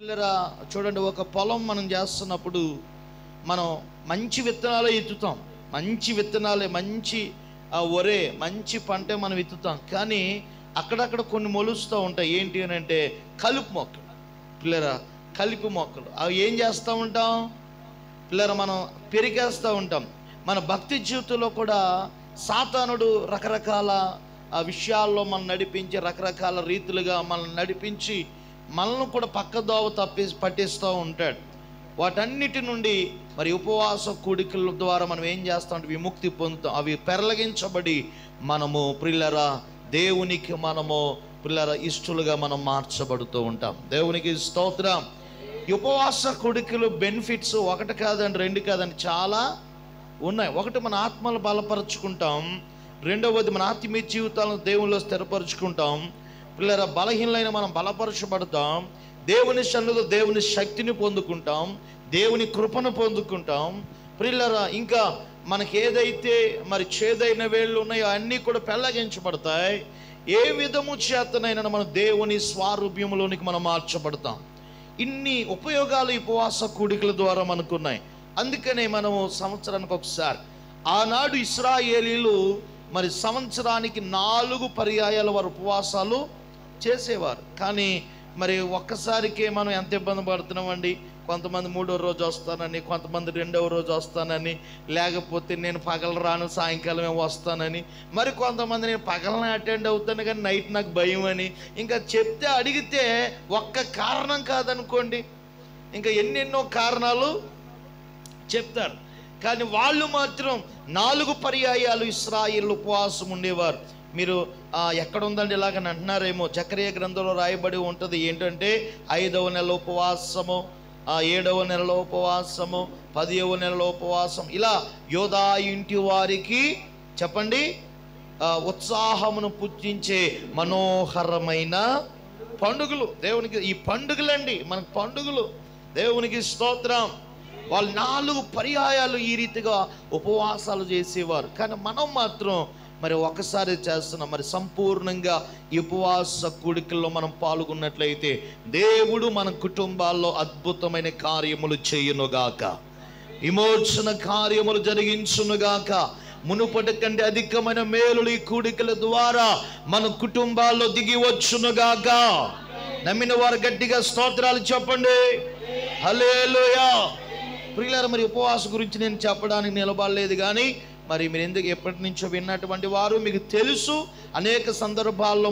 పిల్లరా చూడండి, ఒక పొలం మనం చేస్తున్నప్పుడు మనం మంచి విత్తనాలే ఎత్తుతాం. మంచి విత్తనాలే, మంచి ఒరే మంచి పంటే మనం ఎత్తుతాం. కానీ అక్కడక్కడ కొన్ని మొలుస్తూ ఉంటాయి. ఏంటి అని అంటే కలుపు మొక్కలు. పిల్లరా కలుపు మొక్కలు అవి ఏం చేస్తూ ఉంటాం పిల్లరా, మనం పెరిగేస్తూ ఉంటాం. మన భక్తి జీవితంలో కూడా సాతానుడు రకరకాల విషయాల్లో మనం నడిపించి, రకరకాల రీతులుగా మనల్ని నడిపించి మనల్ని కూడా పక్కదోవ పట్టిస్తూ ఉంటాడు. వాటన్నిటి నుండి మరి ఉపవాస కూడికల ద్వారా మనం ఏం చేస్తామంటే విముక్తి పొందుతాం. అవి పెరలగించబడి మనము ప్రిల్లరా దేవునికి మనము పిల్లరా ఇష్టలుగా మనం మార్చబడుతూ ఉంటాం. దేవునికి స్తోత్రం. ఈ ఉపవాస కూడికలు బెనిఫిట్స్ ఒకటి కాదండి, రెండు కాదండి, చాలా ఉన్నాయి. ఒకటి, మన ఆత్మలు బలపరుచుకుంటాం. రెండవది, మన ఆత్మీయ జీవితాలను దేవునిలో స్థిరపరుచుకుంటాం. పిల్లరా బలహీనలైన మనం బలపరచబడతాం. దేవుని సన్నిధిలో దేవుని శక్తిని పొందుకుంటాం, దేవుని కృపను పొందుకుంటాం. పిల్లరా ఇంకా మనకి ఏదైతే మరి చేదైన వేళ్ళు ఉన్నాయో అన్నీ కూడా పెళ్ళగించబడతాయి. ఏ విధము చేతనైనా మనం దేవుని స్వారూప్యములోనికి మనం మార్చబడతాం. ఇన్ని ఉపయోగాలు ఈ ఉపవాస కూడికల ద్వారా మనకున్నాయి. అందుకనే మనము సంవత్సరానికి ఒకసారి, ఆనాడు ఇశ్రాయేలీలు మరి సంవత్సరానికి 4 పర్యాయాల వారు ఉపవాసాలు చేసేవారు. కానీ మరి ఒక్కసారికే మనం ఎంత ఇబ్బంది పడుతున్నామండి. కొంతమంది 3వ రోజు వస్తానని, కొంతమంది 2వ రోజు వస్తానని, లేకపోతే నేను పగల రాను సాయంకాలమే వస్తానని, మరి కొంతమంది నేను పగలనే అటెండ్ అవుతాను కానీ నైట్ నాకు భయం అని, ఇంకా చెప్తే అడిగితే ఒక్క కారణం కాదనుకోండి, ఇంకా ఎన్నెన్నో కారణాలు చెప్తారు. కానీ వాళ్ళు మాత్రం 4 పర్యాయాలు ఇశ్రాయేలు ఉపవాసం ఉండేవారు. మీరు ఎక్కడ ఉందండి ఇలాగని అంటున్నారేమో, జకరియా గ్రంథంలో రాయబడి ఉంటుంది. ఏంటంటే 5వ నెల ఉపవాసము, 7వ నెలలో ఉపవాసము, 10వ నెలలో ఉపవాసం, ఇలా యోధా ఇంటి వారికి చెప్పండి ఉత్సాహమును పుట్టించే మనోహరమైన పండుగలు. దేవునికి ఈ పండుగలండి మనకు పండుగలు. దేవునికి స్తోత్రం. వాళ్ళు 4 పర్యాయాలు ఈ రీతిగా ఉపవాసాలు చేసేవారు. కానీ మనం మాత్రం మరి ఒకసారి చేస్తున్నాం. మరి సంపూర్ణంగా ఈ ఉపవాస కూడికల్లో మనం పాల్గొన్నట్లయితే దేవుడు మన కుటుంబాల్లో అద్భుతమైన కార్యములు చేయునుగాక, విమోచన కార్యములు జరిగించునుగాక. మునుపటి కంటే అధికమైన మేలులు ఈ కూడికల ద్వారా మన కుటుంబాల్లో దిగి వచ్చునుగాక. నమ్మిన వారు గట్టిగా స్తోత్రాలు చెప్పండి. హల్లెలూయా. ప్రియులారా, మరి ఉపవాసం గురించి నేను చెప్పడానికి నిలబడలేదు, కానీ మరి మీరు ఎందుకు ఎప్పటి నుంచో విన్నటువంటి వారు మీకు తెలుసు. అనేక సందర్భాల్లో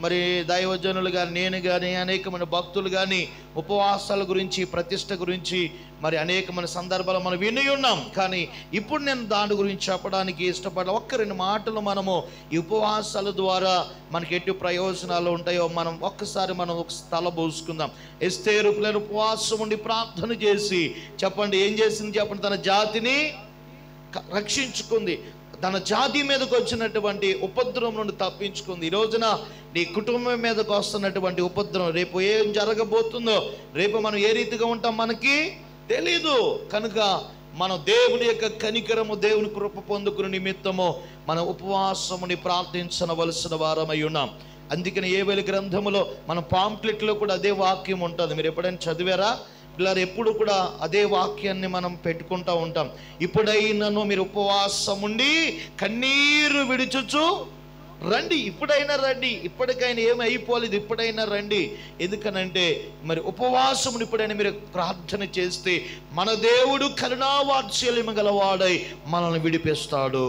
మరి దైవజనులు కానీ, నేను కానీ, అనేకమైన భక్తులు కానీ ఉపవాసాల గురించి, ప్రతిష్ట గురించి మరి అనేకమైన సందర్భాలు మనం విని ఉన్నాం. కానీ ఇప్పుడు నేను దాని గురించి చెప్పడానికి ఇష్టపడ 1-2 మాటలు మనము ఈ ఉపవాసాల ద్వారా మనకి ఎట్టి ప్రయోజనాలు ఉంటాయో మనం ఒక్కసారి మనం ఒక స్థల పోసుకుందాం. ఎస్తేరు పిల్లలు ఉపవాసం ఉండి ప్రార్థన చేసి చెప్పండి ఏం చేసింది చెప్పండి, తన జాతిని రక్షించుకుంది. తన జాతి మీదకు వచ్చినటువంటి ఉపద్రవం నుండి తప్పించుకుంది. ఈ రోజున నీ కుటుంబం మీదకు వస్తున్నటువంటి ఉపద్రవం, రేపు ఏం జరగబోతుందో, రేపు మనం ఏ రీతిగా ఉంటాం మనకి తెలీదు. కనుక మనం దేవుని యొక్క కనికరము, దేవుని కృప పొందుకునే నిమిత్తము మన ఉపవాసముని ప్రార్థించవలసిన వారమై ఉన్నాం. అందుకని ఏబేలు గ్రంథములో మన పాంప్లెట్లో కూడా అదే వాక్యం ఉంటుంది. మీరు ఎప్పుడైనా చదివారా? ఇలా ఎప్పుడు కూడా అదే వాక్యాన్ని మనం పెట్టుకుంటూ ఉంటాం. ఇప్పుడైనాను మీరు ఉపవాసం ఉండి కన్నీరు విడుచుచు రండి. ఇప్పుడైనా రండి, ఇప్పటికైనా ఏమి అయిపోలేదు, ఇప్పుడైనా రండి. ఎందుకనంటే మరి ఉపవాసమును ఇప్పుడైనా మీరు ప్రార్థన చేస్తే మన దేవుడు కరుణావాత్సల్యము గలవాడై మనల్ని విడిపిస్తాడు.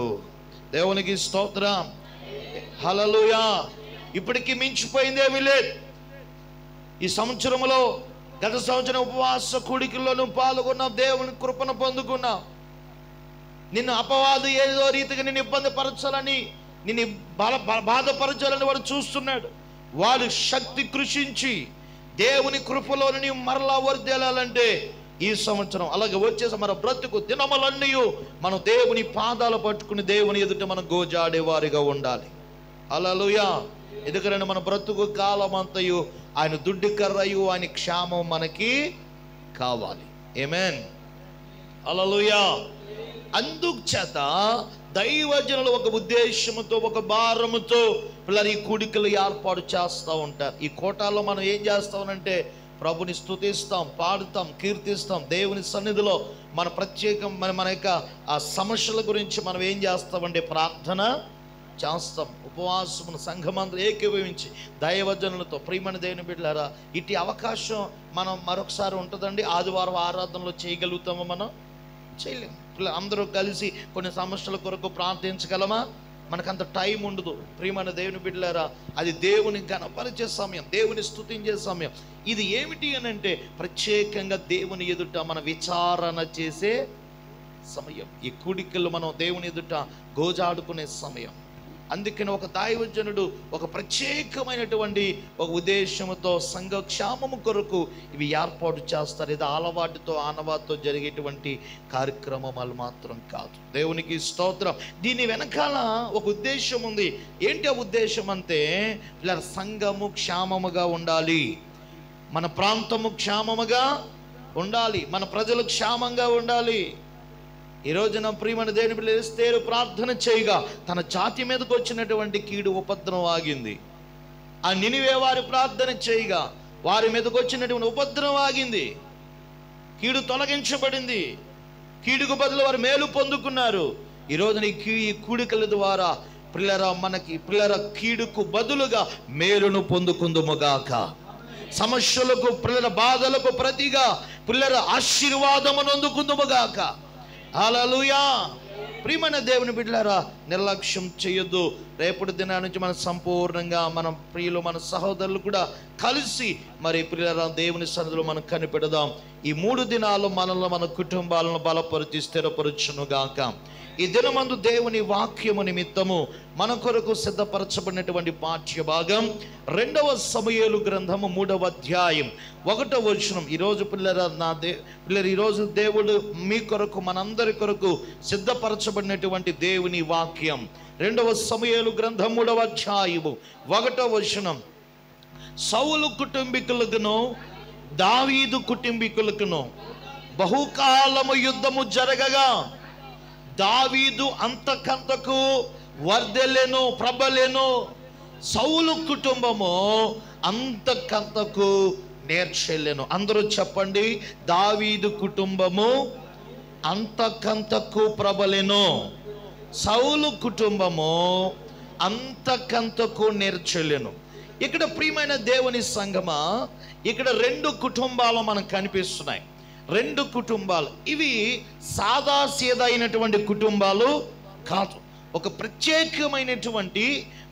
దేవునికి స్తోత్రం. హల్లెలూయా. ఇప్పటికీ మించిపోయిందేమీ లేదు. ఈ సంవత్సరంలో గత సంవత్సరం ఉపవాస కూడికల్లోనూ పాల్గొన్నాం, దేవుని కృపను పొందుకున్నాం. నిన్ను అపవాదు ఏదో రీతిగా నిన్ను ఇబ్బంది పరచాలని, నిన్ను బాధపరచాలని వాడు చూస్తున్నాడు. వాడు శక్తి కృషించి దేవుని కృపలోని నీవు మరలా వర్ధిల్లాలంటే ఈ సంవత్సరం అలాగే వచ్చేసి మన బ్రతుకు దినములన్నీ మనం దేవుని పాదాలు పట్టుకుని దేవుని ఎదుట మనం గోజాడేవారిగా ఉండాలి. హల్లెలూయా. ఎందుకంటే మన బ్రతుకు కాలం అంతయు ఆయన దుడ్డు కర్రయు, ఆయన క్షేమం మనకి కావాలి. ఆమేన్. హల్లెలూయా. అందుచేత దైవజనులు ఒక ఉద్దేశముతో, ఒక భారముతో పిల్లలు ఈ కూడికలు ఏర్పాటు చేస్తూ ఉంటారు. ఈ కోటాలో మనం ఏం చేస్తామనంటే ప్రభుని స్తుతిస్తాం, పాడుతాం, కీర్తిస్తాం. దేవుని సన్నిధిలో మన ప్రత్యేకం మన యొక్క ఆ సమస్యల గురించి మనం ఏం చేస్తామంటే ప్రార్థన చేస్తాం. ఉపవాసమును సంఘమందరూ ఏకీభవించి దైవజనులతో. ప్రియమైన దేవుని బిడ్డలారా, ఇటు అవకాశం మనం మరొకసారి ఉంటుందండి. ఆదివారం ఆరాధనలో చేయగలుగుతామా? మనం చేయలేము. అందరూ కలిసి కొన్ని సమస్యల కొరకు ప్రార్థించగలమా? మనకంత టైం ఉండదు. ప్రియమైన దేవుని బిడ్డలారా, అది దేవుని ఘనపరిచే సమయం, దేవుని స్తుతించే సమయం. ఇది ఏమిటి అని అంటే ప్రత్యేకంగా దేవుని ఎదుట మన విచారణ చేసే సమయం. ఈ కూడికలు మనం దేవుని ఎదుట గోజాడుకునే సమయం. అందుకని ఒక దైవజనుడు ఒక ప్రత్యేకమైనటువంటి ఒక ఉద్దేశంతో సంఘ క్షేమము కొరకు ఇవి ఏర్పాటు చేస్తారు. ఇది అలవాటుతో ఆనవాటుతో జరిగేటువంటి కార్యక్రమాలు మాత్రం కాదు. దేవునికి స్తోత్రం. దీని వెనకాల ఒక ఉద్దేశం ఉంది. ఏంటి ఆ ఉద్దేశం అంటే, ఇలా సంఘము క్షేమముగా ఉండాలి, మన ప్రాంతము క్షేమముగా ఉండాలి, మన ప్రజలు క్షేమంగా ఉండాలి. ఈ రోజున ప్రియమైన దేవుని బిడ్డలు ఎస్తేరు ప్రార్థన చేయగా తన జాతి మీదకు వచ్చినటువంటి కీడు ఉపద్రవం ఆగింది. ఆ నినివే వారి ప్రార్థన చేయగా వారి మీదకు వచ్చినటువంటి ఉపద్రవం ఆగింది. కీడు తొలగించబడింది. కీడుకు బదులు వారు మేలు పొందుకున్నారు. ఈ రోజున ఈ కూడికల ద్వారా పిల్లర కీడుకు బదులుగా మేలును పొందుకుందుముగాక. సమస్యలకు పిల్లల బాధలకు ప్రతిగా పిల్లల ఆశీర్వాదమును అందుకుందుముగాక. హల్లెలూయా. ప్రియమైన దేవుని బిడ్డలారా, నిర్లక్ష్యం చేయొద్దు. రేపటి దినా నుంచి మనం సంపూర్ణంగా మన ప్రియులు మన సహోదరులు కూడా కలిసి మరి ప్రియులారా దేవుని సన్నిధిలో మనం కనిపెడదాం. ఈ 3 దినాలు మనల్ని మన కుటుంబాలను బలపరిచి స్థిరపరచునుగాక. ఈ దినమందు దేవుని వాక్యము నిమిత్తము మన కొరకు సిద్ధపరచబడినటువంటి పాఠ్య భాగం 2వ సమూయేలు గ్రంథము 3వ అధ్యాయం 1వ వచనం. ఈరోజు పిల్లలు ఈరోజు దేవుడు మీ కొరకు మనందరి కొరకు సిద్ధపరచబడినటువంటి దేవుని వాక్యం 2వ సమూయేలు గ్రంథం 3వ అధ్యాయము 1వ వచనం. సౌలు కుటుంబీకులకును దావీదు కుటుంబీకులకును బహుకాలము యుద్ధము జరగగా దావీదు అంతకంతకు వర్ధెలెను, ప్రబలెను. సౌలు కుటుంబము అంతకంతకు నేర్చెలెను. అందరూ చెప్పండి, దావీదు కుటుంబము అంతకంతకు ప్రబలెను, సౌలు కుటుంబము అంతకంతకు నేర్చెలెను. ఇక్కడ ప్రియమైన దేవుని సంగమా, ఇక్కడ 2 కుటుంబాలు మనకు కనిపిస్తున్నాయి. 2 కుటుంబాలు. ఇవి సాదాసీదా అయినటువంటి కుటుంబాలు కాదు. ఒక ప్రత్యేకమైనటువంటి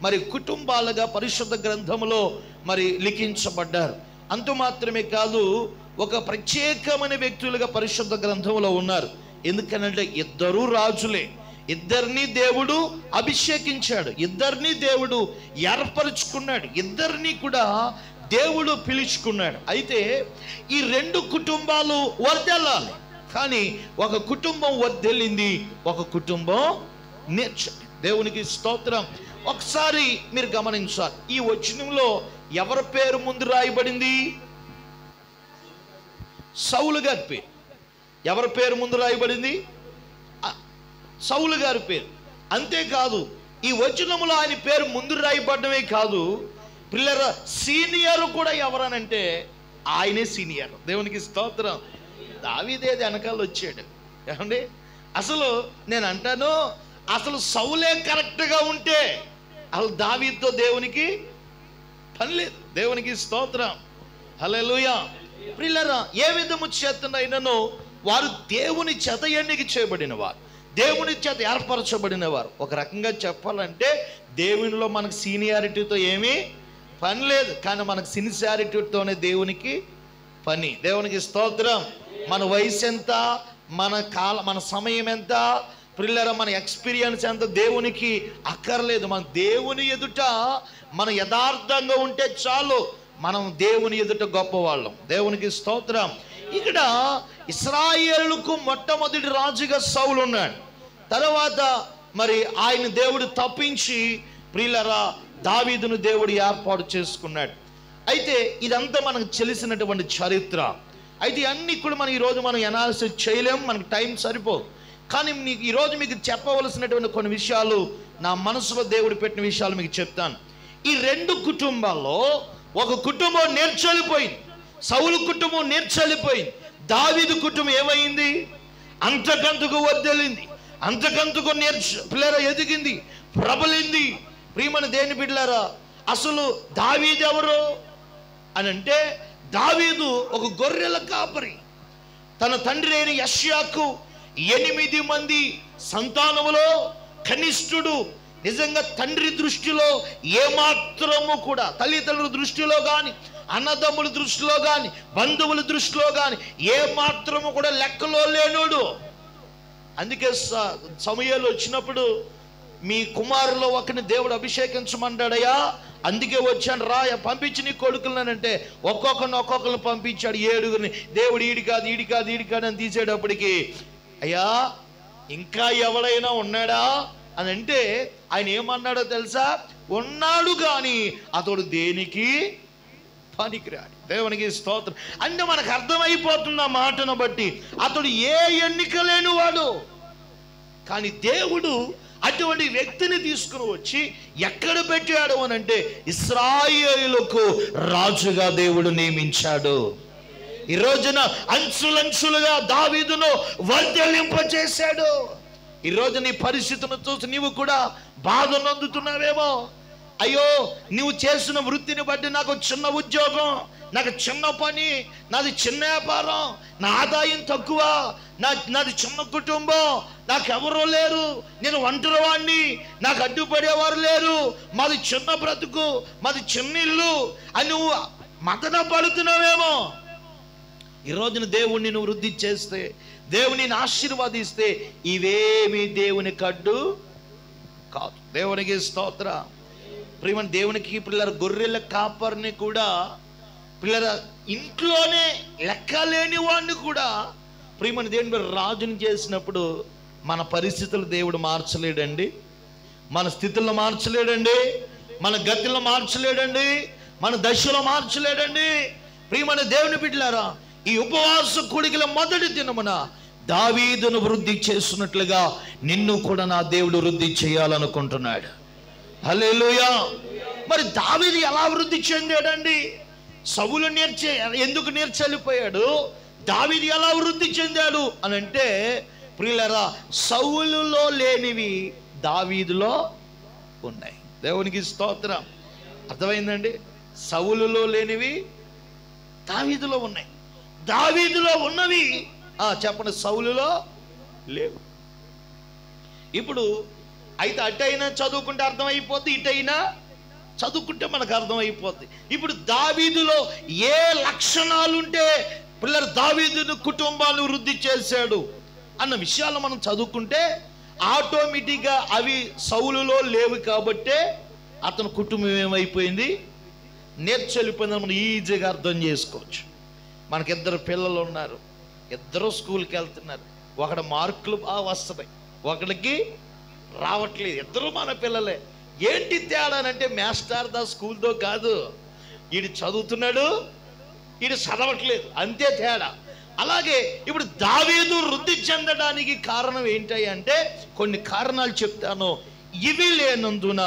మరి కుటుంబాలుగా పరిశుద్ధ గ్రంథములో మరి లిఖించబడ్డారు. అంత మాత్రమే కాదు, ఒక ప్రత్యేకమైన వ్యక్తులుగా పరిశుద్ధ గ్రంథంలో ఉన్నారు. ఎందుకనంటే ఇద్దరు రాజులే. ఇద్దరిని దేవుడు అభిషేకించాడు, ఇద్దరిని దేవుడు ఏర్పరచుకున్నాడు, ఇద్దరిని కూడా దేవుడు పిలుచుకున్నాడు. అయితే ఈ 2 కుటుంబాలు వర్ధిల్లాలి. కానీ ఒక కుటుంబం వర్ధిల్లింది, ఒక కుటుంబం నేర్చుకుంది. దేవునికి స్తోత్రం. ఒకసారి మీరు గమనించాలి, ఈ వచనంలో ఎవరి పేరు ముందు రాయబడింది? సౌలు గారి పేరు. ఎవరి పేరు ముందు రాయబడింది? సౌలు గారి పేరు. అంతేకాదు, ఈ వచనములో ఆయన పేరు ముందు రాయబడమే కాదు, పిల్లల సీనియర్ కూడా ఎవరనంటే ఆయనే సీనియర్. దేవునికి స్తోత్రం. దావీదేది వెనకాల వచ్చాడు. ఏమండి, అసలు నేను అంటాను, అసలు సౌలే కరెక్ట్గా ఉంటే అసలు దావీదుతో దేవునికి పని లేదు. దేవునికి స్తోత్రం. హల్లెలూయా. పిల్లరా, ఏ విధము చేతనైనను వారు దేవుని చేత ఎన్నిక చేయబడిన వారు, దేవుని చేత ఏర్పరచబడిన వారు. ఒక రకంగా చెప్పాలంటే దేవునిలో మనకు సీనియారిటీతో ఏమీ పని లేదు, కానీ మనకు సిన్సియారిటీతోనే దేవునికి పని. దేవునికి స్తోత్రం. మన వయసు ఎంత, మన సమయం ఎంత, పిల్లల మన ఎక్స్పీరియన్స్ ఎంత దేవునికి అక్కర్లేదు. మన దేవుని ఎదుట మన యథార్థంగా ఉంటే చాలు, మనం దేవుని ఎదుట గొప్పవాళ్ళం. దేవునికి స్తోత్రం. ఇక్కడ ఇశ్రాయేలుకు మొట్టమొదటి రాజుగా సౌలు ఉన్నాడు. తర్వాత మరి ఆయన దేవుడు తప్పించి ప్రియులరా దావీదును దేవుడు ఏర్పాటు చేసుకున్నాడు. అయితే ఇదంతా మనకు తెలిసినటువంటి చరిత్ర. అయితే అన్నీ కూడా మనం ఈరోజు అనాలిసిస్ చేయలేము, మనకు టైం సరిపోదు. కానీ ఈరోజు మీకు చెప్పవలసినటువంటి కొన్ని విషయాలు నా మనసులో దేవుడు పెట్టిన విషయాలు మీకు చెప్తాను. ఈ 2 కుటుంబాల్లో ఒక కుటుంబం నేర్చెలిపోయింది. సౌలు కుటుంబం నేర్చలిపోయింది. దావీదు కుటుంబం ఏమైంది? అంతకంతకు వర్ధిల్లింది, అంతకంతకు పిల్లరా ఎదిగింది, ప్రబలింది. ప్రియమైన దేవుని బిడ్డలారా, అసలు దావీదు ఎవరు అని అంటే, దావీదు ఒక గొర్రెల కాపరి. తన తండ్రి అయిన యెషయాకు 8 మంది సంతానములో కనిష్ఠుడు. నిజంగా తండ్రి దృష్టిలో ఏమాత్రము కూడా, తల్లిదండ్రుల దృష్టిలో కానీ, అన్నదమ్ముల దృష్టిలో కానీ, బంధువుల దృష్టిలో కానీ ఏమాత్రము కూడా లెక్కలో లేనోడు. అందుకే సమయాలు వచ్చినప్పుడు, మీ కుమారులో ఒకరిని దేవుడు అభిషేకించమన్నాడయ్యా, అందుకే వచ్చాను రా, పంపించి నీ కొడుకులనంటే ఒక్కొక్కరిని పంపించాడు. 7గురిని. దేవుడు ఈడి కాదు అని తీసేటప్పటికి, అయ్యా ఇంకా ఎవడైనా ఉన్నాడా అని అంటే ఆయన ఏమన్నాడో తెలుసా? ఉన్నాడు కానీ అతడు దేనికి పనికిరాడు. దేవునికి స్తోత్రం. అంటే మనకు అర్థమైపోతున్న మాటను బట్టి అతడు ఏ ఎన్నిక లేనివాడు. కానీ దేవుడు అటువంటి వ్యక్తిని తీసుకుని వచ్చి ఎక్కడ పెట్టాడు అని అంటే, ఇశ్రాయేలుకు రాజుగా దేవుడు నియమించాడు. ఈ రోజున అంచులంచులుగా దావీదును వర్ధిల్లింపచేశాడు. ఈ రోజు నీ పరిస్థితులను చూసి నీవు కూడా బాధ నొందుతున్నావేమో. అయ్యో, నువ్వు చేసిన వృత్తిని బట్టి నాకు చిన్న ఉద్యోగం, నాకు చిన్న పని, నాది చిన్న వ్యాపారం, నా ఆదాయం తక్కువ, నాది చిన్న కుటుంబం, నాకెవరూ లేరు, నేను ఒంటరి వాడిని, నాకు అడ్డుపడేవారు లేరు, మాది చిన్న బ్రతుకు, మాది చిన్న ఇల్లు అని నువ్వు మదన పడుతున్నావేమో. ఈ రోజున దేవుణ్ణి నువ్వు వృద్ధి చేస్తే, దేవునిని ఆశీర్వదిస్తే ఇవేమి దేవుని కడ్డు కాదు. దేవునికి స్తోత్ర. ప్రియమైన దేవునికి పిల్లల గొర్రెల కాపర్ని కూడా, పిల్లల ఇంట్లోనే లెక్కలేని వాడిని కూడా ప్రియమైన దేవుని రాజుని చేసినప్పుడు మన పరిస్థితులు దేవుడు మార్చలేడండి, మన స్థితులను మార్చలేడండి, మన గతిలో మార్చలేడండి, మన దశలో మార్చలేడండి. ప్రియమైన దేవుని బిడ్డలారా, ఈ ఉపవాస కూడికల మొదటి దినమున దావీదును వృద్ధి చేస్తున్నట్లుగా నిన్ను కూడా నా దేవుడు వృద్ధి చేయాలనుకుంటున్నాడు. హల్లెలూయా. మరి దావీదు ఎలా వృద్ధి చెందాడండి? సౌలు ఎందుకు నేర్చలిపోయాడు? దావీదు ఎలా వృద్ధి చెందాడు అని అంటే, ప్రియులారా, సౌలులో లేనివి దావీదులో ఉన్నాయి. దేవునికి స్తోత్రం. అర్థమైందండి? సౌలులో లేనివి దావీదులో ఉన్నాయి, దావీదులో ఉన్నవి చెప్పండి సౌలులో లేవు. ఇప్పుడు అయితే అటైనా చదువుకుంటే అర్థమైపోద్ది, ఇటైనా చదువుకుంటే మనకు అర్థమైపోద్ది. ఇప్పుడు దావీదులో ఏ లక్షణాలుంటే పిల్లలు దావీదును కుటుంబాన్ని వృద్ధి చేశాడు అన్న విషయాలు మనం చదువుకుంటే ఆటోమేటిక్గా అవి సౌలులో లేవు. కాబట్టే అతని కుటుంబం ఏమైపోయింది? నేర్చెలిపోయిందని మనం ఈజీగా అర్థం చేసుకోవచ్చు. మనకి 2 పిల్లలు ఉన్నారు, 2 స్కూల్కి వెళ్తున్నారు. ఒకటి మార్కులు బాగా వస్తున్నాయి, ఒకటికి రావట్లేదు. 2 మన పిల్లలే. ఏంటి తేడా అంటే, మాస్టర్ దా స్కూల్తో కాదు, వీడు చదువుతున్నాడు, వీడు చదవట్లేదు, అంతే తేడా. అలాగే ఇప్పుడు దావీదు వృద్ధి చెందడానికి కారణం ఏంటి అంటే, కొన్ని కారణాలు చెప్తాను. ఇవి లేనందున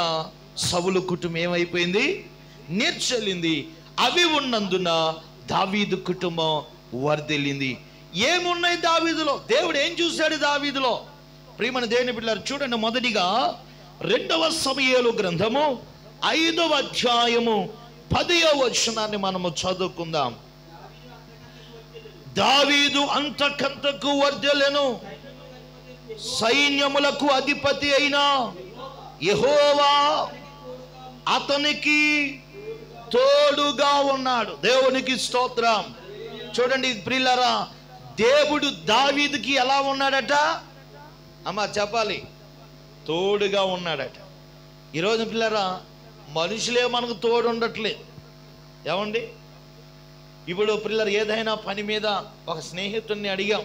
సౌలు కుటుంబం ఏమైపోయింది? నేర్చెల్లింది. అవి ఉన్నందున దావీదు కుటుంబం వర్ధిల్లింది. ఏమున్నాయి దావీదులో? దేవుడు ఏం చూశాడు దావీదులో? ప్రియమైన దేవుని బిడ్డలారా, చూడండి. మొదటిగా 2వ సమూయేలు గ్రంథము 5వ అధ్యాయము 10వ వచనాన్ని మనము చదువుకుందాం. దావీదు అంతకంతకు వర్ధిల్లెను, సైన్యములకు అధిపతి అయిన యెహోవా అతనికి తోడుగా ఉన్నాడు. దేవునికి స్తోత్రం. చూడండి ప్రియులారా, దేవుడు దావీదుకి ఎలా ఉన్నాడట? అమ్మా చెప్పాలి, తోడుగా ఉన్నాడట. ఈరోజు పిల్లరా, మనుషులే మనకు తోడు ఉండట్లేదు. ఏమండి? ఇప్పుడు పిల్లలు ఏదైనా పని మీద ఒక స్నేహితుడిని అడిగాం,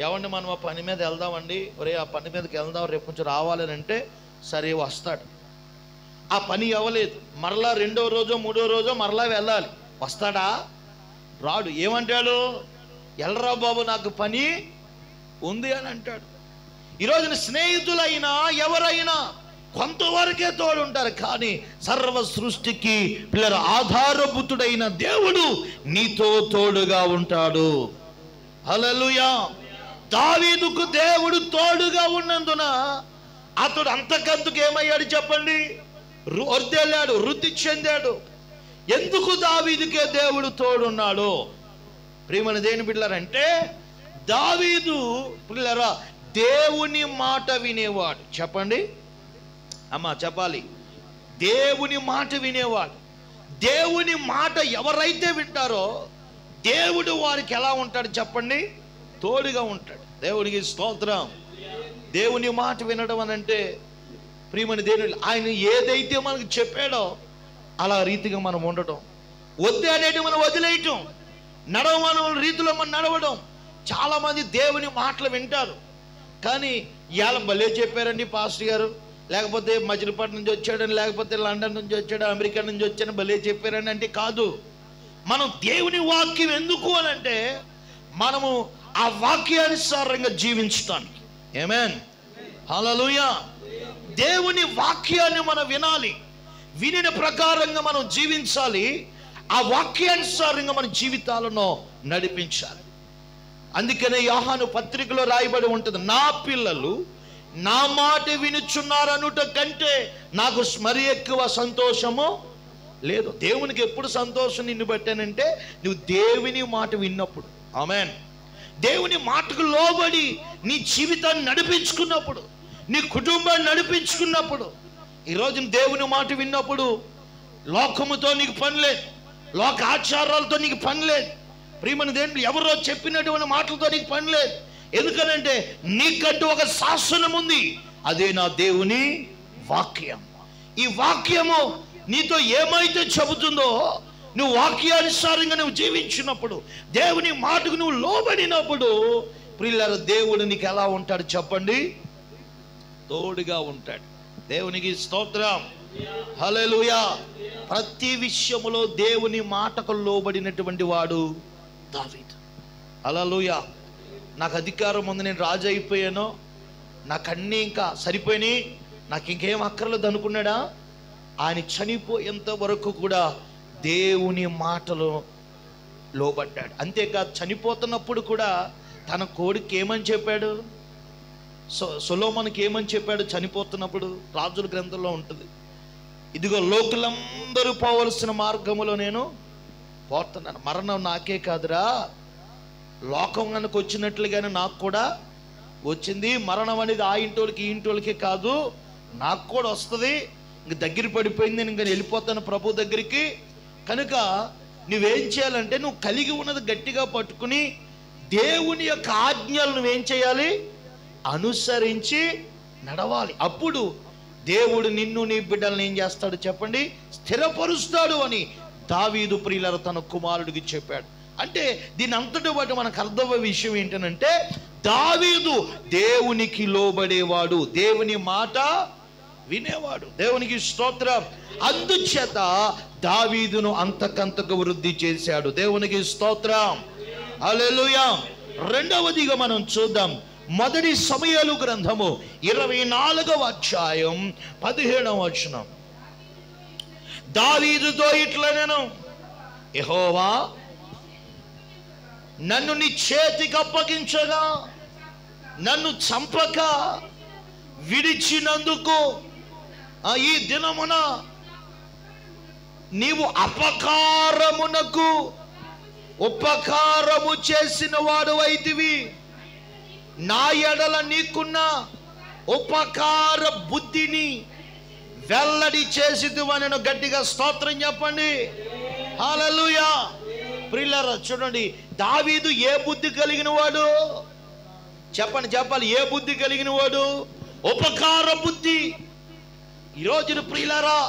ఏమండి మనం ఆ పని మీద వెళ్దామండి, ఒరే ఆ పని మీదకి వెళ్దాం, రేపు కొంచెం రావాలని అంటే సరే వస్తాడు. ఆ పని అవ్వలేదు, మరలా 2వ రోజో 3వ రోజో మరలా వెళ్ళాలి. వస్తాడా? రాడు. ఏమంటాడు? ఎల్రా బాబు నాకు పని ఉంది అని అంటాడు. ఈరోజున స్నేహితులైనా ఎవరైనా కొంతవరకే తోడుంటారు, కానీ సర్వ సృష్టికి పిల్లల ఆధారభూతుడైన దేవుడు నీతో తోడుగా ఉంటాడు. హల్లెలూయా. దావీదుకు దేవుడు తోడుగా ఉన్నందున అతడు అంతకంతకు ఏమయ్యాడు చెప్పండి? వర్ధిల్లాడు, వృద్ధి చెందాడు. ఎందుకు దావీదుకే దేవుడు తోడున్నాడు? ప్రియమైన దేవుని బిడ్డలారంటే, దావీదు పిల్లరా దేవుని మాట వినేవాడు. చెప్పండి అమ్మా, చెప్పాలి. దేవుని మాట వినేవాడు. దేవుని మాట ఎవరైతే వింటారో దేవుడు వారికి ఎలా ఉంటాడు చెప్పండి? తోడుగా ఉంటాడు. దేవునికి స్తోత్రం. దేవుని మాట వినడం అని అంటే ప్రియమైన దేవుని, ఆయన ఏదైతే మనకు చెప్పాడో అలా రీతిగా మనం ఉండటం, వద్దు అనేది మనం వదిలేయటం, నడవమన రీతిలో మనం నడవడం. చాలామంది దేవుని మాటలు వింటారు, కానీ ఇవాళ భలే చెప్పారండి పాస్టర్ గారు, లేకపోతే మచిలీపట్నం నుంచి వచ్చాడని, లేకపోతే లండన్ నుంచి వచ్చాడు, అమెరికా నుంచి వచ్చాడని భలే చెప్పారని అంటే కాదు. మనం దేవుని వాక్యం ఎందుకు అని అంటే మనము ఆ వాక్యానుసారంగా జీవించటానికి. ఆమేన్, హల్లెలూయా. దేవుని వాక్యాన్ని మనం వినాలి, వినిన ప్రకారంగా మనం జీవించాలి, ఆ వాక్యానుసారంగా మన జీవితాలను నడిపించాలి. అందుకనే యోహాను పత్రికలో రాయబడి ఉంటుంది, నా పిల్లలు నా మాట వినుచున్నారనుట కంటే నాకు మరి ఎక్కువ సంతోషము లేదు. దేవునికి ఎప్పుడు సంతోషం నిన్ను పెట్టానంటే నువ్వు దేవుని మాట విన్నప్పుడు. ఆమేన్. దేవుని మాటకు లోబడి నీ జీవితాన్ని నడిపించుకున్నప్పుడు, నీ కుటుంబాన్ని నడిపించుకున్నప్పుడు. ఈరోజు దేవుని మాట విన్నప్పుడు లోకముతో నీకు పని లేదు, లోక ఆచారాలతో నీకు పని లేదు. ప్రియమైన దేవుడు ఎవరో చెప్పినటువంటి మాటలతో నీకు పని లేదు. ఎందుకనంటే నీకంటూ ఒక శాసనం ఉంది, అదే నా దేవుని వాక్యం. ఈ వాక్యము నీతో ఏమైతే చెబుతుందో నువ్వు వాక్యానుసారంగా నువ్వు జీవించినప్పుడు, దేవుని మాటకు నువ్వు లోబడినప్పుడు ప్రియులారా దేవుడు నీకు ఎలా ఉంటాడు చెప్పండి? తోడుగా ఉంటాడు. దేవునికి స్తోత్రం, హల్లెలూయా. ప్రతి విషయములో దేవుని మాటకు లోబడినటువంటి వాడు దావీదు. హల్లెలూయా. నాకు అధికారం ఉంది, నేను రాజు అయిపోయాను, నాకన్నీ ఇంకా సరిపోయినాయి, నాకు ఇంకేం అక్కర్లేదు అనుకున్నాడా? ఆయన చనిపోయేంత వరకు కూడా దేవుని మాటలు లోబడ్డాడు. అంతేకాదు, చనిపోతున్నప్పుడు కూడా తన కొడుకు ఏమని చెప్పాడు? సొలొమోనుకి ఏమని చెప్పాడు చనిపోతున్నప్పుడు? రాజుల గ్రంథంలో ఉంటుంది, ఇదిగో లోకులందరూ పోవలసిన మార్గములో నేను పోతున్నాను, మరణం నాకే కాదురా, లోకం కనుక వచ్చినట్లుగానే నాకు కూడా వచ్చింది. మరణం అనేది ఆ ఇంటోళ్ళకి ఈ ఇంటోళ్ళకే కాదు, నాకు కూడా వస్తుంది. ఇంక దగ్గర పడిపోయింది, నేను ఇంకా వెళ్ళిపోతాను ప్రభు దగ్గరికి. కనుక నువ్వేం చేయాలంటే నువ్వు కలిగి ఉన్నది గట్టిగా పట్టుకుని దేవుని యొక్క ఆజ్ఞలు నువ్వేం చేయాలి? అనుసరించి నడవాలి. అప్పుడు దేవుడు నిన్ను నీ బిడ్డలను ఏం చేస్తాడు చెప్పండి? స్థిరపరుస్తాడు అని దావీదు ప్రియులారా తన కుమారుడికి చెప్పాడు. అంటే దీని అంతటి బట్టి మనకు అర్థమయ్యే విషయం ఏంటంటే దావీదు దేవునికి లోబడేవాడు, దేవుని మాట వినేవాడు. దేవునికి స్తోత్రం. అందుచేత దావీదును అంతకంతకు వృద్ధి చేశాడు. దేవునికి స్తోత్రం, హల్లెలూయా. రెండవదిగా మనం చూద్దాం, మొదటి సమూయేలు గ్రంథము 24వ అధ్యాయం 17వ వచనం. దావీదుతో ఇట్లా నేను, యెహోవా నన్ను నీ చేతికి అప్పగించగా నన్ను చంపక విడిచినందుకు ఈ దినమున నీవు అపకారమునకు ఉపకారము చేసిన వాడు అయితివి. నా ఎడల నీకున్న ఉపకార బుద్ధిని వెల్లడి చేసిదివని గట్టిగా స్తోత్రం చెప్పండి. హల్లెలూయా. ప్రియులారా చూడండి, దావీదు ఏ బుద్ధి కలిగిన వాడు చెప్పండి, చెప్పాలి. ఏ బుద్ధి కలిగిన వాడు? ఉపకార బుద్ధి. ఈరోజు ప్రియులారా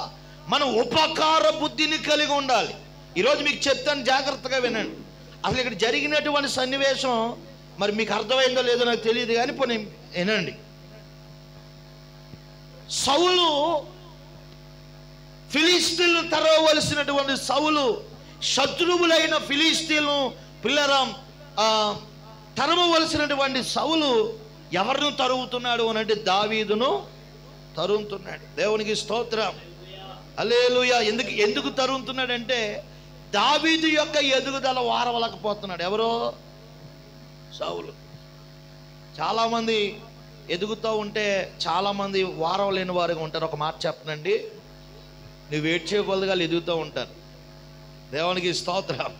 మనం ఉపకార బుద్ధిని కలిగి ఉండాలి. ఈరోజు మీకు చెప్తాను, జాగ్రత్తగా వినండి. అసలు ఇక్కడ జరిగినటువంటి సన్నివేశం మరి మీకు అర్థమైందో లేదో నాకు తెలియదు, కానీ పోనీ వినండి. సౌలు ఫిలిస్తీన్లు తరవలసినటువంటి సౌలు శత్రువులైన ఫిలిస్తీన్లు పిల్లరా తరవలసినటువంటి సౌలు ఎవరిని తరుగుతున్నాడు అని అంటే దావీదును తరుముతున్నాడు. దేవునికి స్తోత్రం, హల్లెలూయా. ఎందుకు తరుముతున్నాడంటే దావీదు యొక్క ఎదుగుదల వారవలేకపోతున్నాడు. ఎవరో సౌలు. చాలామంది ఎదుగుతూ ఉంటే చాలామంది వారం లేని వారుగా ఉంటారు. ఒక మాట చెప్పనండి, నువ్వు ఏడ్చే కొలదిగా ఎదుగుతూ ఉంటారు. దేవునికి స్తోత్రం,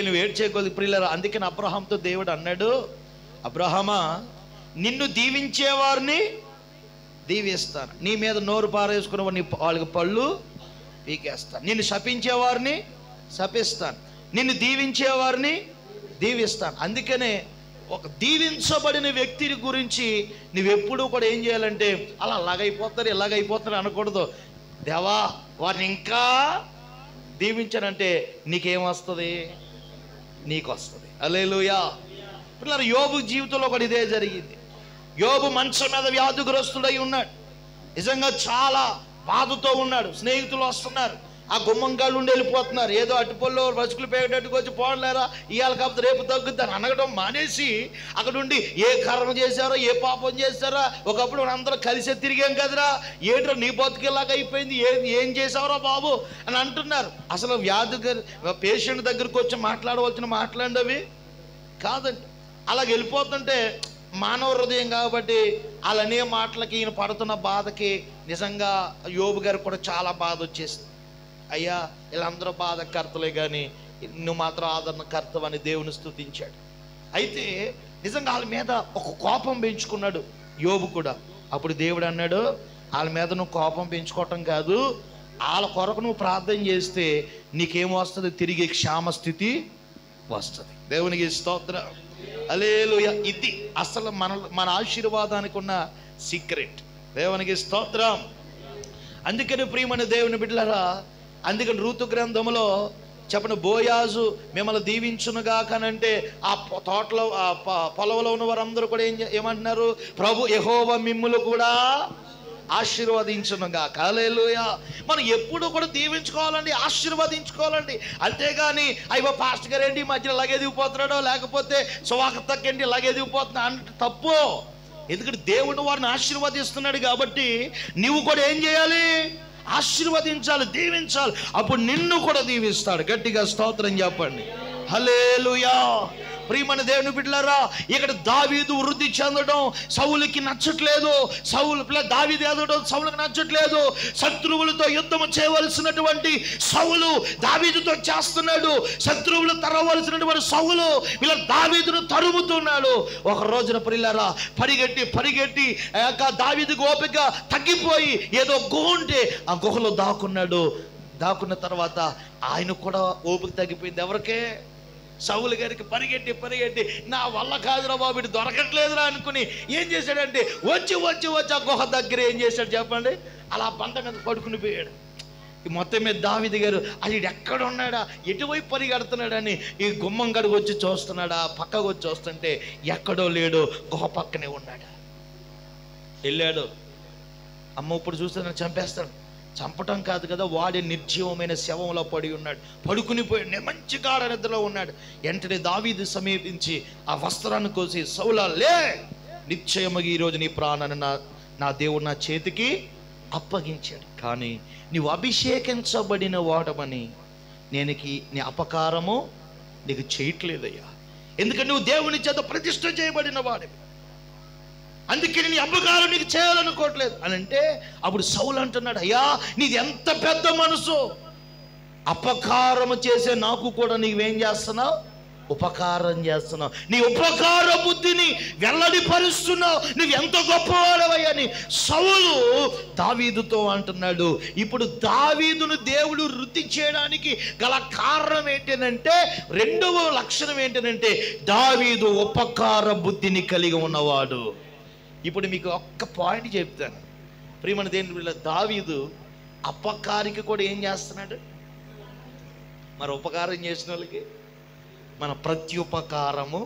నువ్వు ఏడ్చే కొలది ప్రియులారా. అందుకని అబ్రహాంతో దేవుడు అన్నాడు, అబ్రహామా నిన్ను దీవించేవారిని దీవిస్తాను, నీ మీద నోరు పారేసుకున్న వారిని వాళ్ళకి పళ్ళు పీకేస్తాను, నిన్ను శపించేవారిని శపిస్తాను, నిన్ను దీవించేవారిని దీవిస్తాను. అందుకనే ఒక దీవించబడిన వ్యక్తి గురించి నువ్వెప్పుడూ కూడా ఏం చేయాలంటే ఇలాగైపోతారు అనకూడదు. దేవా వారిని ఇంకా దీవించానంటే నీకేమొస్తుంది? నీకు వస్తుంది. హల్లెలూయా. పిల్లలు యోబు జీవితంలో కూడా ఇదే జరిగింది. యోబు మంచం మీద వ్యాధిగ్రస్తుడై ఉన్నాడు. నిజంగా చాలా బాధతో ఉన్నాడు. స్నేహితులు వస్తున్నారు, ఆ గుమ్మంగాళ్ళు ఉండి వెళ్ళిపోతున్నారు. ఏదో అటుపల్లో బతుకులు పేగేటట్టుకు వచ్చి పోలేరా ఇవాళ కాకపోతే రేపు తగ్గుద్దని అనగడం మానేసి అక్కడ ఉండి ఏ కర్మ చేశారో ఏ పాపం చేశారో, ఒకప్పుడు అందరూ కలిసే తిరిగాం కదరా, ఏంటో నీ బతుకులాగా అయిపోయింది, ఏం చేసావురా బాబు అని అంటున్నారు. అసలు పేషెంట్ దగ్గరకు వచ్చి మాట్లాడవలసిన మాట్లాడవి కాదండి. అలాగ వెళ్ళిపోతుంటే మానవ హృదయం కాబట్టి అలానే మాటలకి ఈయన పడుతున్న బాధకి నిజంగా యోబు గారికి కూడా చాలా బాధ వచ్చేసింది. అయ్యా వీళ్ళందరూ బాధకర్తలే కానీ నువ్వు మాత్రం ఆదరణకర్తవు అని దేవుని స్తుతించాడు. అయితే నిజంగా వాళ్ళ మీద ఒక కోపం పెంచుకున్నాడు యోబు కూడా. అప్పుడు దేవుడు అన్నాడు, వాళ్ళ మీద నువ్వు కోపం పెంచుకోవటం కాదు, వాళ్ళ కొరకు నువ్వు ప్రార్థన చేస్తే నీకేమొస్తుంది? తిరిగి క్షేమస్థితి వస్తుంది. దేవునికి స్తోత్రం, హల్లెలూయా. ఇది అసలు మన ఆశీర్వాదానికి ఉన్న సీక్రెట్. దేవునికి స్తోత్రం. అందుకని ప్రియమైన దేవుని బిడ్డలారా, అందుకని ఋతు గ్రంథంలో చెప్పిన బోయాజు మిమ్మల్ని దీవించునుగా కానంటే ఆ తోటలో ఆ పొలంలో ఉన్న వారందరూ కూడా ఏమంటున్నారు? ప్రభు యెహోవా మిమ్ములు కూడా ఆశీర్వదించునుగా. హల్లెలూయా. మనం ఎప్పుడు కూడా దీవించుకోవాలండి, ఆశీర్వదించుకోవాలండి. అంతేగాని అయ్యో పాస్టర్ గారు ఏంటి మధ్యలో లగెదిగిపోతున్నాడో, లేకపోతే సువార్తకేంటి లగెదిగిపోతున్నా అంటే తప్పు. ఎందుకంటే దేవుడు వారిని ఆశీర్వదిస్తున్నాడు కాబట్టి నువ్వు కూడా ఏం చేయాలి? ఆశీర్వదించాలి, దీవించాలి. అప్పుడు నిన్ను కూడా దీవిస్తాడు. గట్టిగా స్తోత్రం చెప్పండి, హల్లెలూయా. ప్రియమైన దేవుని బిడ్డలారా, ఇక్కడ దావీదు వృద్ధి చెందడం సౌలుకి నచ్చట్లేదు. దావీదు ఎదగడం సౌలుకి నచ్చట్లేదు. శత్రువులతో యుద్ధం చేయవలసినటువంటి సౌలు దావీదుతో చేస్తున్నాడు. శత్రువులు తరవలసినటువంటి సౌలు వీళ్ళ దావీదును తరుముతున్నాడు. ఒక రోజున ప్రియులారా పరిగెట్టి దావీదుకు ఓపిక తగ్గిపోయి ఏదో గుహ ఉంటే ఆ గుహలో దాక్కున్న తర్వాత ఆయన కూడా ఓపిక తగ్గిపోయింది. ఎవరికే? సౌలు గారికి. పరిగెట్టి నా వల్ల కాదురా బాబు, ఇటు దొరకట్లేదురా అనుకుని ఏం చేశాడంటే వచ్చి ఆ గుహ దగ్గర ఏం చేశాడు చెప్పండి? అలా బండ మీద పడుకుని పోయాడు. మొత్తం మీద దావీదు గారు అది ఎక్కడ ఉన్నాడా, ఎటువైపు పరిగెడుతున్నాడని ఈ గుమ్మం గడికి వచ్చి చూస్తున్నాడా, పక్కకు వచ్చి చూస్తుంటే ఎక్కడో లేడు, గుహ పక్కనే ఉన్నాడు. వెళ్ళాడు, అమ్మ ఇప్పుడు చూస్తే నన్ను చంపేస్తాడు. చంపటం కాదు కదా, వాడి నిర్జీవమైన శవంలో పడి ఉన్నాడు, పడుకుని పోయాడు, మంచి గాఢ నిద్రలో ఉన్నాడు. వెంటనే దావీదు సమీపించి ఆ వస్త్రాన్ని కోసి సౌలా లే, నిశ్చయముగా ఈరోజు నీ ప్రాణాన్ని నా దేవుడు నా చేతికి అప్పగించాడు. కానీ నీవు అభిషేకించబడిన వాడమని నీ అపకారము నీకు చేయట్లేదయ్యా, ఎందుకంటే నువ్వు దేవుని చేత ప్రతిష్ఠ చేయబడిన వాడివి, అందుకని నీ అపకారం నీకు చేయాలనుకోవట్లేదు అని అంటే అప్పుడు సౌలు అంటున్నాడు, అయ్యా నీది ఎంత పెద్ద మనసు, అపకారము చేసే నాకు కూడా నీవేం చేస్తున్నావు? ఉపకారం చేస్తున్నావు. నీ ఉపకార బుద్ధిని వెల్లడిపరుస్తున్నావు, నువ్వు ఎంత గొప్పవాడవయ్యని సౌలు దావీదుతో అంటున్నాడు. ఇప్పుడు దావీదును దేవుడు వృద్ధి చేయడానికి గల కారణం ఏంటంటే, రెండవ లక్షణం ఏంటంటే దావీదు ఉపకార బుద్ధిని కలిగి ఉన్నవాడు. ఇప్పుడు మీకు ఒక్క పాయింట్ చెప్తాను ప్రియమైన దేవుని బిడ్డలారా, దావీదు అపకారికి కూడా ఏం చేస్తున్నాడు? మరి ఉపకారం చేసిన వాళ్ళకి మన ప్రత్యుపకారము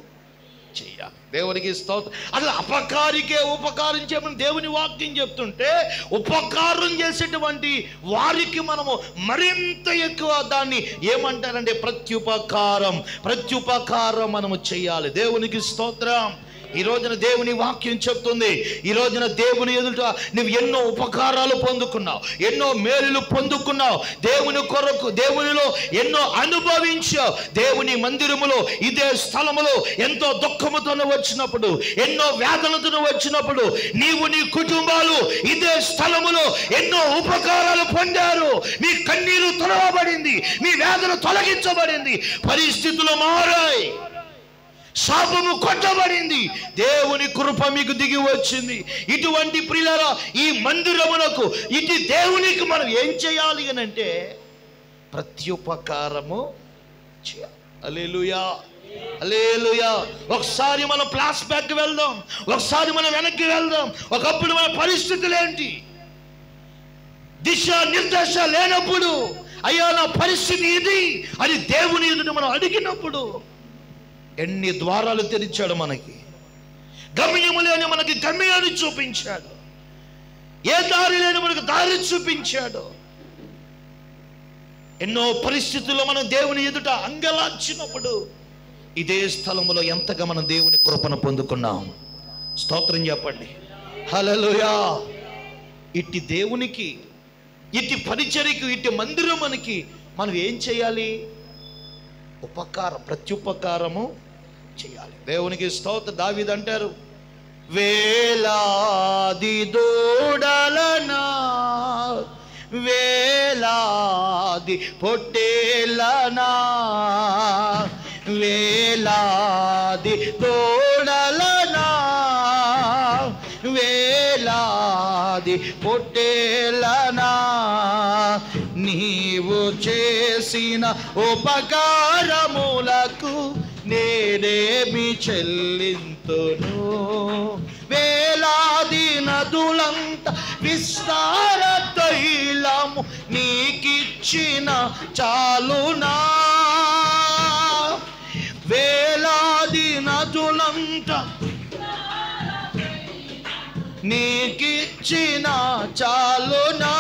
చేయాలి. దేవునికి స్తోత్రం. అసలు అపకారికే ఉపకారం చేయమని దేవుని వాక్యం చెప్తుంటే, ఉపకారం చేసేటువంటి వారికి మనము మరింత ఎక్కువ దాన్ని ఏమంటారంటే ప్రత్యుపకారం మనము చేయాలి. దేవునికి స్తోత్రం. ఈ రోజున దేవుని వాక్యం చెప్తుంది, ఈ రోజున దేవుని ఎదుట నువ్వు ఎన్నో ఉపకారాలు పొందుకున్నావు, ఎన్నో మేలులు పొందుకున్నావు, దేవుని కొరకు దేవునిలో ఎన్నో అనుభవించావు. దేవుని మందిరములో ఇదే స్థలములో ఎంతో దుఃఖముతో వచ్చినప్పుడు, ఎన్నో వేదనతో వచ్చినప్పుడు నీవు నీ కుటుంబాలు ఇదే స్థలములో ఎన్నో ఉపకారాలు పొందారు. మీ కన్నీరు తొలగబడింది, మీ వేదన తొలగించబడింది, పరిస్థితులు మారాయి, శాపము కొట్టబడింది, దేవుని కృప మీకు దిగి వచ్చింది. ఇటువంటి ప్రియులారా, ఈ మందిరమునకు ఇటు దేవునికి మనం ఏం చేయాలి అని అంటే ప్రత్యుపకారము చేయాలి. హల్లెలూయా, హల్లెలూయా. ఒకసారి మనం ఫ్లాష్ బ్యాక్ వెళ్దాం, ఒకసారి మనం వెనక్కి వెళ్దాం. ఒకప్పుడు మన పరిస్థితులు ఏంటి? దిశ నిర్దేశ లేనప్పుడు, అయ్యా నా పరిస్థితి ఇది అని దేవుని ఎదుట మనం అడిగినప్పుడు ఎన్ని ద్వారాలు తెరిచాడు మనకి, గమ్యము లేని మనకి గమ్యాన్ని చూపించాడు, ఏ దారి లేని మనకు దారి చూపించాడు. ఎన్నో పరిస్థితుల్లో మనం దేవుని ఎదుట అంగలార్చినప్పుడు ఇదే స్థలములో ఎంతగా మనం దేవుని కృపను పొందుకున్నాం. స్తోత్రం చెప్పండి, హల్లెలూయా. ఇట్టి దేవునికి, ఇట్టి పరిచర్యకు, ఇట్టి మందిరమునికి మనం ఏం చేయాలి? ఉపకారం, ప్రత్యుపకారము చేయాలి. దేవునికి స్తోత్రం. దావీదు అంటారు, వేలాది దూడలనా, వేలాది పొట్టేలనా, వేలాది దూడలనా, వేలాది పొట్టేలనా, నీవు చేసిన ఉపకారములకు నేనేమి చెల్లింతును? వేలాది నదులంత విస్తార తైలము నీకిచ్చిన చాలునా, వేలాది నదులంత నీకిచ్చిన చాలునా,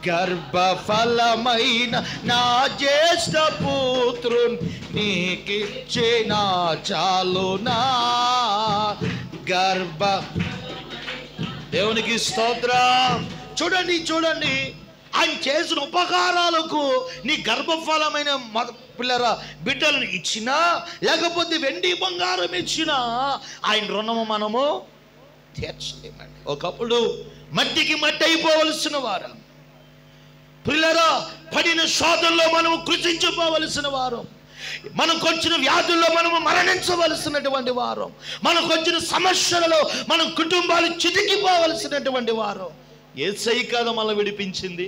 గర్భఫలమైన నా జ్యేష్ఠ పుత్రుని నీకిచ్చిన చాలునా, దేవునికి స్తోత్రం. చూడండి చూడండి, ఆయన చేసిన ఉపకారాలకు నీ గర్భఫలమైన పిల్లరా బిడ్డలను ఇచ్చినా, లేకపోతే వెండి బంగారం ఇచ్చినా ఆయన రుణము మనము తీర్చలేమండి. ఒకప్పుడు మట్టికి మట్టి అయిపోవలసిన వారు పిల్లరా, పడిన శోధనలో మనము కృషించిపోవలసిన వారు, మనకు వచ్చిన వ్యాధుల్లో మనము మరణించవలసినటువంటి వారు, మనకు వచ్చిన సమస్యలలో మనం కుటుంబాలు చితికిపోవలసినటువంటి వారు. యేసయ్య కదా మనల్ని విడిపించింది,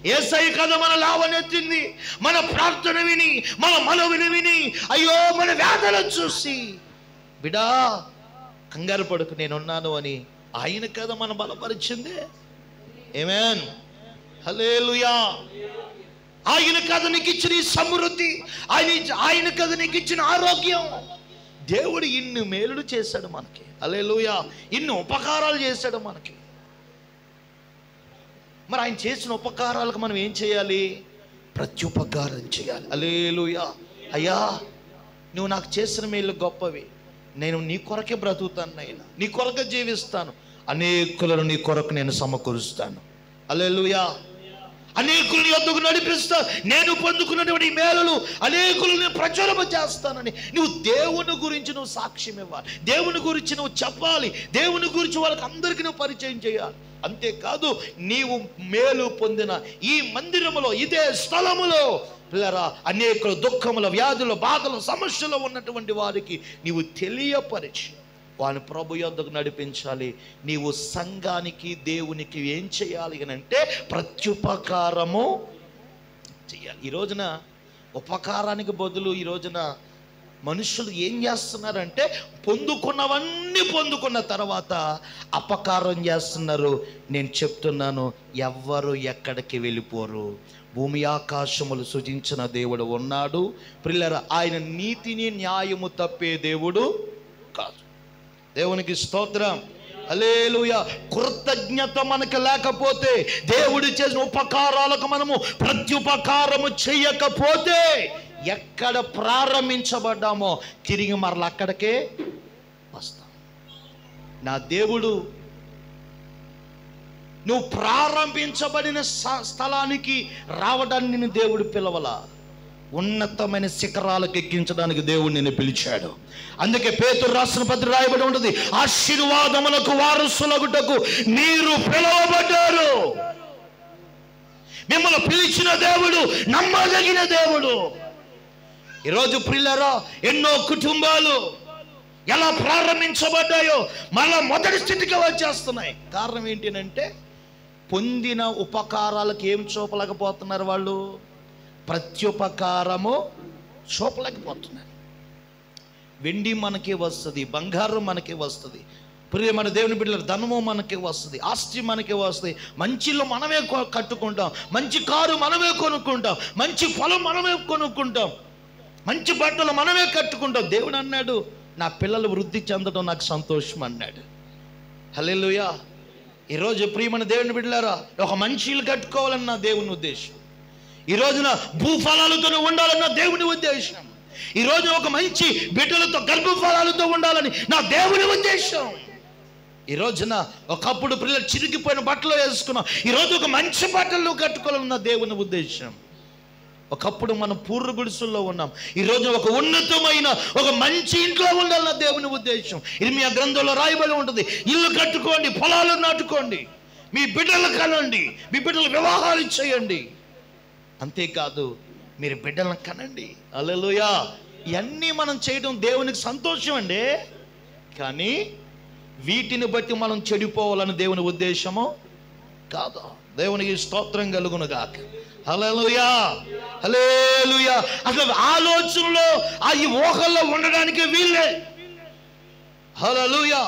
యేసయ్య కదా మన లావనెత్తింది. మన ప్రార్థన విని, మన మనవిని విని, అయ్యో మన వేదనను చూసి, బిడా కంగారు పడుకు నేనున్నాను అని ఆయన కదా మన బలపరిచింది. ఆమేన్, హల్లెలూయా. ఆయన కదా నీకు ఇచ్చిన ఈ సమృద్ధి, ఆయన కదా నీకు ఇచ్చిన ఆరోగ్యం. దేవుడు ఇన్ని మేలులు చేశాడు మనకి, హల్లెలూయా. ఇన్ని ఉపకారాలు చేశాడు మనకి. మరి ఆయన చేసిన ఉపకారాలకు మనం ఏం చేయాలి? ప్రత్యుపకారం చేయాలి. హల్లెలూయా. అయ్యా నువ్వు నాకు చేసిన మేలు గొప్పవి, నేను నీ కొరకే బ్రతుకుతాను, నాయనా నీ కొరకే జీవిస్తాను, అనేకులను నీ కొరకు నేను సమకూరుస్తాను. హల్లెలూయా. అనేకులు నీ వద్దకు నడిపిస్తా, నేను పొందుకున్నటువంటి మేలులు అనేకులను ప్రచురము చేస్తానని నువ్వు దేవుని గురించి నువ్వు సాక్ష్యం ఇవ్వాలి, దేవుని గురించి నువ్వు చెప్పాలి, దేవుని గురించి వాళ్ళకి అందరికీ నువ్వు పరిచయం చేయాలి. అంతేకాదు నీవు మేలు పొందిన ఈ మందిరములో, ఇదే స్థలములో పిల్లరా అనేకులు దుఃఖముల, వ్యాధుల, బాధల, సమస్యలు ఉన్నటువంటి వారికి నీవు తెలియపరిచి వాని ప్రభు యొద్దకు నడిపించాలి. నీవు సంఘానికి, దేవునికి ఏం చేయాలి అని అంటే ప్రత్యుపకారము చేయాలి. ఈ రోజున ఉపకారానికి బదులు ఈ రోజున మనుషులు ఏం చేస్తున్నారంటే పొందుకున్నవన్నీ పొందుకున్న తర్వాత అపకారం చేస్తున్నారు. నేను చెప్తున్నాను, ఎవ్వరు ఎక్కడికి వెళ్ళిపోరు. భూమి ఆకాశములు సృజించిన దేవుడు ఉన్నాడు ప్రియులారా. ఆయన నీతిని న్యాయము తప్పే దేవుడు కాదు. దేవునికి స్తోత్రం, హల్లెలూయా. కృతజ్ఞత మనకు లేకపోతే, దేవుడు చేసిన ఉపకారాలకు మనము ప్రత్యుపకారము చేయకపోతే, ఎక్కడ ప్రారంభించబడ్డామో తిరిగి మరల అక్కడికే వస్తాం. నా దేవుడు నువ్వు ప్రారంభించబడిన స్థలానికి రావడానికి నిన్ను దేవుడు పిలవలా, ఉన్నతమైన శిఖరాలకు ఎక్కించడానికి దేవుడు నిన్ను పిలిచాడు. అందుకే పేతురు రాసిన పత్రిక రాయబడి ఉంటుంది, ఆశీర్వాదములకు వారసులగుటకు మీరు పిలువబడ్డారు. మిమ్మల్ని పిలిచిన దేవుడు నమ్మదగిన దేవుడు. ఈరోజు ప్రియులారా, ఎన్నో కుటుంబాలు ఎలా ప్రారంభించబడ్డాయో మళ్ళా మొదటి స్థితికి వచ్చేస్తున్నాయి. కారణం ఏంటంటే పొందిన ఉపకారాలకు ఏం చూపలేకపోతున్నారు, వాళ్ళు ప్రత్యుపకారము చూపలేకపోతున్నారు. వెండి మనకే వస్తుంది, బంగారం మనకే వస్తుంది, మన దేవుని బిడ్డల ధనము మనకే వస్తుంది, ఆస్తి మనకే వస్తుంది, మంచి ఇల్లు మనమే కట్టుకుంటాం, మంచి కారు మనమే కొనుక్కుంటాం, మంచి పొలం మనమే కొనుక్కుంటాం, మంచి బట్టలు మనమే కట్టుకుంటాం. దేవుడు అన్నాడు, నా పిల్లలు వృద్ధి చెందడం నాకు సంతోషం అన్నాడు. హల్లెలూయా. ఈరోజు ప్రియమైన దేవుని బిడ్డలారా, ఒక మంచి ఇల్లు కట్టుకోవాలన్న దేవుని ఉద్దేశం. ఈ రోజున భూఫలాలతో ఉండాలన్న దేవుని ఉద్దేశం. ఈ రోజు ఒక మంచి బిడ్డలతో గర్భఫలాలతో ఉండాలని నా దేవుని ఉద్దేశం. ఈ రోజున ఒకప్పుడు పిల్లలు చిరిగిపోయిన బట్టలు వేసుకున్నాం, ఈరోజు ఒక మంచి బట్టలు కట్టుకోవాలన్న దేవుని ఉద్దేశం. ఒకప్పుడు మనం పూర్వ గుడిసెల్లో ఉన్నాం, ఈరోజు ఒక ఉన్నతమైన ఒక మంచి ఇంట్లో ఉండాలన్న దేవుని ఉద్దేశం. ఇర్మియా గ్రంథంలో రాయబడి ఉంటుంది, ఇల్లు కట్టుకోండి, పొలాలు నాటుకోండి, మీ బిడ్డలు కనండి, మీ బిడ్డలు వివాహాలు చేయండి. అంతేకాదు మీరు బిడ్డలను కనండి. హల్లెలూయా. ఇవన్నీ మనం చేయడం దేవునికి సంతోషం అండి. కానీ వీటిని బట్టి మనం చెడిపోవాలని దేవుని ఉద్దేశము కాదు. దేవునికి స్తోత్రం కలుగును గాక. హల్లెలూయా, హల్లెలూయా. అసలు ఆలోచనలో ఈ ఊహల్లో ఉండడానికి వీళ్ళే. హల్లెలూయా.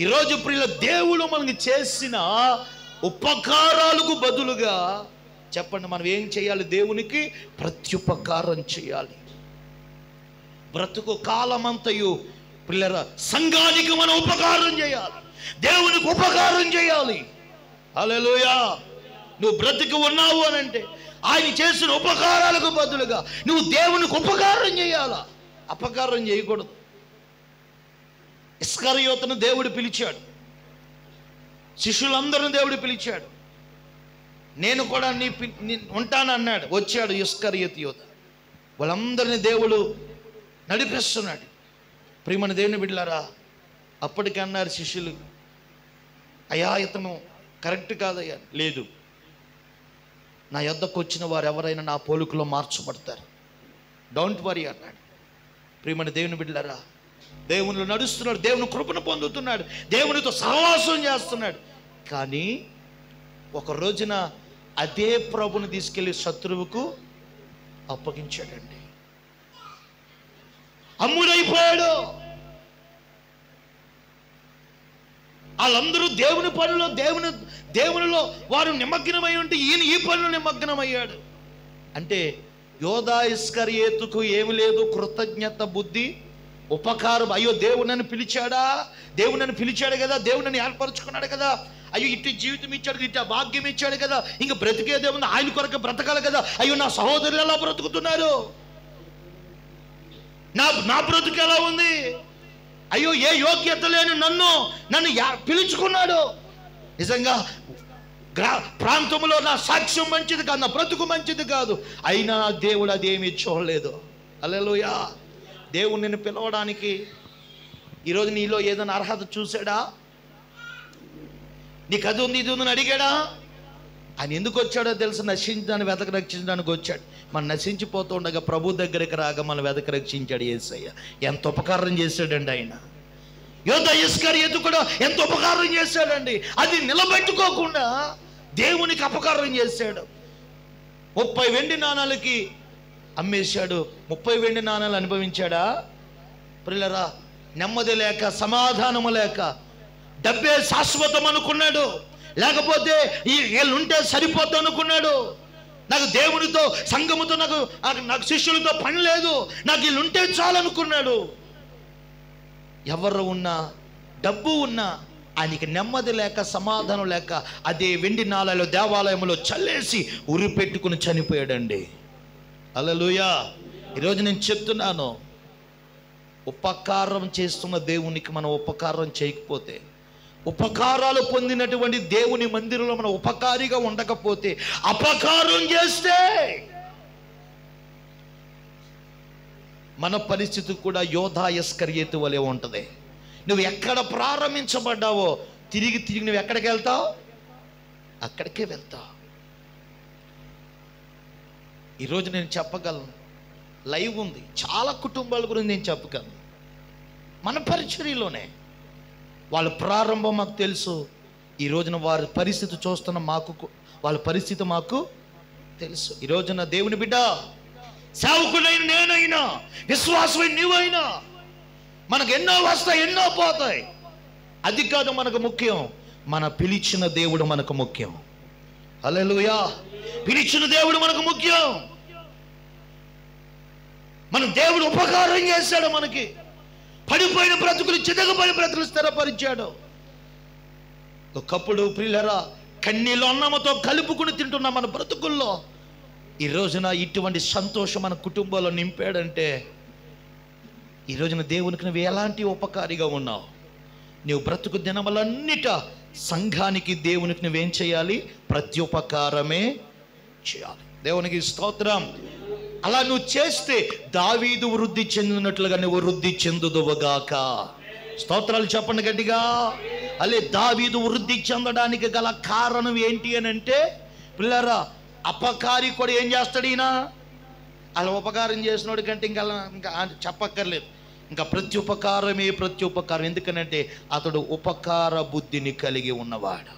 ఈరోజు ప్రియుల దేవుడు మనకి చేసిన ఉపకారాలకు బదులుగా చెప్పండి, మనం ఏం చేయాలి? దేవునికి ప్రత్యుపకారం చేయాలి. బ్రతుకు కాలమంతయు పిల్లరా సంఘానికి మనం ఉపకారం చేయాలి, దేవునికి ఉపకారం చేయాలి. హల్లెలూయా. నువ్వు బ్రతికి ఉన్నావు అని అంటే ఆయన చేసిన ఉపకారాలకు బదులుగా నువ్వు దేవునికి ఉపకారం చేయాలా, అపకారం చేయకూడదు. ఇస్కరియోతును దేవుడు పిలిచాడు, శిష్యులందరిని దేవుడు పిలిచాడు. నేను కూడా నీ ఉంటానన్నాడు. వచ్చాడు ఇస్కరియోతు యోధ. వాళ్ళందరినీ దేవుడు నడిపిస్తున్నాడు. ప్రియమైన దేవుని బిడ్డలారా, అప్పటికి అన్నారు శిష్యులు, అయ్యా ఇతను కరెక్ట్ కాదయ్యా. లేదు, నా యొద్దకు వచ్చిన వారు ఎవరైనా నా పోలికలో మార్చబడతారు, డోంట్ వరీ అన్నాడు. ప్రియమైన దేవుని బిడ్డలారా, దేవునిలో నడుస్తున్నాడు, దేవుని కృపను పొందుతున్నాడు, దేవునితో సహవాసం చేస్తున్నాడు. కానీ ఒక రోజున అదే ప్రభుని తీసుకెళ్లి శత్రువుకు అప్పగించాడండి. అమ్ముడైపోయాడు. వాళ్ళందరూ దేవుని పనిలో దేవునిలో వారు నిమగ్నమై ఉంటే ఈయన ఈ పనిలో నిమగ్నమయ్యాడు. అంటే యోధా ఇస్కరియోతుకు ఏమి లేదు, కృతజ్ఞత బుద్ధి, ఉపకారం. అయ్యో దేవుడు నన్ను పిలిచాడా, దేవుడు నన్ను పిలిచాడు కదా, దేవుడు నన్ను ఏర్పరచుకున్నాడు కదా, అయ్యో ఇట్టి జీవితం ఇచ్చాడు, ఇట్టి భాగ్యం ఇచ్చాడు కదా, ఇంక బ్రతికేదేముంది, ఆయన కొరకు బ్రతకాలి కదా. అయ్యో నా సహోదరులు ఎలా బ్రతుకుతున్నారు, నా బ్రతుకు ఎలా ఉంది, అయ్యో ఏ యోగ్యత లేని నన్ను పిలుచుకున్నాడు. నిజంగా ప్రాంతంలో నా సాక్ష్యం మంచిది కాదు, నా బ్రతుకు మంచిది కాదు, అయినా దేవుడు అదేమీ చూడలేదు. హల్లెలూయా. దేవుడు నిన్ను పిలవడానికి ఈరోజు నీలో ఏదైనా అర్హత చూసాడా? నీకు అది ఉంది ఇది ఉందని అడిగాడా? ఆయన ఎందుకు వచ్చాడో తెలుసు, నశించడాన్ని వెతక రక్షించడానికి వచ్చాడు. మనం నశించిపోతుండగా ప్రభు దగ్గరికి రాగా మనం వెతక రక్షించాడు యేసయ్య. ఎంత ఉపకారం చేశాడండి ఆయన. యోధా ఇస్కరియోతు కూడా ఎంత ఉపకారం చేశాడండి. అది నిలబెట్టుకోకుండా దేవునికి అపకారం చేశాడు. 30 వెండి నాణాలకి అమ్మేశాడు. 30 వెండి నాణాలు అనుభవించాడా? ప్రియులారా, నెమ్మది లేక, సమాధానము లేక, డబ్బే శాశ్వతం అనుకున్నాడు, లేకపోతే వీళ్ళుంటే సరిపోద్దు అనుకున్నాడు. నాకు దేవునితో సంఘముతో నాకు శిష్యులతో పని లేదు, నాకు వీళ్ళుంటే చాలనుకున్నాడు. ఎవరు ఉన్నా, డబ్బు ఉన్నా ఆయనకి నెమ్మది లేక, సమాధానం లేక అదే వెండి నాళాలు దేవాలయంలో చల్లేసి ఉరి పెట్టుకుని చనిపోయాడండి. హల్లెలూయా. ఈరోజు నేను చెప్తున్నాను, ఉపకారం చేస్తున్న దేవునికి మనం ఉపకారం చేయకపోతే, ఉపకారాలు పొందినటువంటి దేవుని మందిరంలో మనం ఉపకారిగా ఉండకపోతే, అపకారం చేస్తే మన పరిస్థితి కూడా యోధా ఇస్కరియోతు వలె ఉంటుంది. నువ్వు ఎక్కడ ప్రారంభించబడ్డావో తిరిగి నువ్వు ఎక్కడికి వెళ్తావు? అక్కడికే వెళ్తావు. ఈరోజు నేను చెప్పగలను, లైవ్ ఉంది, చాలా కుటుంబాల గురించి నేను చెప్పగలను. మన పరిచర్యలోనే వాళ్ళ ప్రారంభం మాకు తెలుసు. ఈ రోజున వారి పరిస్థితి చూస్తున్న వాళ్ళ పరిస్థితి మాకు తెలుసు. ఈ రోజున దేవుని బిడ్డ, సేవకుడైన నేనైనా, విశ్వాసమైన నీవైనా, మనకు ఎన్నో వస్తాయి, ఎన్నో పోతాయి. అది కాదు మనకు ముఖ్యం, మన పిలిచిన దేవుడు మనకు ముఖ్యం. హల్లెలూయా. పిలిచిన దేవుడు మనకు ముఖ్యం. మన దేవుడు ఉపకారం చేశాడు మనకి. పడిపోయిన బ్రతుకులు, చితకబడిన బ్రతుకులు స్థిరపరిచాడు. ఒకప్పుడు ప్రియులారా, కన్నీళ్ళు అన్నముతో కలుపుకుని తింటున్న మన బ్రతుకుల్లో ఈ రోజున ఇటువంటి సంతోషం మన కుటుంబంలో నింపాడంటే, ఈ రోజున దేవునికి నువ్వు ఎలాంటి ఉపకారిగా ఉన్నావు? నువ్వు బ్రతుకు దినములన్నిట సంఘానికి, దేవునికి నువ్వేం చేయాలి? ప్రత్యుపకారమే చేయాలి. దేవునికి స్తోత్రం. అలా నువ్వు చేస్తే దావీదు వృద్ధి చెందినట్లుగా నువ్వు వృద్ధి చెందుదువుగాక. స్తోత్రాలు చెప్పండి గట్టిగా. అలే, దావీదు వృద్ధి చెందడానికి గల కారణం ఏంటి అని అంటే, పిల్లరా, అపకారి కూడా ఏం చేస్తాడు? ఈయన అలా ఉపకారం చేసినోడి కంటే ఇంకా చెప్పక్కర్లేదు, ఇంకా ప్రత్యుపకారం. ఎందుకనంటే అతడు ఉపకార బుద్ధిని కలిగి ఉన్నవాడు.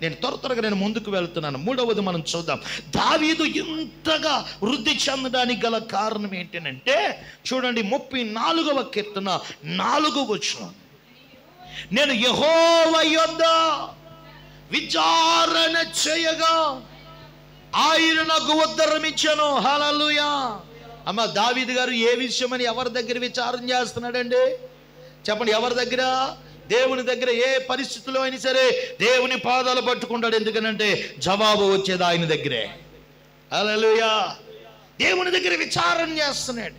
నేను త్వరగా ముందుకు వెళ్తున్నాను. మూడవది మనం చూద్దాం. దావీదు ఇంతగా వృద్ధి చెందడానికి గల కారణం ఏంటంటే, చూడండి 34వ కీర్తన 4వ వచనం. నేను యెహోవా యొద్ద విచారణ చేయగా ఆయన నాకు ఉత్తరం ఇచ్చాను. హల్లెలూయా. అమ్మ, దావీదు గారు ఏ విషయమని ఎవరి దగ్గర విచారణ చేస్తున్నాడండి? చెప్పండి, ఎవరి దగ్గర? దేవుని దగ్గర. ఏ పరిస్థితుల్లో అయినా సరే దేవుని పాదాలు పట్టుకుంటాడు. ఎందుకనంటే జవాబు వచ్చేది ఆయన దగ్గరే. హల్లెలూయా. దేవుని దగ్గర విచారణ చేస్తున్నాడు.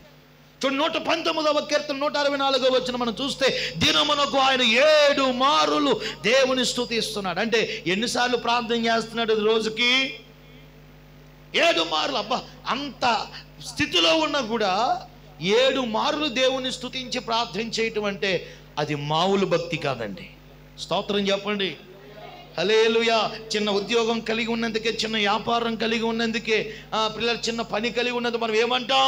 చూడండి, 119వ కీర్తన 164వ వచనం మనం చూస్తే, దినమునకు ఆయన 7 మారులు దేవుని స్తుతిస్తున్నాడు. అంటే ఎన్నిసార్లు ప్రార్థన చేస్తున్నాడు రోజుకి? 7 మార్లు. అబ్బా, అంత స్థితిలో ఉన్నా కూడా 7 మార్లు దేవుని స్తుతించి ప్రార్థన చేయటం అంటే అది మామూలు భక్తి కాదండి. స్తోత్రం చెప్పండి. హల్లెలూయా. చిన్న ఉద్యోగం కలిగి ఉన్నందుకే, చిన్న వ్యాపారం కలిగి ఉన్నందుకే, పిల్లలు చిన్న పని కలిగి ఉన్నందుకు మనం ఏమంటాం?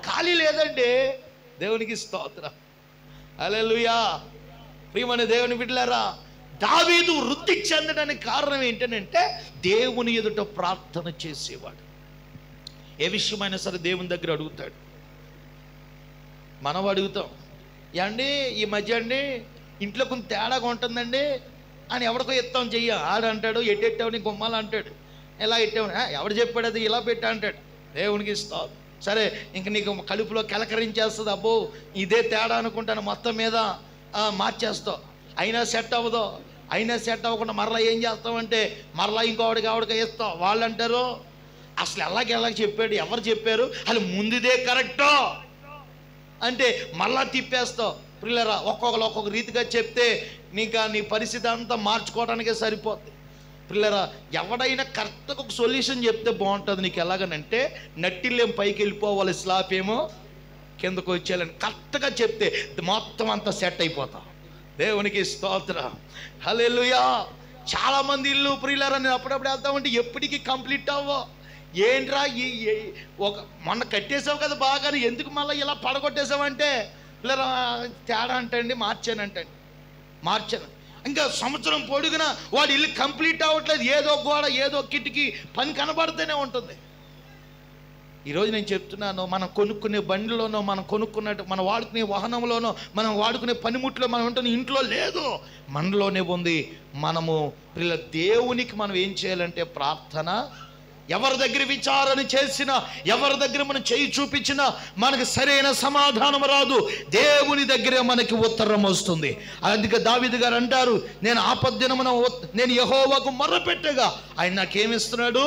ఖాళీ లేదండి. దేవునికి స్తోత్రం. హల్లెలూయా. ప్రియమైన దేవుని బిడ్డలారా, దావీదు వృద్ధి చెందడానికి కారణం ఏంటంటే దేవుని ఎదుట ప్రార్థన చేసేవాడు. ఏ విషయమైనా సరే దేవుని దగ్గర అడుగుతాడు. మనం అడుగుతాం, ఏమండి ఈ మధ్య అండి ఇంట్లో కొంచెం తేడాగా ఉంటుందండి అని ఎవరికో ఎత్తాం చెయ్య. ఆడంటాడు, ఎట్టెట్టావు నీ గుమ్మాలు అంటాడు. ఎలా ఎట్టావు? ఎవడు చెప్పాడు? అది ఇలా పెట్టా అంటాడు. దేవునికి ఇస్తావు. సరే, ఇంక నీకు కడుపులో కలకరించేస్తుంది. అబ్బో ఇదే తేడా అనుకుంటాను, మొత్తం మీద మార్చేస్తావు. అయినా సెట్ అవ్వదు. అయినా సెట్ అవ్వకుండా మరలా ఏం చేస్తావంటే మరలా ఆవిడకి ఇస్తావు. వాళ్ళు అంటారు, అసలు ఎలాగ చెప్పాడు? ఎవరు చెప్పారు? అసలు ముందుదే కరెక్టో అంటే మళ్ళా తిప్పేస్తావు. పిల్లరా, ఒక్కొక్క రీతిగా చెప్తే నీకు నీ పరిస్థితి అంతా మార్చుకోవడానికే సరిపోద్ది. పిల్లరా, ఎవడైనా కరెక్ట్గా ఒక సొల్యూషన్ చెప్తే బాగుంటుంది. నీకు ఎలాగనంటే నట్టిల్లేం పైకి వెళ్ళిపోవాలి, స్లాబ్ ఏమో కిందకు వచ్చేయాలని కరెక్ట్గా చెప్తే మొత్తం అంతా సెట్ అయిపోతాం. దేవునికి స్తోత్రం. హల్లెలూయా. చాలామంది ఇల్లు ప్రియులారా, నేను అప్పుడప్పుడు వెళ్తామంటే ఎప్పటికీ కంప్లీట్ అవ్వవు. ఏంట్రా మొన్న కట్టేసావు కదా బాగా, ఎందుకు మళ్ళీ ఇలా పడగొట్టేసావంటే పిల్లరా తేడా అంటండి, మార్చాను. ఇంకా సంవత్సరం పొడుగున వాడి ఇల్లు కంప్లీట్ అవ్వట్లేదు. ఏదో గోడ, ఏదో కిటికీ పని కనబడుతూనే ఉంటుంది. ఈరోజు నేను చెప్తున్నాను, మనం కొనుక్కునే బండిలోనో, మనం కొనుక్కున్నట్టు మనం వాడుకునే వాహనంలోనో, మనం వాడుకునే పనిముట్లో మనం ఉంటున్న ఇంట్లో లేదు, మనలోనే ఉంది. మనము దేవునికి మనం ఏం చేయాలంటే ప్రార్థన. ఎవరి దగ్గర విచారణ చేసినా, ఎవరి దగ్గర మనం చేయి చూపించినా మనకు సరైన సమాధానం రాదు. దేవుని దగ్గరే మనకి ఉత్తరం వస్తుంది. అందుకే దావీదు గారు అంటారు, నేను ఆపద్దినమున నేను యెహోవాకు మొర్రపెట్టగా ఆయన నాకేమిస్తున్నాడు?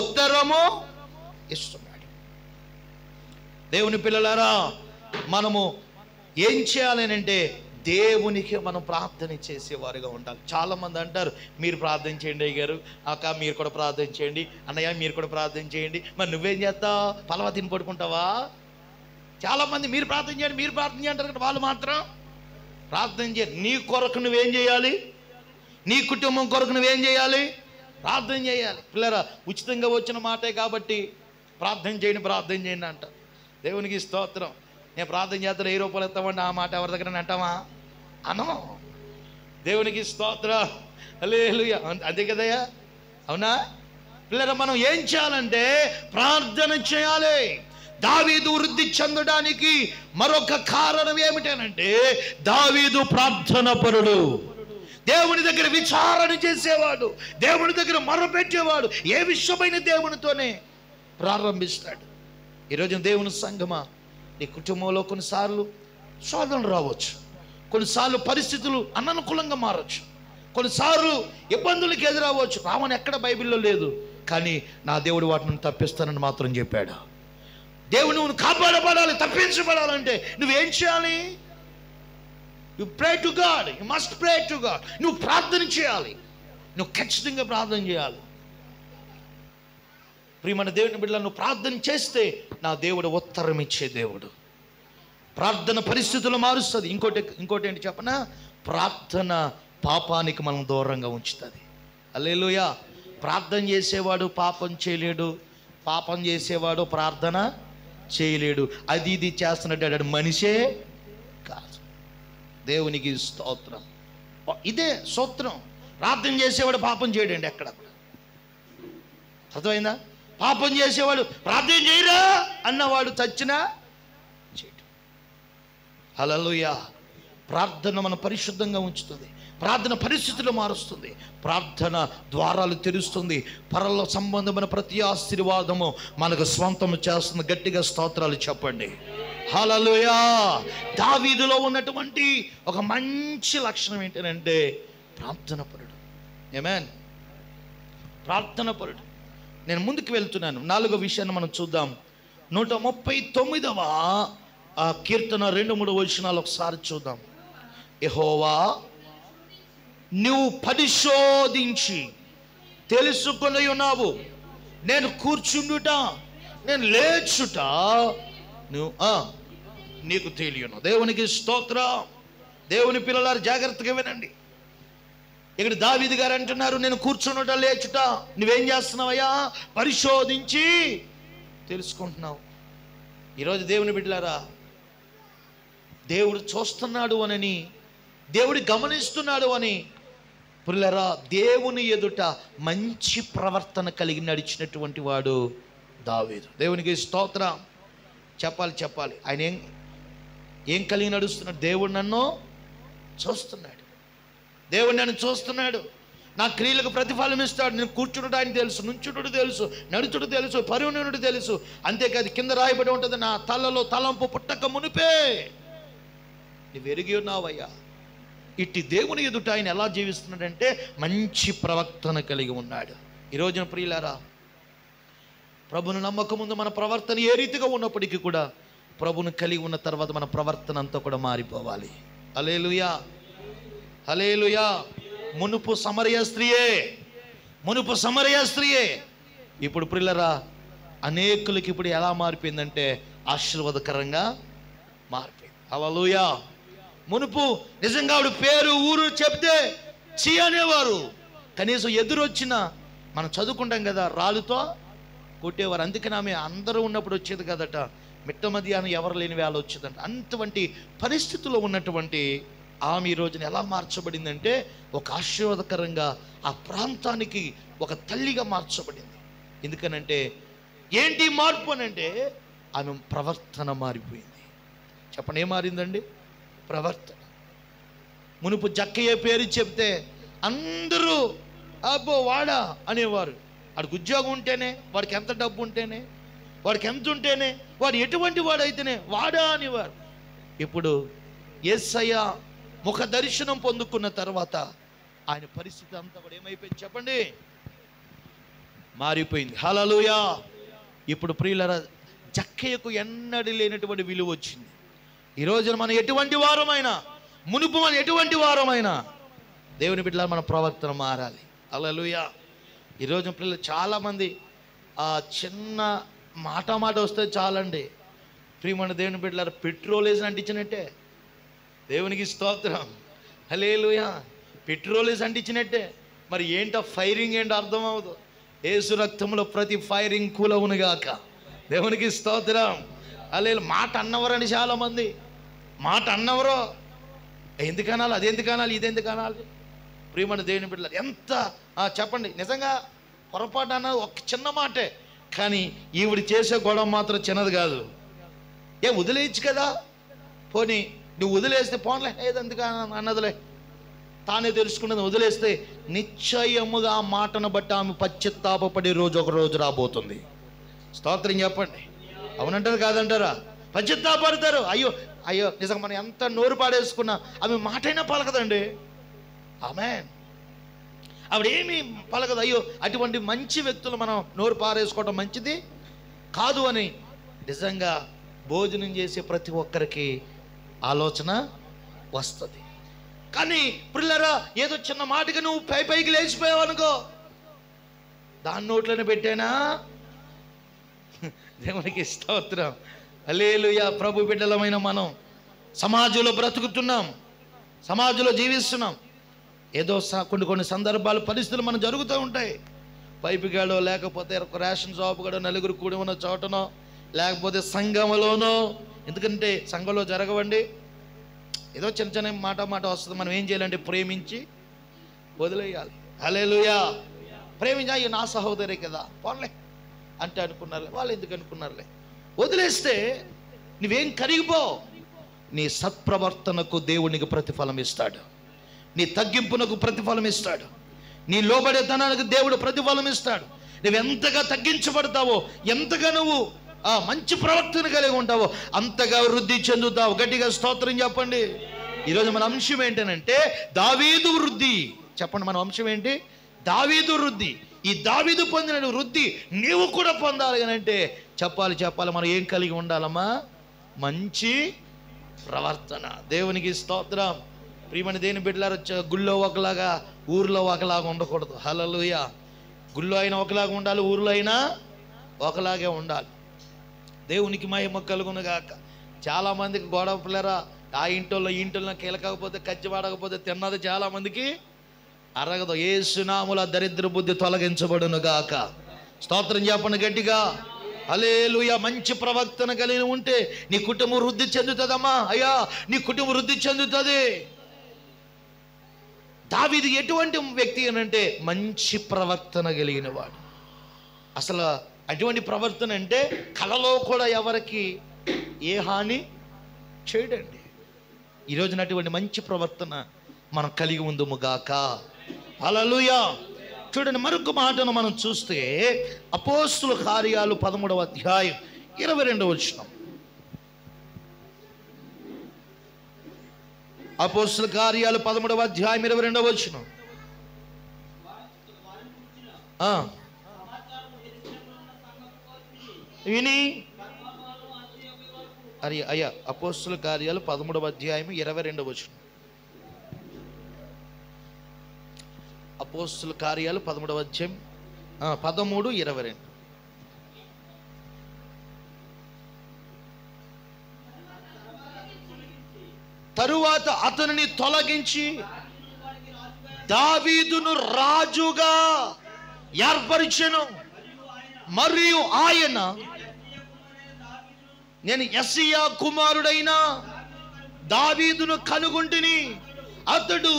ఉత్తరము ఇస్తున్నాడు. దేవుని పిల్లలారా, మనము ఏం చేయాలి అంటే దేవునికి మనం ప్రార్థన చేసేవారుగా ఉండాలి. చాలామంది అంటారు, మీరు ప్రార్థన చేయండి అయ్య గారు, అక్క మీరు కూడా ప్రార్థన చేయండి, అన్నయ్య మీరు కూడా ప్రార్థన చేయండి. మరి నువ్వేం చేస్తావు? పలవ తిని పడుకుంటావా? చాలామంది మీరు ప్రార్థన చేయండి మీరు ప్రార్థన చేయండి అంటారు, వాళ్ళు మాత్రం ప్రార్థన చేయండి. నీ కొరకు నువ్వేం చేయాలి? నీ కుటుంబం కొరకు నువ్వేం చేయాలి? ప్రార్థన చేయాలి. పిల్లరా, ఉచితంగా వచ్చిన మాటే కాబట్టి ప్రార్థన చేయండి అంట. దేవునికి స్తోత్రం. నేను ప్రార్థన చేస్తాను 1000 రూపాయలు ఇస్తామండి, ఆ మాట ఎవరి దగ్గర అంటామా? అనం. దేవునికి స్తోత్రం. హల్లెలూయా. అంతే కదయ్యా, అవునా? పిల్లరా, మనం ఏం చేయాలంటే ప్రార్థన చేయాలి. దావీదు వృద్ధి చెందడానికి మరొక కారణం ఏమిటనంటే దావీదు ప్రార్థన పరుడు. దేవుని దగ్గర విచారణ చేసేవాడు, దేవుని దగ్గర మొరపెట్టేవాడు. ఏ విషయమైన దేవునితోనే ప్రారంభిస్తాడు. ఈరోజు దేవుని సంగమా, నీ కుటుంబంలో కొన్నిసార్లు శోధనలు రావచ్చు, కొన్నిసార్లు పరిస్థితులు అననుకూలంగా మారచ్చు, కొన్నిసార్లు ఇబ్బందులకు ఎదురవ్వచ్చు. రావని ఎక్కడ బైబిల్లో లేదు, కానీ నా దేవుడు వాటిని తప్పిస్తానని మాత్రం చెప్పాడు. దేవుడు నువ్వు కాపాడబడాలి, తప్పించబడాలంటే నువ్వేం చేయాలి? You pray to God, you must pray to God. నువ్వు ప్రార్థన చేయాలి, నువ్వు ఖచ్చితంగా ప్రార్థన చేయాలి. ప్రియమైన దేవుని బిడ్డలు, నువ్వు ప్రార్థన చేస్తే నా దేవుడు ఉత్తరం ఇచ్చే దేవుడు. ప్రార్థన పరిస్థితులు మారుస్తుంది. ఇంకోటి ఏంటి చెప్పనా? ప్రార్థన పాపానికి మనం దూరంగా ఉంచుతుంది. హల్లెలూయా. ప్రార్థన చేసేవాడు పాపం చేయలేడు, పాపం చేసేవాడు ప్రార్థన చేయలేడు. అది ఇది చేస్తున్నట్టు మనిషే కాదు. దేవునికి స్తోత్రం. ఇదే సూత్రం. ప్రార్థన చేసేవాడు పాపం చేయడండి ఎక్కడ. అర్థమైందా? పాపం చేసేవాడు ప్రార్థన చేయరా అన్నవాడు చచ్చినా చేయడు. హల్లెలూయా. ప్రార్థన మన పరిశుద్ధంగా ఉంచుతుంది, ప్రార్థన పరిస్థితులు మారుస్తుంది, ప్రార్థన ద్వారాలు తెరుస్తుంది, పరల సంబంధమైన ప్రతి ఆశీర్వాదము మనకు స్వంతం చేస్తుంది. గట్టిగా స్తోత్రాలు చెప్పండి. హల్లెలూయా. దావీదులో ఉన్నటువంటి ఒక మంచి లక్షణం ఏంటంటే ప్రార్థన పరుడు. ఆమేన్. ప్రార్థన పరుడు. నేను ముందుకు వెళ్తున్నాను. 4వ విషయాన్ని మనం చూద్దాం. 139వ కీర్తన 2-3 వచనాలు ఒకసారి చూద్దాం. యెహోవా, నువ్వు పరిశోధించి తెలుసుకొని ఉన్నావు. నేను కూర్చుండుట, నేను లేచుట నీకు తెలియను. దేవునికి స్తోత్రం. దేవుని పిల్లలారు జాగ్రత్తగా వినండి. ఇక్కడ దావీదు గారు అంటున్నారు, నేను కూర్చునుట లేచుట నువ్వేం చేస్తున్నావయ్యా? పరిశోధించి తెలుసుకుంటున్నావు. ఈరోజు దేవుని బిడ్డలారా, దేవుడు చూస్తున్నాడు అని, దేవుడు గమనిస్తున్నాడు అని పిల్లరా, దేవుని ఎదుట మంచి ప్రవర్తన కలిగి నడిచినటువంటి వాడు దావీదు. దేవునికి స్తోత్రం. చెప్పాలి. ఆయన ఏం కలిగి నడుస్తున్నాడు? దేవుడు నన్ను చూస్తున్నాడు, దేవుడు నన్ను చూస్తున్నాడు, నా క్రియలకు ప్రతిఫలం ఇస్తాడు. నేను కూర్చుంటుడు ఆయన తెలుసు, నుంచుడు తెలుసు, నడుచుడు తెలుసు, పరిణుడు తెలుసు. అంతేకాదు కింద రాయబడి ఉంటుంది, నా తలలో తలంపు పుట్టక మునిపే నువ్వు ఎరిగి ఉన్నావయ్యా. ఇట్టి దేవుని ఎదుట ఆయన ఎలా జీవిస్తున్నాడంటే మంచి ప్రవర్తన కలిగి ఉన్నాడు. ఈ రోజున ప్రియులారా, ప్రభుని నమ్మక ముందు మన ప్రవర్తన ఏ రీతిగా ఉన్నప్పటికీ కూడా ప్రభుని కలిగి ఉన్న తర్వాత మన ప్రవర్తన అంతా కూడా మారిపోవాలి. హల్లెలూయా, హల్లెలూయా. మునుపు సమరయ స్త్రీయే, ఇప్పుడు ప్రియులారా అనేకులకి ఇప్పుడు ఎలా మారిపోయిందంటే ఆశీర్వాదకరంగా మారిపోయింది. హల్లెలూయా. మునుపు నిజంగా ఆవిడ పేరు ఊరు చెప్తే చీ అనేవారు, కనీసం ఎదురొచ్చినా మనం చదువుకుంటాం కదా, రాళ్ళుతో కొట్టేవారు. అందుకని ఆమె అందరూ ఉన్నప్పుడు వచ్చేది కదట, మిట్ట మధ్యాహ్నం ఎవరు లేని వేళ వచ్చేదంట. అటువంటి పరిస్థితుల్లో ఉన్నటువంటి ఆమె ఈ రోజున ఎలా మార్చబడిందంటే ఒక ఆశీర్వాదకరంగా ఆ ప్రాంతానికి ఒక తల్లిగా మార్చబడింది. ఎందుకనంటే ఏంటి మార్పు అనంటే ఆమె ప్రవర్తన మారిపోయింది. చెప్పండి, ఏం మారిందండి? ప్రవర్తన. మునుపు జక్కయ్య పేరు చెప్తే అందరూ అబ్బో వాడా అనేవారు. వాడికి ఉద్యోగం ఉంటేనే, వాడికి ఎంత డబ్బు ఉంటేనే, వాడికి ఎంత ఉంటేనే, వాడు ఎటువంటి వాడైతేనే వాడా అనేవారు. ఇప్పుడు యేసయ్య ముఖ దర్శనం పొందుకున్న తర్వాత ఆయన పరిస్థితి అంతా కూడా ఏమైపోయింది చెప్పండి? మారిపోయింది. హల్లెలూయా. ఇప్పుడు ప్రియులారా, జక్కయ్యకు ఎన్నడూ లేనటువంటి విలువ వచ్చింది. ఈ రోజున మనం ఎటువంటి వారమైనా, మునుపు మనం ఎటువంటి వారమైనా, దేవుని బిడ్డల మన ప్రవర్తన మారాలి. హల్లెలూయా. ఈరోజు పిల్లలు చాలామంది చిన్న మాట వస్తే చాలండి, ప్రియమైన దేవుని బిడ్డలారా, పెట్రోల్ వేసి అంటించినట్టే. దేవునికి స్తోత్రం. హల్లెలూయా. పెట్రోల్ వేసి అంటించినట్టే. మరి ఏంటో ఫైరింగ్ ఏంటో అర్థం అవ్వదు. యేసు రక్తంలో ప్రతి ఫైరింగ్ కూలవునుగాక. దేవునికి స్తోత్రం. హల్లెలూయా. మాట అన్నవరని చాలామంది మాట అన్నవరో, ఎందుకనాలి, అది ఎందుకనాలి, ఇది ఎందుకనాలి. ప్రియమైన దేవుని బిడ్డలారా, ఎంత చెప్పండి, నిజంగా పొరపాటు అన్న ఒక చిన్న మాటే, కానీ ఈవిడ చేసే గొడవ మాత్రం చిన్నది కాదు. వదిలేయచ్చు కదా, పోనీ నువ్వు వదిలేస్తే పోన్లే, ఏదెందుకు అన్నదిలే, తానే తెలుసుకున్నది వదిలేస్తే నిశ్చయముగా ఆ మాటను బట్టి ఆమె పశ్చాత్తాపపడే రోజు ఒక రోజు రాబోతుంది. స్తోత్రం చెప్పండి. అవునంటారు కాదంటారా? పశ్చాత్తాపడతారు. అయ్యో అయ్యో నిజంగా మనం ఎంత నోరు పాడేసుకున్నా ఆమె మాటైనా పలకదండి. ఆమేన్. ఆవిడేమీ పలకదు. అయ్యో అటువంటి మంచి వ్యక్తులు మనం నోరు పారేసుకోవడం మంచిది కాదు అని నిజంగా భోజనం చేసే ప్రతి ఒక్కరికి ఆలోచన వస్తుంది. కానీ పిల్లరా, ఏదో చిన్న మాటగా నువ్వు పైకి లేచిపోయావు అనుకో, దాని నోట్లోనే పెట్టానా. దేవునికి స్తోత్రం. హల్లెలూయా. ప్రభు బిడ్డలమైన మనం సమాజంలో బ్రతుకుతున్నాం, సమాజంలో జీవిస్తున్నాం. ఏదో కొన్ని సందర్భాలు, పరిస్థితులు మనం జరుగుతూ ఉంటాయి. పైపుగాడో, లేకపోతే ఒక రేషన్ షాపు గడో, నలుగురు కూడి ఉన్న చోటనో, లేకపోతే సంఘంలోనో. ఎందుకంటే సంఘంలో జరగవండి, ఏదో చిన్న చిన్న మాట వస్తుంది. మనం ఏం చేయాలంటే ప్రేమించి వదిలేయాలి. హల్లెలూయా. ప్రేమించి, అయ్యో నా సహోదరే కదా పోన్లే అంటే అనుకున్నారులే, వాళ్ళు ఎందుకు అనుకున్నారులే, వదిలేస్తే నువ్వేం కరిగిపో. నీ సత్ప్రవర్తనకు దేవునికి ప్రతిఫలం ఇస్తాడు, నీ తగ్గింపునకు ప్రతిఫలం ఇస్తాడు, నీ లోబడేతనానికి దేవుడు ప్రతిఫలం ఇస్తాడు. నువ్వు ఎంతగా తగ్గించబడతావో, ఎంతగా నువ్వు మంచి ప్రవర్తన కలిగి ఉంటావో అంతగా వృద్ధి చెందుతావు. గట్టిగా స్తోత్రం చెప్పండి. ఈరోజు మన అంశం ఏంటంటే దావీదు వృద్ధి. చెప్పండి, మన అంశం ఏంటి? దావీదు వృద్ధి. ఈ దావీదు పొందిన వృద్ధి నీవు కూడా పొందాలి అని అంటే చెప్పాలి మనం ఏం కలిగి ఉండాలమ్మా? మంచి ప్రవర్తన. దేవునికి స్తోత్రం. ప్రియమైన దేవుని బిడ్డలారా, గుళ్ళో ఒకలాగా ఊర్లో ఒకలాగా ఉండకూడదు. హల్లెలూయా. గుళ్ళో అయినా ఒకలాగా ఉండాలి, ఊర్లో అయినా ఒకలాగే ఉండాలి. దేవునికి మహిమ కలుగునుగాక. చాలామందికి గొడవ పిల్లరా, ఆ ఇంట్లో ఈ ఇంట్లో కీలకపోతే, కచ్చి పడకపోతే తిన్నది చాలామందికి అరగదు. యేసు నామములో దరిద్ర బుద్ధి తొలగించబడునుగాక. స్తోత్రం చెప్పండి గట్టిగా. హల్లెలూయా. మంచి ప్రవర్తన కలిగి ఉంటే నీ కుటుంబం వృద్ధి చెందుతుందమ్మా. అయ్యా, నీ కుటుంబం వృద్ధి చెందుతుంది. దావీదు ఎటువంటి వ్యక్తి అనంటే మంచి ప్రవర్తన కలిగిన వాడు. అసలు అటువంటి ప్రవర్తన అంటే కలలో కూడా ఎవరికి ఏ హాని చేయడండి. ఈరోజున అటువంటి మంచి ప్రవర్తన మనం కలిగి ఉందుముగాక. హల్లెలూయా. చూడండి, మరొక మాటను మనం చూస్తే అపోస్తుల కార్యాలు 13వ అధ్యాయం 22వ వచనం. అపోస్తుల కార్యాలు 13వ అధ్యాయం 22వ వచనం. విని అయ్యా, అపోస్తుల కార్యాలు 13వ అధ్యాయం 22వ వచనం. అపోస్తుల కార్యాలు 13వ అధ్యాయం 13, 22. తరువాత అతనిని తొలగించి దావీదును రాజుగా ఏర్పరిచెను. మరియు ఆయన, నేను యెష్షయా కుమారుడైన దావీదును కనుగొంటిని, అతడు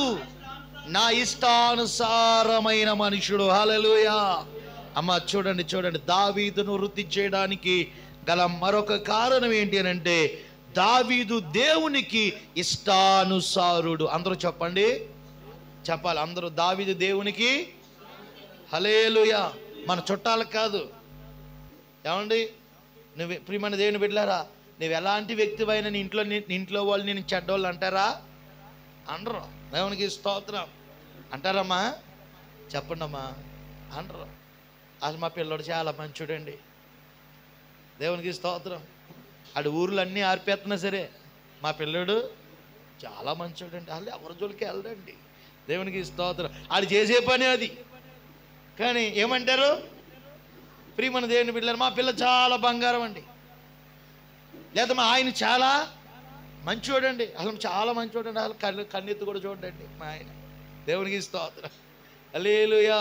నా ఇష్టానుసారమైన మనుషుడు. హల్లెలూయా. అమ్మ చూడండి, దావీదును వృద్ధి చేయడానికి గల మరొక కారణం ఏంటి అని అంటే దావీదు దేవునికి ఇష్టానుసారుడు. అందరూ చెప్పాలి అందరూ, దావీదు దేవునికి. హల్లెలూయా. మన చుట్టాలకు కాదు. ఏమండి, నువ్వు ప్రియమైన దేవుని బిడ్డలారా, నువ్వు ఎలాంటి వ్యక్తివైనా నీ ఇంట్లో వాళ్ళు నేను చెడ్డోళ్ళు అంటారా? అనరు. దేవునికి స్తోత్రం. అంటారమ్మా? చెప్పండి అమ్మా. అనరు. అసలు మా పిల్లడు చాలా మంచోడండి. దేవునికి స్తోత్రం. ఆడు ఊర్లన్నీ ఆర్పేస్తున్నా సరే, మా పిల్లడు చాలా మంచోడండి, వాళ్ళు ఎవరి జోలికి వెళ్ళడండి. దేవునికి స్తోత్రం. ఆడు చేసే పని అది. కానీ ఏమంటారు? ప్రియమైన దేవుని బిడ్డలారా, మా పిల్ల చాలా బంగారం అండి, లేదా మా ఆయన చాలా మంచోడండి, అసలు చాలా మంచోడండి, అసలు కన్నెత్తి కూడా చూడండి మా ఆయన. దేవునికి స్తోత్రం. హల్లెలూయా.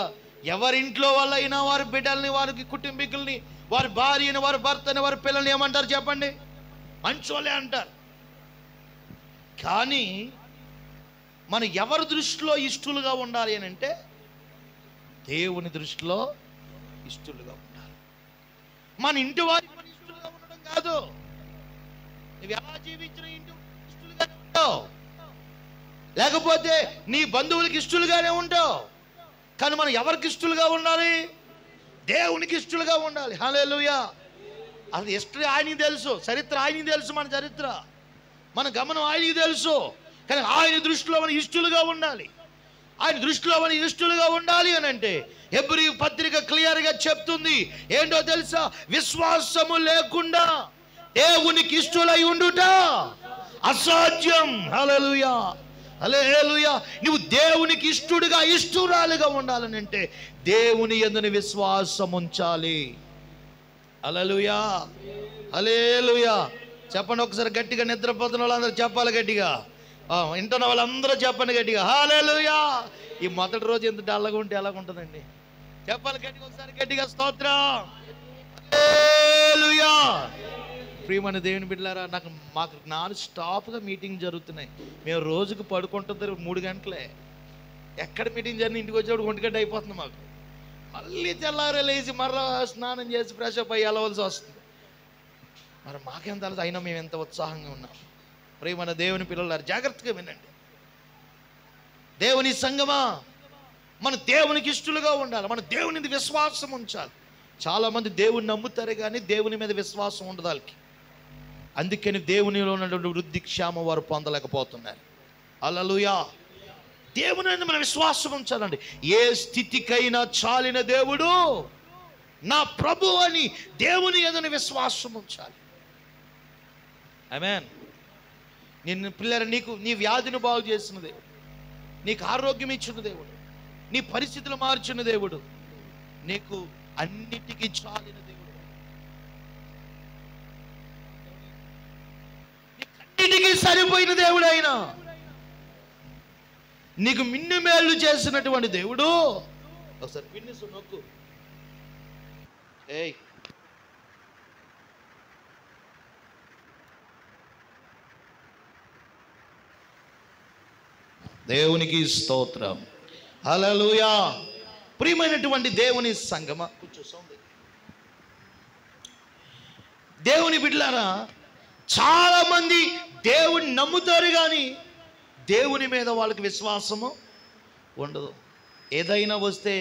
ఎవరింట్లో వాళ్ళైనా వారి బిడ్డల్ని, వారికి కుటుంబీకుల్ని, వారి భార్యని, వారి భర్తని, వారి పిల్లల్ని ఏమంటారు చెప్పండి? మంచోళ్ళే అంటారు. కానీ మనం ఎవరి దృష్టిలో ఇష్టలుగా ఉండాలి అని అంటే దేవుని దృష్టిలో ఇష్టలుగా ఉండాలి. మన ఇంటి వారికి మన ఇష్టలుగా ఉండడం కాదు. నువ్వు ఎలా జీవించిన ఇంటి ఇష్టలుగానే ఉంటావు, లేకపోతే నీ బంధువులకి ఇష్టలుగానే ఉంటావు. కానీ మనం ఎవరికి ఇష్టలుగా ఉండాలి? దేవునికి ఇష్టలుగా ఉండాలి. హల్లెలూయా. అది హిస్టరీ ఆయనకి తెలుసు, చరిత్ర ఆయనకి తెలుసు, మన చరిత్ర మన గమనం ఆయనకి తెలుసు. కానీ ఆయన దృష్టిలో మనం ఇష్టలుగా ఉండాలి. ఆయన దృష్టిలో మనం ఇష్టలుగా ఉండాలి అని అంటే హెబ్రీ పత్రిక క్లియర్గా చెప్తుంది. ఏంటో తెలుసా? విశ్వాసము లేకుండా దేవునికి ఇష్టలై ఉండుట అసాధ్యం. హల్లెలూయా, హల్లెలూయా. నువ్వు దేవునికి ఇష్టడుగా, ఇష్టరాలుగా ఉండాలని అంటే దేవుని యందు విశ్వాసం ఉంచాలి. హల్లెలూయా, హల్లెలూయా. చెప్పండి ఒకసారి గట్టిగా. నిద్రపోతున్న వాళ్ళందరూ చెప్పాలి గట్టిగా. వింటున్న వాళ్ళందరూ చెప్పండి గట్టిగా. హల్లెలూయా. ఈ మొదటి రోజు ఎంత డల్లగా ఉంటే ఎలాగుంటుందండి? చెప్పాలి గట్టిగా ఒకసారి గట్టిగా. స్తోత్రం. హల్లెలూయా. ప్రియమైన దేవుని బిడ్డలారా, మాకు నాన్ స్టాప్గా మీటింగ్ జరుగుతున్నాయి. మేము రోజుకు పడుకుంటుంది 3 గంటలే. ఎక్కడ మీటింగ్ జరిగిన ఇంటికి వచ్చేప్పుడు 1 గంట అయిపోతుంది మాకు. మళ్ళీ తెల్లారే లేచి మరలా స్నానం చేసి ఫ్రెష్ అప్ అయ్యి వెళ్ళవలసి వస్తుంది. మరి మాకేం తెలుసు? అయినా మేము ఎంత ఉత్సాహంగా ఉన్నాం. ప్రియమైన దేవుని పిల్లలారా, జాగ్రత్తగా వినండి. దేవుని సంగమా, మన దేవునికి ఇష్టలుగా ఉండాలి. మన దేవుని మీద విశ్వాసం ఉంచాలి. చాలామంది దేవుని నమ్ముతారు కానీ దేవుని మీద విశ్వాసం ఉండదు వాళ్ళకి. అందుకని దేవునిలో ఉన్నటువంటి వృద్ధి క్షేమం వారు పొందలేకపోతున్నారు. హల్లెలూయా. దేవుని మీద మన విశ్వాసం ఉంచాలండి. ఏ స్థితికైనా చాలిన దేవుడు నా ప్రభు అని దేవుని యందు విశ్వాసం ఉంచాలి. ఆమేన్. నిన్ను పిల్లల నీకు నీ వ్యాధిని బాగు చేసిన దేవుడు, నీకు ఆరోగ్యం ఇచ్చిన దేవుడు, నీ పరిస్థితులు మార్చిన దేవుడు, నీకు అన్నిటికీ చాలిన దేవుడు, నీకన్నిటికీ సరిపోయిన దేవుడు అయినా, నీకు మిన్ను మేళ్ళు చేసినటువంటి దేవుడు. ఒకసారి పిన్నిసు నొక్కు. ఏయ్, దేవునికి స్తోత్రం. హల్లెలూయా. ప్రియమైనటువంటి దేవుని సంగమా, కూర్చోండి. దేవుని బిడ్డలారా, చాలా మంది దేవుని నమ్ముతారు కానీ దేవుని మీద వాళ్ళకి విశ్వాసము ఉండదు. ఏదైనా వస్తే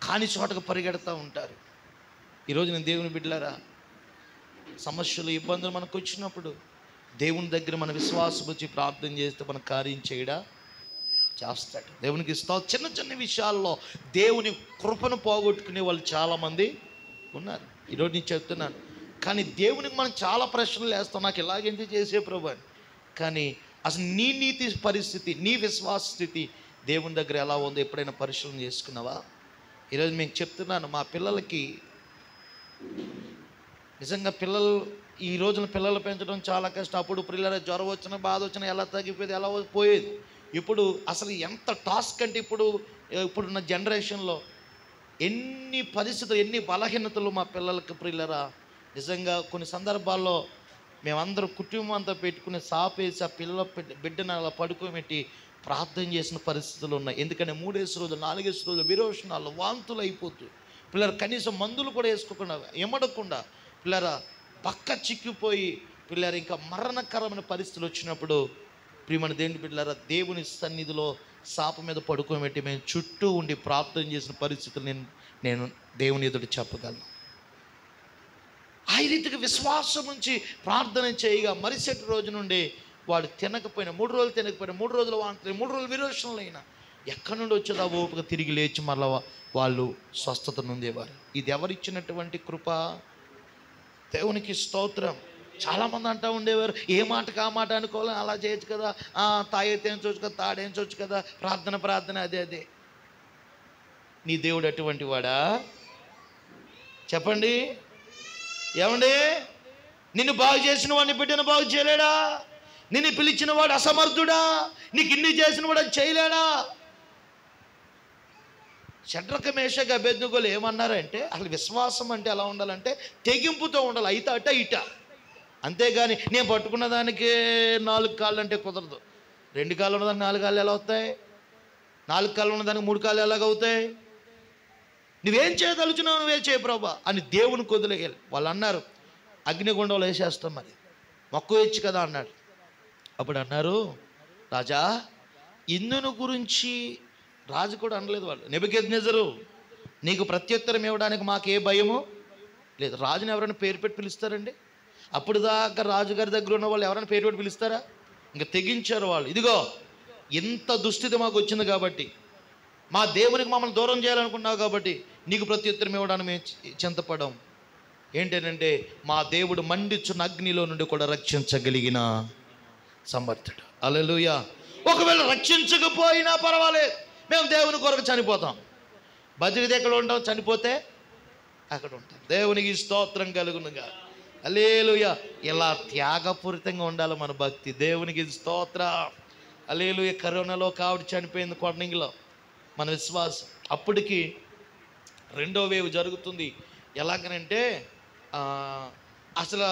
కాని చోటకు పరిగెడతా ఉంటారు. ఈరోజు నేను దేవుని బిడ్డలారా, సమస్యలు ఇబ్బందులు మనకు వచ్చినప్పుడు దేవుని దగ్గర మన విశ్వాసం వచ్చి ప్రార్థన చేస్తే మన కార్యం చేయడా చేస్తాడు. దేవునికి చిన్న చిన్న విషయాల్లో దేవుని కృపను పోగొట్టుకునే వాళ్ళు చాలామంది ఉన్నారు. ఈరోజు నేను చెప్తున్నాను. కానీ దేవునికి మనం చాలా ప్రశ్నలు వేస్తాం, నాకు ఇలాగెందుకు చేసే ప్రభు అని. కానీ అసలు నీ నీతి పరిస్థితి, నీ విశ్వాస స్థితి దేవుని దగ్గర ఎలా ఉందో ఎప్పుడైనా పరిశీలన చేసుకున్నావా? ఈరోజు మేము చెప్తున్నాను, మా పిల్లలకి నిజంగా ఈ రోజున పిల్లలు పెంచడం చాలా కష్టం. అప్పుడు పిల్లల జ్వరం వచ్చినా బాధ వచ్చినా ఎలా తగ్గిపోయేది, ఎలా పోయేది. ఇప్పుడు అసలు ఎంత టాస్క్ అంటే ఇప్పుడున్న జనరేషన్లో ఎన్ని పరిస్థితులు, ఎన్ని బలహీనతలు మా పిల్లలకి పిల్లరా. నిజంగా కొన్ని సందర్భాల్లో మేమందరం కుటుంబం అంతా పెట్టుకుని సాపేసి ఆ బిడ్డను అలా పడుకోబెట్టి ప్రార్థన చేసిన పరిస్థితులు ఉన్నాయి. ఎందుకంటే 3 రోజులు 4 రోజులు విరోచనాలు, వాంతులు అయిపోతూ పిల్లలు కనీసం మందులు కూడా వేసుకోకుండా, ఎమడకుండా పిల్లరా పక్క చిక్కిపోయి పిల్లలు ఇంకా మరణకరమైన పరిస్థితులు వచ్చినప్పుడు ప్రియమైన దేవుని బిడ్డలారా, దేవుని సన్నిధిలో సాప మీద పడుకోబెట్టి మేము చుట్టూ ఉండి ప్రార్థన చేసిన పరిస్థితులు నేను దేవుని ఎదుట చెప్పగలను. ఆ రీతిగా విశ్వాసం నుంచి ప్రార్థన చేయగా మరుసటి రోజు నుండి వాడు తినకపోయినా 3 రోజులు తినకపోయినా, 3 రోజులు వాంతులు, 3 రోజులు విరోచనలైనా ఎక్కడి నుండి వచ్చేది ఆ ఓపిక తిరిగి లేచి మళ్ళా వాళ్ళు స్వస్థత నొందేవారు. ఇది ఎవరిచ్చినటువంటి కృప? దేవునికి స్తోత్రం. చాలామంది అంటూ ఉండేవారు, ఏ మాటకు ఆ మాట అనుకోవాలి, అలా చేయొచ్చు కదా, తాగేతేంచవచ్చు కదా, తాడేంచవచ్చు కదా, ప్రార్థన అదే. నీ దేవుడు అటువంటి వాడా? చెప్పండి. ఏమండి? నిన్ను బాగు చేసిన వాడిని బిడ్డను బాగు చేయలేడా? నిన్ను పిలిచిన వాడు అసమర్థుడా? నీకు ఇన్ని చేసిన వాడు చేయలేడా? షడ్రక మేషక అబేద్నెగోలు ఏమన్నారంటే, అసలు విశ్వాసం అంటే ఎలా ఉండాలంటే తెగింపుతో ఉండాలి, అయితే అట ఇట. అంతేగాని నేను పట్టుకున్న దానికి 4 కాళ్ళు అంటే కుదరదు. 2 కాళ్ళు ఉన్నదానికి 4 కాళ్ళు ఎలా వస్తాయి? 4 కాళ్ళు ఉన్నదానికి 3 కాళ్ళు ఎలాగవుతాయి? నువ్వేం చేయదలుచున్నావు, నువ్వే చేయ ప్రభా అని దేవుని కొద్దులేయాలి. వాళ్ళు అన్నారు, అగ్నిగుండంలో వేసేస్తాం, మరి మొక్కు ఇచ్చు కదా అన్నాడు. అప్పుడు అన్నారు, రాజా ఇందును గురించి రాజు కూడా అనలేదు. వాళ్ళు, నెబుకద్నెజరు నీకు ప్రత్యుత్తరం ఇవ్వడానికి మాకే భయము లేదు. రాజుని ఎవరైనా పేరు పెట్టి పిలుస్తారండి? అప్పుడు దాకా రాజుగారి దగ్గర ఉన్న వాళ్ళు ఎవరైనా పేరు పెట్టి పిలుస్తారా? ఇంకా తెగించారు వాళ్ళు. ఇదిగో ఇంత దుస్థితి మాకు వచ్చింది కాబట్టి, మా దేవునికి మమ్మల్ని దూరం చేయాలనుకున్నావు కాబట్టి నీకు ప్రత్యుత్తరం ఇవ్వడానికి మేము చింతపడం. ఏంటంటే మా దేవుడు మండిచున్న అగ్నిలో నుండి కూడా రక్షించగలిగిన సమర్థుడు. హల్లెలూయా. ఒకవేళ రక్షించకపోయినా పర్వాలేదు, మేము దేవుని కొరకు చనిపోతాం. బతికితే ఎక్కడ ఉంటాం, చనిపోతే అక్కడ ఉంటాం. దేవునికి స్తోత్రం కలుగునుగా. హల్లెలూయా. ఇలా త్యాగపూరితంగా ఉండాలి మన భక్తి. దేవునికి స్తోత్రం. హల్లెలూయా. కరోనాలో కావిడి చనిపోయింది కొడంగిలో, మన విశ్వాసం. అప్పటికి 2వ వేవ్ జరుగుతుంది. ఎలాగనంటే అసలు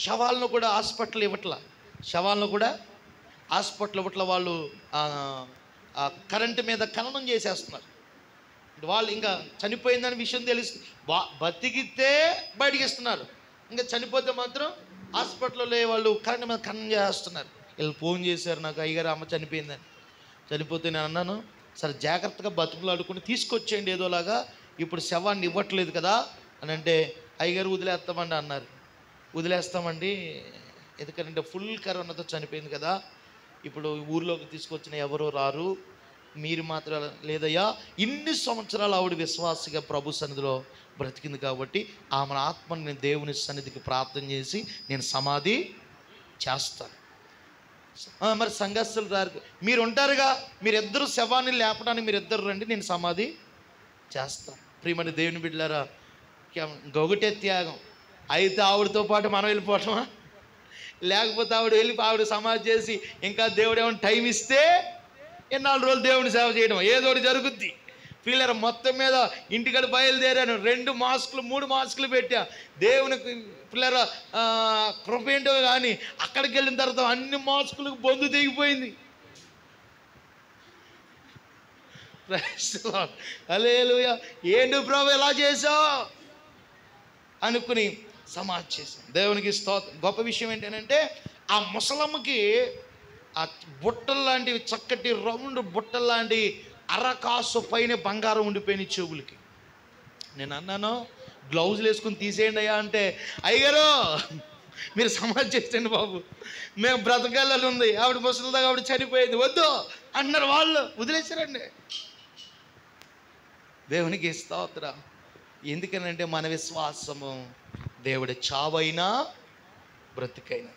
శవాలను కూడా హాస్పిటల్ ఇవ్వట్ల, వాళ్ళు కరెంటు మీద ఖననం చేసేస్తున్నారు. వాళ్ళు ఇంకా చనిపోయిందని విషయం తెలుసు, బతికితే బయటికి ఇస్తున్నారు, ఇంకా చనిపోతే మాత్రం హాస్పిటల్లో వాళ్ళు కరెంటు మీద ఖననం చేస్తున్నారు. వీళ్ళు ఫోన్ చేశారు నాకు, అయ్యగారు అమ్మ చనిపోయిందని. చనిపోతే నేను అన్నాను, సరే జాగ్రత్తగా బతుకులాడుకుని తీసుకొచ్చేయండి ఏదోలాగా, ఇప్పుడు శవాన్ని ఇవ్వట్లేదు కదా అని అంటే, అయ్యగారు వదిలేస్తామండి అన్నారు. వదిలేస్తామండి, ఎందుకంటే ఫుల్ కరోనాతో చనిపోయింది కదా, ఇప్పుడు ఊర్లోకి తీసుకొచ్చిన ఎవరో రారు, మీరు మాత్రం లేదయ్యా. ఇన్ని సంవత్సరాలు ఆవిడ విశ్వాసిగా ప్రభు సన్నిధిలో బ్రతికింది కాబట్టి ఆమె ఆత్మని నేను దేవుని సన్నిధికి ప్రార్థన చేసి నేను సమాధి చేస్తాను. మరి సంఘస్థులు రారు, మీరు ఉంటారుగా, మీరిద్దరు శవాన్ని లేపడానికి మీరిద్దరు రండి, నేను సమాధి చేస్తాను. ప్రియమైన దేవుని బిడ్డలారా, ఇంకొకటే త్యాగం. అయితే ఆవిడతో పాటు మనం వెళ్ళిపోవటమా? లేకపోతే ఆవిడ సమాధి చేసి ఇంకా దేవుడు ఏమైనా టైం ఇస్తే 4 రోజులు దేవుని సేవ చేయడం ఏదో ఒకటి జరుగుద్ది. పిల్లరా, మొత్తం మీద ఇంటికాడ బయలుదేరాను, 2 మాస్కులు 3 మాస్కులు పెట్టా. దేవునికి పిల్లరా కృప ఏంటో కానీ అక్కడికి వెళ్ళిన తర్వాత అన్ని మాస్కులకు బొందు తెగిపోయింది. హల్లెలూయా. ఏంటి ప్రభు ఎలా చేసావు అనుకుని సమాధి చేశాను. దేవునికి స్తోత్రం. గొప్ప విషయం ఏంటంటే ఆ ముసలమ్మకి ఆ బుట్టల్లాంటివి, చక్కటి రౌండ్ బుట్టల్లాంటి అరకాసు పైన బంగారం ఉండిపోయిన చెవులకి. నేను అన్నాను, గ్లౌజులు వేసుకుని తీసేయండి అయ్యా అంటే, అయ్యగారు మీరు సమాధి చేయండి బాబు, మేము బ్రతకాలని ఉంది, ఆవిడ ముసలిదాకా ఆవిడ చనిపోయింది, వద్దు అన్నారు వాళ్ళు, వదిలేశారండి. దేవునికి స్తోత్రం. ఎందుకనంటే మన విశ్వాసము దేవుడి చావైనా బ్రతికైనా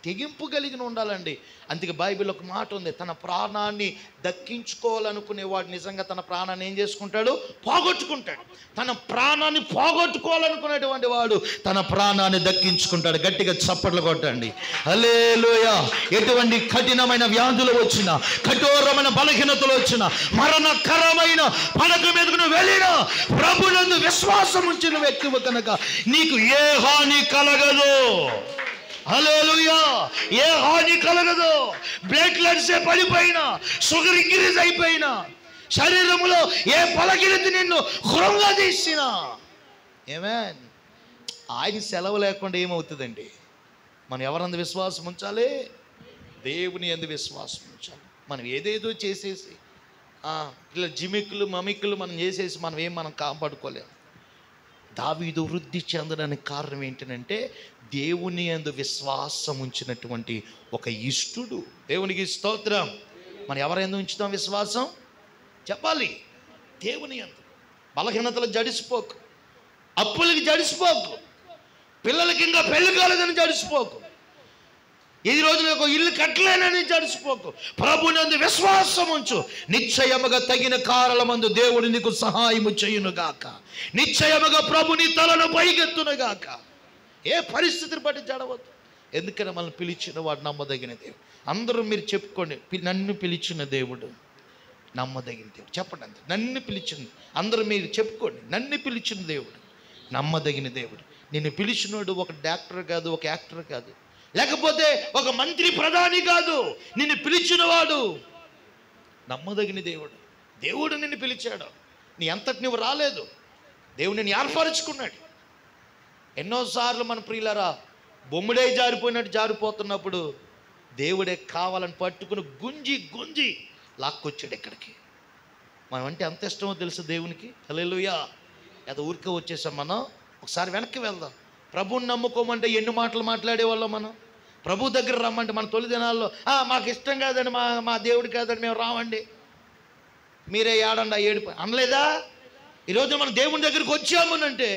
తెగింపు కలిగిన ఉండాలండి. అందుకే బైబిల్ ఒక మాట ఉంది, తన ప్రాణాన్ని దక్కించుకోవాలనుకునేవాడు నిజంగా తన ప్రాణాన్ని ఏం చేసుకుంటాడు? పోగొట్టుకుంటాడు. తన ప్రాణాన్ని పోగొట్టుకోవాలనుకునేటువంటి వాడు తన ప్రాణాన్ని దక్కించుకుంటాడు. గట్టిగా చప్పట్లు కొట్టండి. హల్లెలూయా. ఎటువంటి కఠినమైన వ్యాధులు వచ్చినా, కఠోరమైన బలహీనతలు వచ్చినా, మరణకరమైన పడక మీదకు నువ్వు వెళ్ళినా, ప్రభునందు విశ్వాసం ఉంచిన వ్యక్తివి కనుక నీకు ఏ హాని కలగదు. హల్లెలూయా. ఏ హాని కలగదు. ప్లేట్లెట్సే పడిపోయినా, షుగర్ ఇంక్రీజ్ అయిపోయినా, శరీరంలో ఏ బలహీనత నిన్ను కృంగదీసినా, ఆమేన్, ఆయన సెలవు లేకుండా ఏమవుతుందండి? మనం ఎవరందు విశ్వాసం ఉంచాలి? దేవుని యందు విశ్వాసం ఉంచాలి. మనం ఏదేదో చేసేసి ఇలా జిమిక్కులు మమిక్కులు మనం చేసేసి మనం కాపాడుకోలేము. దావీదు వృద్ధి చెందడానికి కారణం ఏంటంటే దేవుని యందు విశ్వాసం ఉంచినటువంటి ఒక ఇష్టుడు. దేవునికి స్తోత్రం. మనం ఎవరైనా ఉంచుతాం విశ్వాసం? చెప్పాలి, దేవుని యందు. బలహీనతలకు జడిసిపోకు, అప్పులకి జడిసిపోకు, పిల్లలకి ఇంకా పెళ్లి కాలేదని జడిసిపోకు. ఈ రోజు ఒక ఇల్లు కట్టలేనని జడిసిపోకు, ప్రభునందు విశ్వాసం ఉంచు. నిశ్చయముగా తగిన కారణమందు దేవుడు నీకు సహాయము చేయునుగాక. నిశ్చయముగా ప్రభు నీ తలను పైకెత్తునుగాక. ఏ పరిస్థితిని బట్టి జడవద్దు. ఎందుకని మనల్ని పిలిచిన వాడు నమ్మదగిన దేవుడు. అందరూ మీరు చెప్పుకోండి, నన్ను పిలిచిన దేవుడు నమ్మదగిన దేవుడు. చెప్పండి అందరూ, నన్ను పిలిచింది. అందరూ మీరు చెప్పుకోండి, నన్ను పిలిచిన దేవుడు నమ్మదగిన దేవుడు. నిన్ను పిలిచినోడు ఒక డాక్టర్ కాదు, ఒక యాక్టర్ కాదు, లేకపోతే ఒక మంత్రి ప్రధాని కాదు. నిన్ను పిలిచిన వాడు నమ్మదగిన దేవుడు. దేవుడు నిన్ను పిలిచాడు. నీ అంతటి నువ్వు రాలేదు, దేవుడు నిన్ను ఏర్పరచుకున్నాడు. ఎన్నోసార్లు మన ప్రియులరా బొమ్మిడే జారిపోయినట్టు జారిపోతున్నప్పుడు దేవుడే కావాలని పట్టుకుని గుంజి గుంజి లాక్కొచ్చాడు ఇక్కడికి. మనం అంటే ఎంత ఇష్టమో తెలుసు దేవునికి. హల్లెలూయా. అది ఊరికే వచ్చేసాం. మనం ఒకసారి వెనక్కి వెళ్దాం. ప్రభువుని నమ్ముకోమంటే ఎన్ని మాటలు మాట్లాడేవాళ్ళం మనం. ప్రభు దగ్గర రమ్మంటే మన తొలి దినాల్లో మాకు ఇష్టం కాదండి, మా దేవుడు కాదండి, మేము రావండి, మీరే ఏడండి ఆ ఏడు అనలేదా? ఈరోజు మనం దేవుని దగ్గరికి వచ్చామనంటే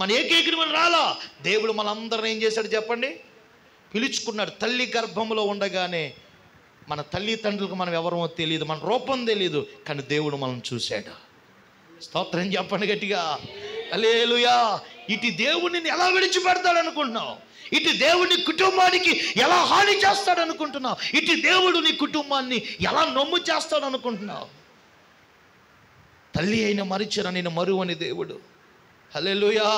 మన ఏకైకుని మనం రాలా. దేవుడు మనందరం ఏం చేశాడు చెప్పండి? పిలుచుకున్నాడు. తల్లి గర్భంలో ఉండగానే మన తల్లిదండ్రులకు మనం ఎవరమో తెలియదు, మన రూపం తెలియదు, కానీ దేవుడు మనం చూశాడు. స్తోత్రం చెప్పండి గట్టిగా. హల్లెలూయా. ఇటు దేవుడిని ఎలా విడిచిపెడతాడు అనుకుంటున్నావు? ఇటు దేవుడి కుటుంబానికి ఎలా హాని చేస్తాడు అనుకుంటున్నావు? ఇటు దేవుడు నీ కుటుంబాన్ని ఎలా నొమ్ము చేస్తాడు అనుకుంటున్నావు? తల్లి అయిన మరిచిన నేను మరువని దేవుడు. హల్లెలూయా,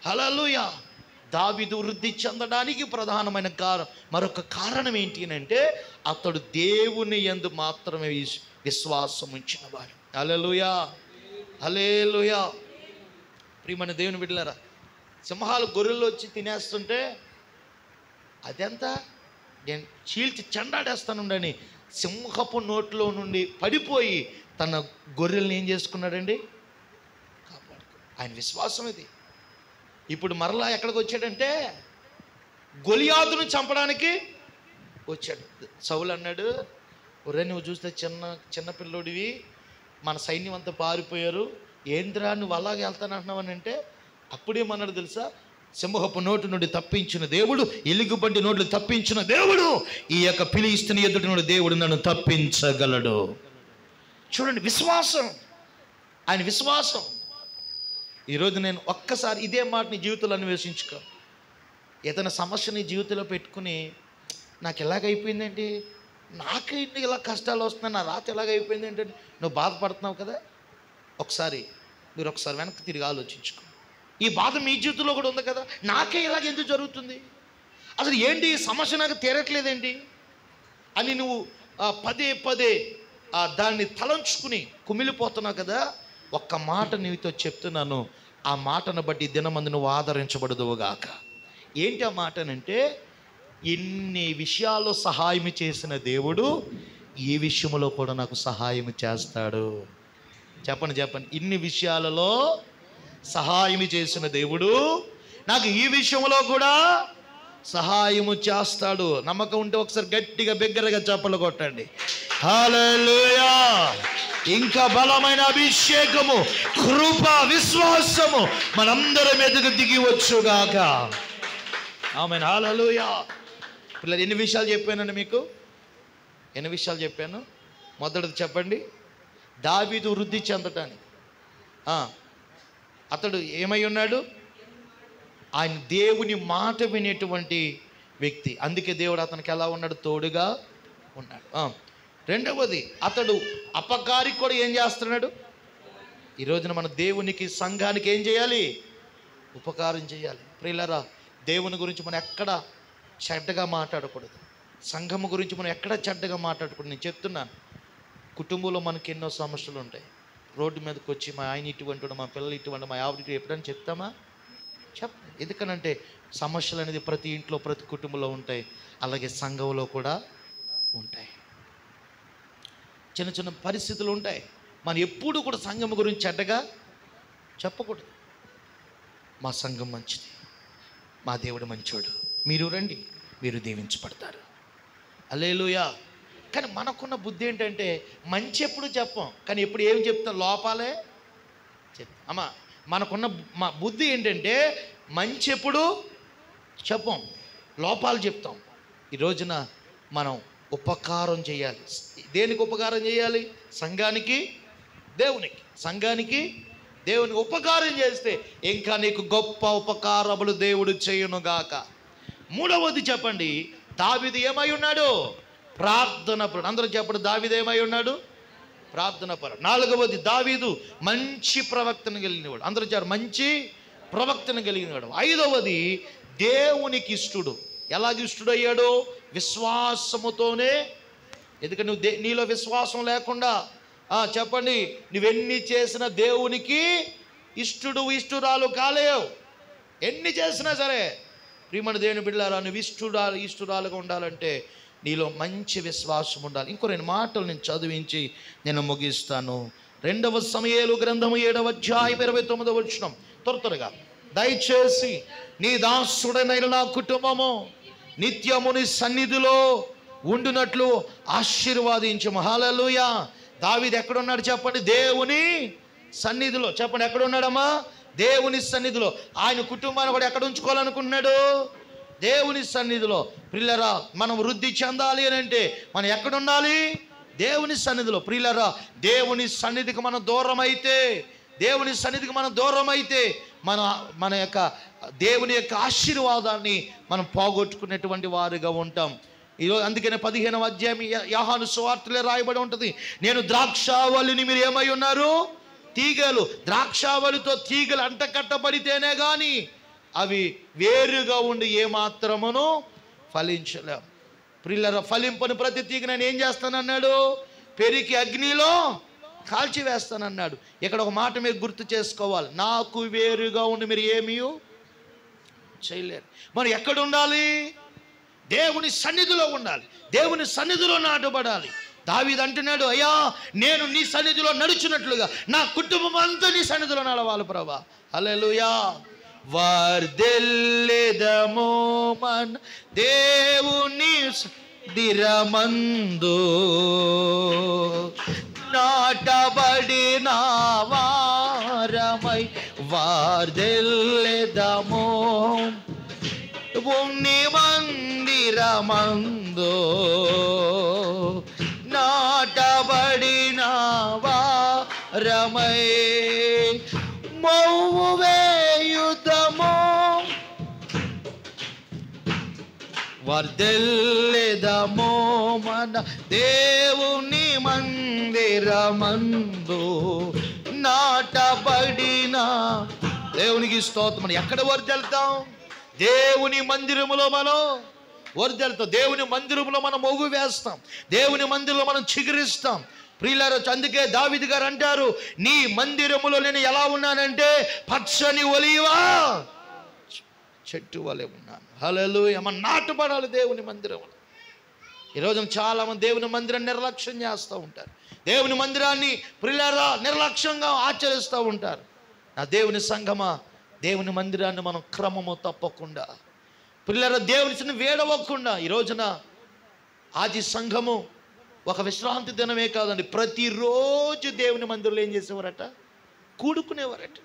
హల్లెలూయా. దావీదు వృద్ధి చెందడానికి ప్రధానమైన మరొక కారణం ఏంటి అంటే అతడు దేవుని యందు మాత్రమే విశ్వాసం ఉంచినవాడు. హల్లెలూయా, హల్లెలూయా. ప్రియమైన దేవుని బిడ్డలారా, సింహాలు గొర్రెలు వచ్చి తినేస్తుంటే అదెంత నేను చీల్చి చెండాడేస్తానుండని సింహపు నోట్లో నుండి పడిపోయి తన గొర్రెల్ని ఏం చేసుకున్నాడండి? కాపాడుకో. ఆయన విశ్వాసం ఇది. ఇప్పుడు మరలా ఎక్కడికి వచ్చాడంటే గొలియాతును చంపడానికి వచ్చాడు. సౌలు అన్నాడు, ఒరే నువ్వు చూస్తే చిన్న పిల్లోడివి, మన సైన్యం అంతా పారిపోయారు, ఏంద్రా నువ్వు అలాగే వెళ్తానంటున్నావు అని అంటే అప్పుడేమన్నాడు తెలుసా? సింహపు నోటి నుండి తప్పించిన దేవుడు, ఎలుగుబంటి నోట్లు తప్పించిన దేవుడు, ఈ యొక్క ఫిలిష్తీయుని ఎదుటి నుండి దేవుడు నన్ను తప్పించగలడు. చూడండి విశ్వాసం, ఆయన విశ్వాసం. ఈరోజు నేను ఒక్కసారి ఇదే మాట నీ జీవితంలో అన్వేషించుకో. ఏదైనా సమస్య నీ జీవితంలో పెట్టుకుని నాకు ఎలాగైపోయిందేంటి, నాకు ఇలా కష్టాలు వస్తున్నాయి, నా రాత్రి ఎలాగైపోయింది ఏంటంటే నువ్వు బాధపడుతున్నావు కదా. మీరు ఒకసారి వెనక్కి తిరిగి ఆలోచించుకో. ఈ బాధ మీ జీవితంలో కూడా ఉంది కదా. నాకే ఇలాగ ఎందుకు జరుగుతుంది, అసలు ఏంటి సమస్య నాకు తీరట్లేదేంటి అని నువ్వు పదే పదే దాన్ని తలంచుకుని కుమిలిపోతున్నావు కదా. ఒక్క మాట నీతో చెప్తున్నాను, ఆ మాటను బట్టి దినమందు నువ్వు ఆదరించబడదువుగాక. ఏంటి ఆ మాటనంటే, ఎన్ని విషయాల్లో సహాయం చేసిన దేవుడు ఈ విషయంలో కూడా నాకు సహాయం చేస్తాడు. చెప్పండి. ఇన్ని విషయాలలో సహాయం చేసిన దేవుడు నాకు ఈ విషయంలో కూడా సహాయము చేస్తాడు. నమ్మకం ఉంటే ఒకసారి గట్టిగా బిగ్గరగా చప్పలు కొట్టండి. హల్లెలూయా. ఇంకా బలమైన అభిషేకము, కృప, విశ్వాసము మనందరి మీదకు దిగి వచ్చుగాక. ఆమేన్. హల్లెలూయా. పిల్లలు ఎన్ని విషయాలు చెప్పానండి మీకు? ఎన్ని విషయాలు చెప్పాను? మొదటిది చెప్పండి, దావీదు వృద్ధి చెందటానికి అతడు ఏమై ఉన్నాడు? ఆయన దేవుని మాట వినేటువంటి వ్యక్తి. అందుకే దేవుడు అతనికి ఎలా ఉన్నాడు? తోడుగా ఉన్నాడు. రెండవది, అతడు అపకారికి కూడా ఏం చేస్తున్నాడు? ఈ రోజున మన దేవునికి, సంఘానికి ఏం చేయాలి? ఉపకారం చేయాలి. ప్రియులారా, దేవుని గురించి మనం ఎక్కడ చెడ్డగా మాట్లాడకూడదు. సంఘము గురించి మనం ఎక్కడ చెడ్డగా మాట్లాడకూడదు. నేను చెప్తున్నాను, కుటుంబంలో మనకి ఎన్నో సమస్యలు ఉంటాయి. రోడ్డు మీదకి వచ్చి మా ఆయన ఇటువంటి, మా పిల్లలు ఇటువంటి, మా ఆవిడ ఎప్పుడైనా చెప్తామా? ఎందుకనంటే సమస్యలు అనేది ప్రతి ఇంట్లో, ప్రతి కుటుంబంలో ఉంటాయి. అలాగే సంఘంలో కూడా ఉంటాయి. చిన్న చిన్న పరిస్థితులు ఉంటాయి. మనం ఎప్పుడు కూడా సంఘం గురించి చెడ్డగా చెప్పకూడదు. మా సంఘం మంచిది, మా దేవుడు మంచోడు, మీరు రండి, మీరు దీవించబడతారు. హల్లెలూయా. కానీ మనకున్న బుద్ధి ఏంటంటే మంచి ఎప్పుడు చెప్పం, కానీ ఎప్పుడు ఏం చెప్తాం? లోపాలే చెప్తాం. అమ్మా, మనకున్న బుద్ధి ఏంటంటే మంచి ఎప్పుడు చెప్పం, లోపాలు చెప్తాం. ఈ రోజున మనం ఉపకారం చేయాలి. దేనికి ఉపకారం చేయాలి? సంఘానికి, దేవునికి. సంఘానికి, దేవునికి ఉపకారం చేస్తే ఇంకా నీకు గొప్ప ఉపకారములు దేవుడు చేయునుగాక. మూడవది చెప్పండి, దావీదు ఏమై ఉన్నాడు? ప్రార్థనాపరుడు. అందరూ చెప్పండి, దావీదు ఏమై ఉన్నాడు? ప్రార్థనాపరుడు. నాలుగవది, దావీదు మంచి ప్రవక్తను కలిగినవాడు. అందరూ చెప్పారు, మంచి ప్రవక్తను కలిగినవాడు. ఐదవది, దేవునికి ఇష్టడు. ఎలాగ ఇష్టడు అయ్యాడు? విశ్వాసముతోనే. ఎందుకంటే నువ్వు నీలో విశ్వాసం లేకుండా చెప్పండి, నువ్వెన్ని చేసినా దేవునికి ఇష్టురాలు కాలేవు. ఎన్ని చేసినా సరే. ప్రియమైన దేవుని బిడ్డలారా, నువ్వు ఇష్టురాలుగా ఉండాలంటే నీలో మంచి విశ్వాసం ఉండాలి. ఇంకో 2 మాటలు నేను చదివించి నేను ముగిస్తాను. 2వ సమూయేలు గ్రంథము 7వ అధ్యాయం 29వ వచనం. త్వరగా, దయచేసి నీ దాసుడైన నా కుటుంబము నిత్యము నీ సన్నిధిలో ఉండునట్లు ఆశీర్వాదించము. హల్లెలూయా. దావీదు ఎక్కడున్నాడు చెప్పండి? దేవుని సన్నిధిలో. చెప్పండి, ఎక్కడున్నాడమ్మా? దేవుని సన్నిధిలో. ఆయన కుటుంబాన్ని కూడా ఎక్కడ ఉంచుకోవాలనుకుంటున్నాడు? దేవుని సన్నిధిలో. ప్రియులరా, మనం వృద్ధి చెందాలి అని అంటే మనం ఎక్కడుండాలి? దేవుని సన్నిధిలో. ప్రియులరా, దేవుని సన్నిధికి మనం దూరం అయితే, దేవుని సన్నిధికి మనం దూరం అయితే మన యొక్క దేవుని యొక్క ఆశీర్వాదాన్ని మనం పోగొట్టుకునేటువంటి వారుగా ఉంటాం. ఈరోజు అందుకనే 15వ అధ్యాయం యోహాను సువార్తలో రాయబడి ఉంటుంది, నేను ద్రాక్షావల్లిని, మీరు ఏమై ఉన్నారు? తీగలు. ద్రాక్షావళితో తీగలు అంటకట్టబడితేనే కానీ అవి వేరుగా ఉండి ఏమాత్రమును ఫలించలేం. ప్రియులారా, ఫలింపని ప్రతి తీగ నేను ఏం చేస్తానన్నాడు? పెరికి అగ్నిలో కాల్చివేస్తానన్నాడు. ఇక్కడ ఒక మాట మీరు గుర్తు చేసుకోవాలి, నాకు వేరుగా ఉండి మీరు ఏమీ చేయలేరు. మరి ఎక్కడ ఉండాలి? దేవుని సన్నిధిలో ఉండాలి. దేవుని సన్నిధిలో నాటబడాలి. దావీదు అంటున్నాడు, అయ్యా నేను నీ సన్నిధిలో నడుచున్నట్లుగా నా కుటుంబం అంతా నీ సన్నిధిలో నడవాలి ప్రభువా. హల్లెలూయా. వర్ధిల్లెదము మన దేవుని దిరమందు నాటబడిన వారమై వర్ధిల్లెదము ఉన్ని మందిరమందు నాటబడిన వారమై మౌవు వేయుదము వర్ధిల్లెదము మన దేవుని మందిరమందు నాటబడిన. దేవునికి స్తోత్రం. ఎక్కడ వర్ధిల్లుతాం? దేవుని మందిరములో మనం వర్ధిల్లుతాం. దేవుని మందిరములో మనం మొగ్గు వేస్తాం. దేవుని మందిరంలో మనం చిగురిస్తాం. ప్రియులారా, అందుకే దావీదు గారు అంటారు, నీ మందిరములో నేను ఎలా ఉన్నానంటే పచ్చని ఒలీవ చెట్టు వలె ఉన్నాను. హల్లెలూయా. మనం నాటుబడాలి దేవుని మందిరంలో. ఈరోజు చాలా మంది దేవుని మందిరాన్ని నిర్లక్ష్యం చేస్తూ ఉంటారు. దేవుని మందిరాన్ని ప్రియులారా నిర్లక్ష్యంగా ఆచరిస్తూ ఉంటారు. నా దేవుని సంఘమా, దేవుని మందిరాన్ని మనం క్రమము తప్పకుండా ప్రియులారా దేవుని వేడవకుండా. ఈ రోజున ఆది సంఘము ఒక విశ్రాంతి దినమే కాదండి, ప్రతిరోజు దేవుని మందిరంలో ఏం చేసేవారట? కూడుకునేవారట.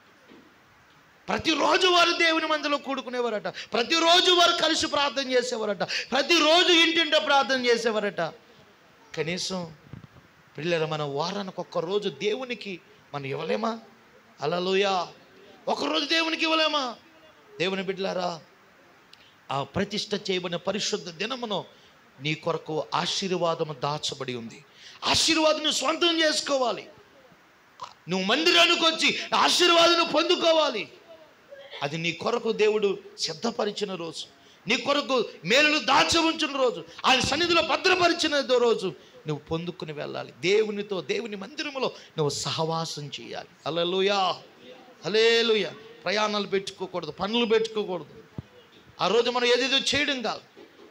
ప్రతిరోజు వారు దేవుని మందిరంలో కూడుకునేవారట. ప్రతిరోజు వారు కలిసి ప్రార్థన చేసేవారట. ప్రతిరోజు ఇంటింట ప్రార్థన చేసేవారట. కనీసం పిల్లలు మన వారానికి ఒక్కరోజు దేవునికి మనం ఇవ్వలేమా? హల్లెలూయా. ఒకరోజు దేవునికి ఇవ్వలేమా? దేవుని బిడ్డలారా, ఆ ప్రతిష్ఠ చేయబడిన పరిశుద్ధ దినమును నీ కొరకు ఆశీర్వాదము దాచబడి ఉంది. ఆశీర్వాదం నువ్వు స్వంతం చేసుకోవాలి. నువ్వు మందిరానికి వచ్చి ఆశీర్వాదం పొందుకోవాలి. అది నీ కొరకు దేవుడు సిద్ధపరిచిన రోజు, నీ కొరకు మేలును దాచి ఉంచిన రోజు, ఆయన సన్నిధిలో భద్రపరిచిన రోజు నువ్వు పొందుకుని వెళ్ళాలి. దేవునితో దేవుని మందిరములో నువ్వు సహవాసం చేయాలి. హల్లెలూయా, హల్లెలూయా. ప్రయాణాలు పెట్టుకోకూడదు, పనులు పెట్టుకోకూడదు. ఆ రోజు మనం ఏదేదో చేయడం కాదు.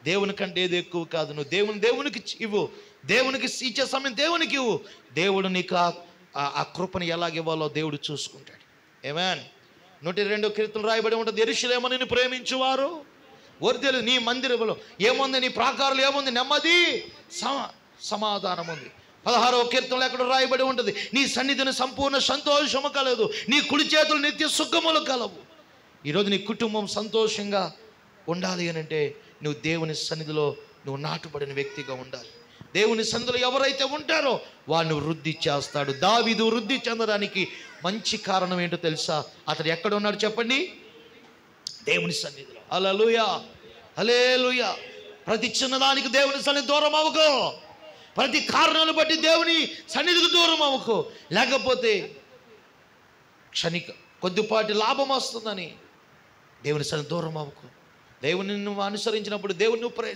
దేవుని కంటే ఏది ఎక్కువ కాదు. నువ్వు దేవునికి ఇవ్వు. దేవునికి ఇచ్చే సమయం దేవునికి ఇవ్వు. దేవుడు నీకు ఆ కృపను ఎలాగివ్వాలో దేవుడు చూసుకుంటాడు. ఆమేన్. 102 కీర్తనలు రాయబడి ఉంటుంది, యెరూషలేము నిన్ను ప్రేమించువారు వర్ధిల్లు. నీ మందిరములో ఏముంది? నీ ప్రాకారాలు ఏముంది? నెమ్మది, సమాధానం ఉంది. 16వ కీర్తనలో ఎక్కడ రాయబడి ఉంటుంది, నీ సన్నిధిని సంపూర్ణ సంతోషము కలదు, నీ కుడి చేతులు నిత్య సుఖములు కలవు. ఈరోజు నీ కుటుంబం సంతోషంగా ఉండాలి అని అంటే నువ్వు దేవుని సన్నిధిలో నువ్వు నాటుబడిన వ్యక్తిగా ఉండాలి. దేవుని సన్నిధిలో ఎవరైతే ఉంటారో వాడిని వృద్ధి చేస్తాడు. దావీదు వృద్ధి చెందడానికి మంచి కారణం ఏంటో తెలుసా? అతడు ఎక్కడ ఉన్నాడు చెప్పండి? దేవుని సన్నిధిలో. హల్లెలూయా, హల్లెలూయా. ప్రతి చిన్నదానికి దేవుని సన్నిధి దూరం అవ్వకు. ప్రతి కారణాలను బట్టి దేవుని సన్నిధికి దూరం అవ్వకు. లేకపోతే క్షణిక కొద్దిపాటి లాభం వస్తుందని దేవుని సన్నిధి దూరం అవ్వకు. దేవుని నువ్వు అనుసరించినప్పుడు,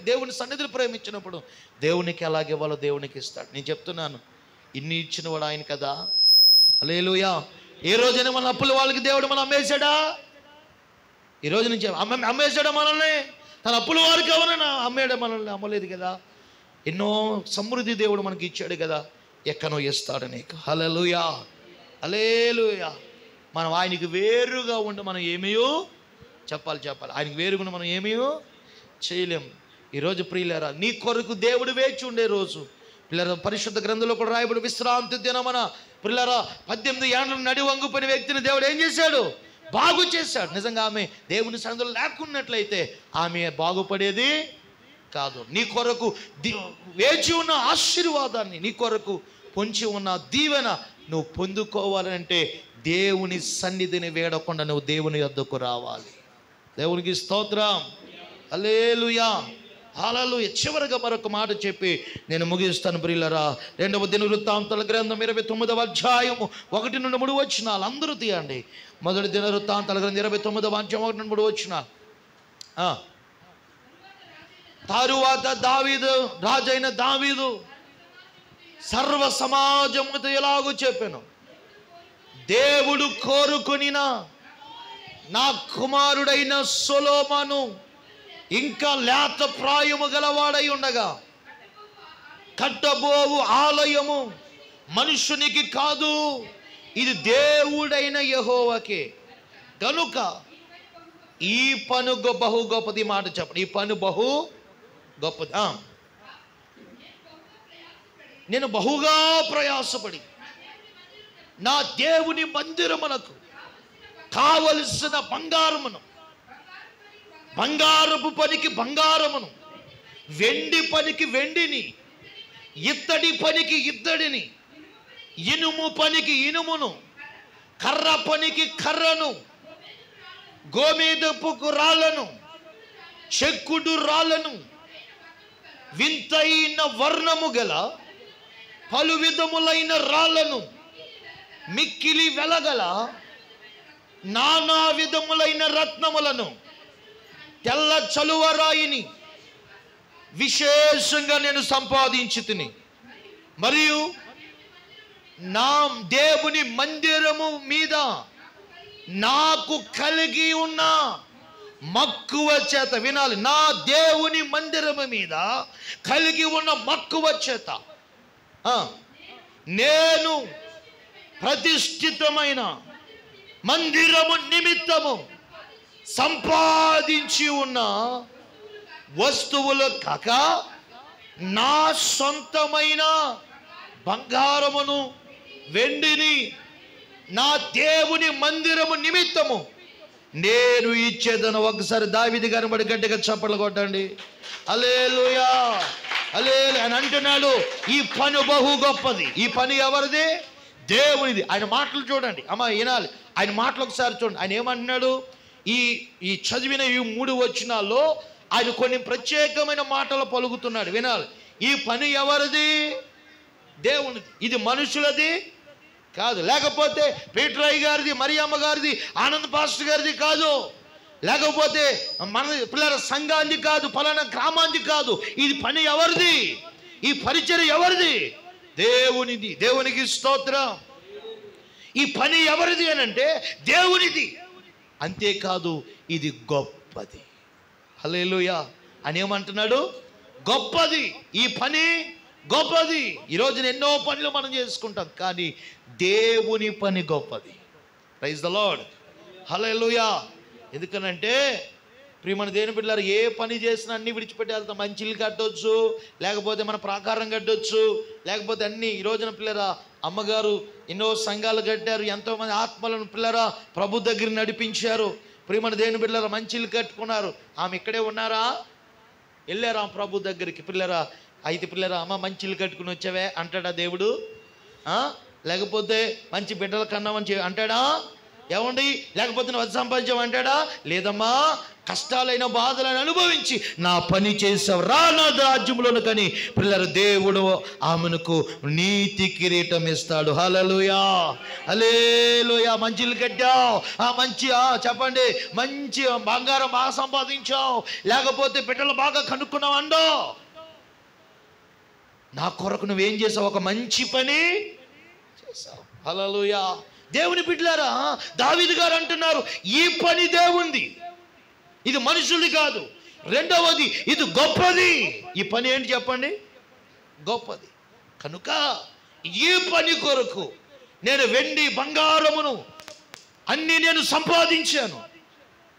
దేవుని సన్నిధిని ప్రేమించినప్పుడు దేవునికి ఎలాగ ఇవ్వాలో దేవునికి ఇస్తాడు. నేను చెప్తున్నాను, ఇన్ని ఇచ్చినవాడు ఆయన కదా. హల్లెలూయా. ఏ రోజైనా మన అప్పుల వాళ్ళకి దేవుడు మనం అమ్మేశాడా? ఈ రోజు నుంచి అమ్మేశాడా మనల్ని? తన అప్పుల వారికి ఎవరైనా అమ్మేడా మనల్ని? అమ్మలేదు కదా. ఎన్నో సమృద్ధి దేవుడు మనకి ఇచ్చాడు కదా. ఎక్కనో ఇస్తాడు నీకు. హల్లెలూయా, హల్లెలూయా. మనం ఆయనకి వేరుగా ఉండి మనం ఏమీయో చెప్పాలి. ఆయనకి వేరుగుండి మనం ఏమీయో చేయలేం. ఈరోజు ప్రియులారా, నీ కొరకు దేవుడు వేచి ఉండే రోజు. పిల్లల పరిశుద్ధ గ్రంథంలో కూడా రాయబడి విశ్రాంతి దినమన పిల్లరా 18 ఏళ్ళ నడి వంగుపోయిన వ్యక్తిని దేవుడు ఏం చేశాడు? బాగు చేశాడు. నిజంగా ఆమె దేవుని సన్నిధిలో లేకున్నట్లయితే ఆమె బాగుపడేది కాదు. నీ కొరకు వేచి ఉన్న ఆశీర్వాదాన్ని, నీ కొరకు పొంచి ఉన్న దీవెన నువ్వు పొందుకోవాలంటే దేవుని సన్నిధిని వేడకుండా నువ్వు దేవుని యొద్దకు రావాలి. దేవునికి స్తోత్రం. హల్లెలూయా, హల్లెలూయా. చివరిగా మరొక మాట చెప్పి నేను ముగిస్తాను ప్రియులరా. 2వ దినవృత్తాంతాల గ్రంథం 29వ అధ్యాయము 1 నుండి 3 వచనాలు అందరూ తీయండి. 1 దినవృత్తాంతాల గ్రంథం 29వ అధ్యాయం 1 నుండి 3 వచనాలు. తరువాత దావీదు, రాజైన దావీదు సర్వ సమాజముతో ఎలాగూ చెప్పాను, దేవుడు కోరుకొనిన నా కుమారుడైన సొలొమోను ఇంకా లేత ప్రాయము గలవాడై ఉండగా కట్టబోవు ఆలయము మనుషునికి కాదు, ఇది దేవుడైన యెహోవాకే. కనుక ఈ పను బహు గొప్పది. మాట చెప్పండి, ఈ పని బహు గొప్పది. నేను బహుగా ప్రయాసపడి నా దేవుని మందిరమునకు కావలసిన బంగారమును, బంగారపు పనికి బంగారమును, వెండి పనికి వెండిని, ఇత్తడి పనికి ఇత్తడిని, ఇనుము పనికి ఇనుమును, కర్ర పనికి కర్రను, గోమేదపుకు రాళ్ళను, చెక్కుడు రాళ్ళను, వింతైన వర్ణము గల పలు విధములైన రాళ్ళను, మిక్కిలి వెలగల నానా విధములైన రత్నములను, తెల్ల చలువరాయిని విశేషంగా నేను సంపాదించి తిని, మరియు నా దేవుని మందిరము మీద నాకు కలిగి ఉన్న మక్కువ చేత, వినాలి, నా దేవుని మందిరము మీద కలిగి ఉన్న మక్కువ చేత నేను ప్రతిష్ఠితమైన మందిరము నిమిత్తము సంపాదించి ఉన్న వస్తువులు కాక నా సొంతమైన బంగారమును వెండిని నా దేవుని మందిరము నిమిత్తము నేను ఇచ్చేదను. ఒకసారి దావీదు గారిని బట్టి గట్టిగా చప్పట్లు కొట్టండి. హల్లెలూయా, హల్లెలూయా అని అంటున్నాడు. ఈ పని బహు గొప్పది. ఈ పని ఎవరిది? దేవునిది. ఆయన మాటలు చూడండి అమ్మ, వినాలి. ఆయన మాటలు ఒకసారి చూడండి. ఆయన ఏమంటున్నాడు? ఈ చదివిన ఈ 3 వచనాల్లో ఆయన కొన్ని ప్రత్యేకమైన మాటలు పలుకుతున్నాడు. వినాలి. ఈ పని ఎవరిది? దేవునిది. ఇది మనుషులది కాదు. లేకపోతే పీటరయ్య గారిది, మరియమ్మ గారిది, ఆనంద్ పాస్టర్ గారిది కాదు. లేకపోతే మన పిల్లల సంఘాన్ని కాదు, ఫలానా గ్రామాన్ని కాదు. ఇది పని ఎవరిది? ఈ పరిచర్య ఎవరిది? దేవునిది. దేవునికి స్తోత్రం. ఈ పని ఎవరిది అని అంటే దేవునిది. అంతేకాదు ఇది గొప్పది. హల్లెలూయా అని ఏమంటున్నాడు? గొప్పది. ఈ పని గొప్పది. ఈరోజు ఎన్నో పనులు మనం చేసుకుంటాం, కానీ దేవుని పని గొప్పది. Praise the Lord. హల్లెలూయా. ఎందుకనంటే ప్రియమైన దేవుని బిడ్డలారా, ఏ పని చేసినా అన్ని విడిచిపెట్టి వెళ్తాం. మంచి ఇల్లు కట్టవచ్చు, లేకపోతే మన ప్రాకారం కట్టవచ్చు, లేకపోతే అన్ని. ఈ రోజున పిల్లరా అమ్మగారు ఎన్నో సంఘాలు కట్టారు, ఎంతోమంది ఆత్మలను పిల్లరా ప్రభు దగ్గర నడిపించారు. ప్రియమైన దేవుని బిడ్డలారా మంచి ఇల్లు కట్టుకున్నారు. ఆమె ఇక్కడే ఉన్నారా? వెళ్ళారా ప్రభు దగ్గరికి, పిల్లరా అయితే పిల్లరా అమ్మ మంచి ఇల్లు కట్టుకుని వచ్చావే అంటాడా దేవుడు? లేకపోతే మంచి బిడ్డల కన్నామని అంటాడా? ఏమండి లేకపోతే నువ్వు అది సంపాదించావు అంటాడా? లేదమ్మా, కష్టాలైన బాధలను అనుభవించి నా పని చేసావు రా నా రాజ్యంలోను. కానీ పిల్లల దేవుడు ఆమెకు నీతి కిరీటం ఇస్తాడు. హల్లెలూయా, హల్లెలూయా. మంచి ఇల్లు కట్టావు, మంచి చెప్పండి, మంచి బంగారం బాగా సంపాదించావు, లేకపోతే బిడ్డలు బాగా కనుక్కున్నావు అండో, నా కొరకు నువ్వేం చేసావు? ఒక మంచి పని చేసావు. హల్లెలూయా. దేవుని బిడ్డలారా, దావీదు గారు అంటున్నారు ఈ పని దేవుంది, ఇది మనుషులు కాదు. రెండవది ఇది గొప్పది. ఈ పని ఏంటి చెప్పండి? గొప్పది. కనుక ఈ పని కొరకు నేను వెండి బంగారమును అన్నీ నేను సంపాదించాను.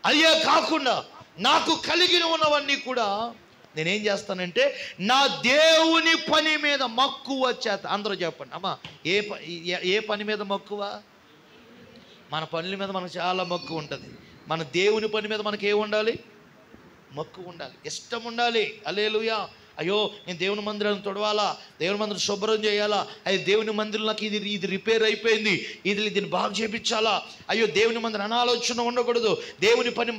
అయ్యే కాకుండా నాకు కలిగిన ఉన్నవన్నీ కూడా నేనేం చేస్తానంటే నా దేవుని పని మీద మక్కువ చేత. అందరూ చెప్పండి అమ్మా, ఏ పని మీద మక్కువ? మన పనుల మీద మనకు చాలా మక్కువ ఉంటుంది. మన దేవుని పని మీద మనకి ఏముండాలి? మక్కువ ఉండాలి, ఇష్టం ఉండాలి. హల్లెలూయా. అయ్యో నేను దేవుని మందిరాన్ని తొడవాలా, దేవుని మందిరం శుభ్రం చేయాలా, అయ్యో దేవుని మందిరం నాకు ఇది రిపేర్ అయిపోయింది, దీన్ని బాగు చేయించాలా, అయ్యో దేవుని మందిరం అనాలోచన ఉండకూడదు, దేవుని పని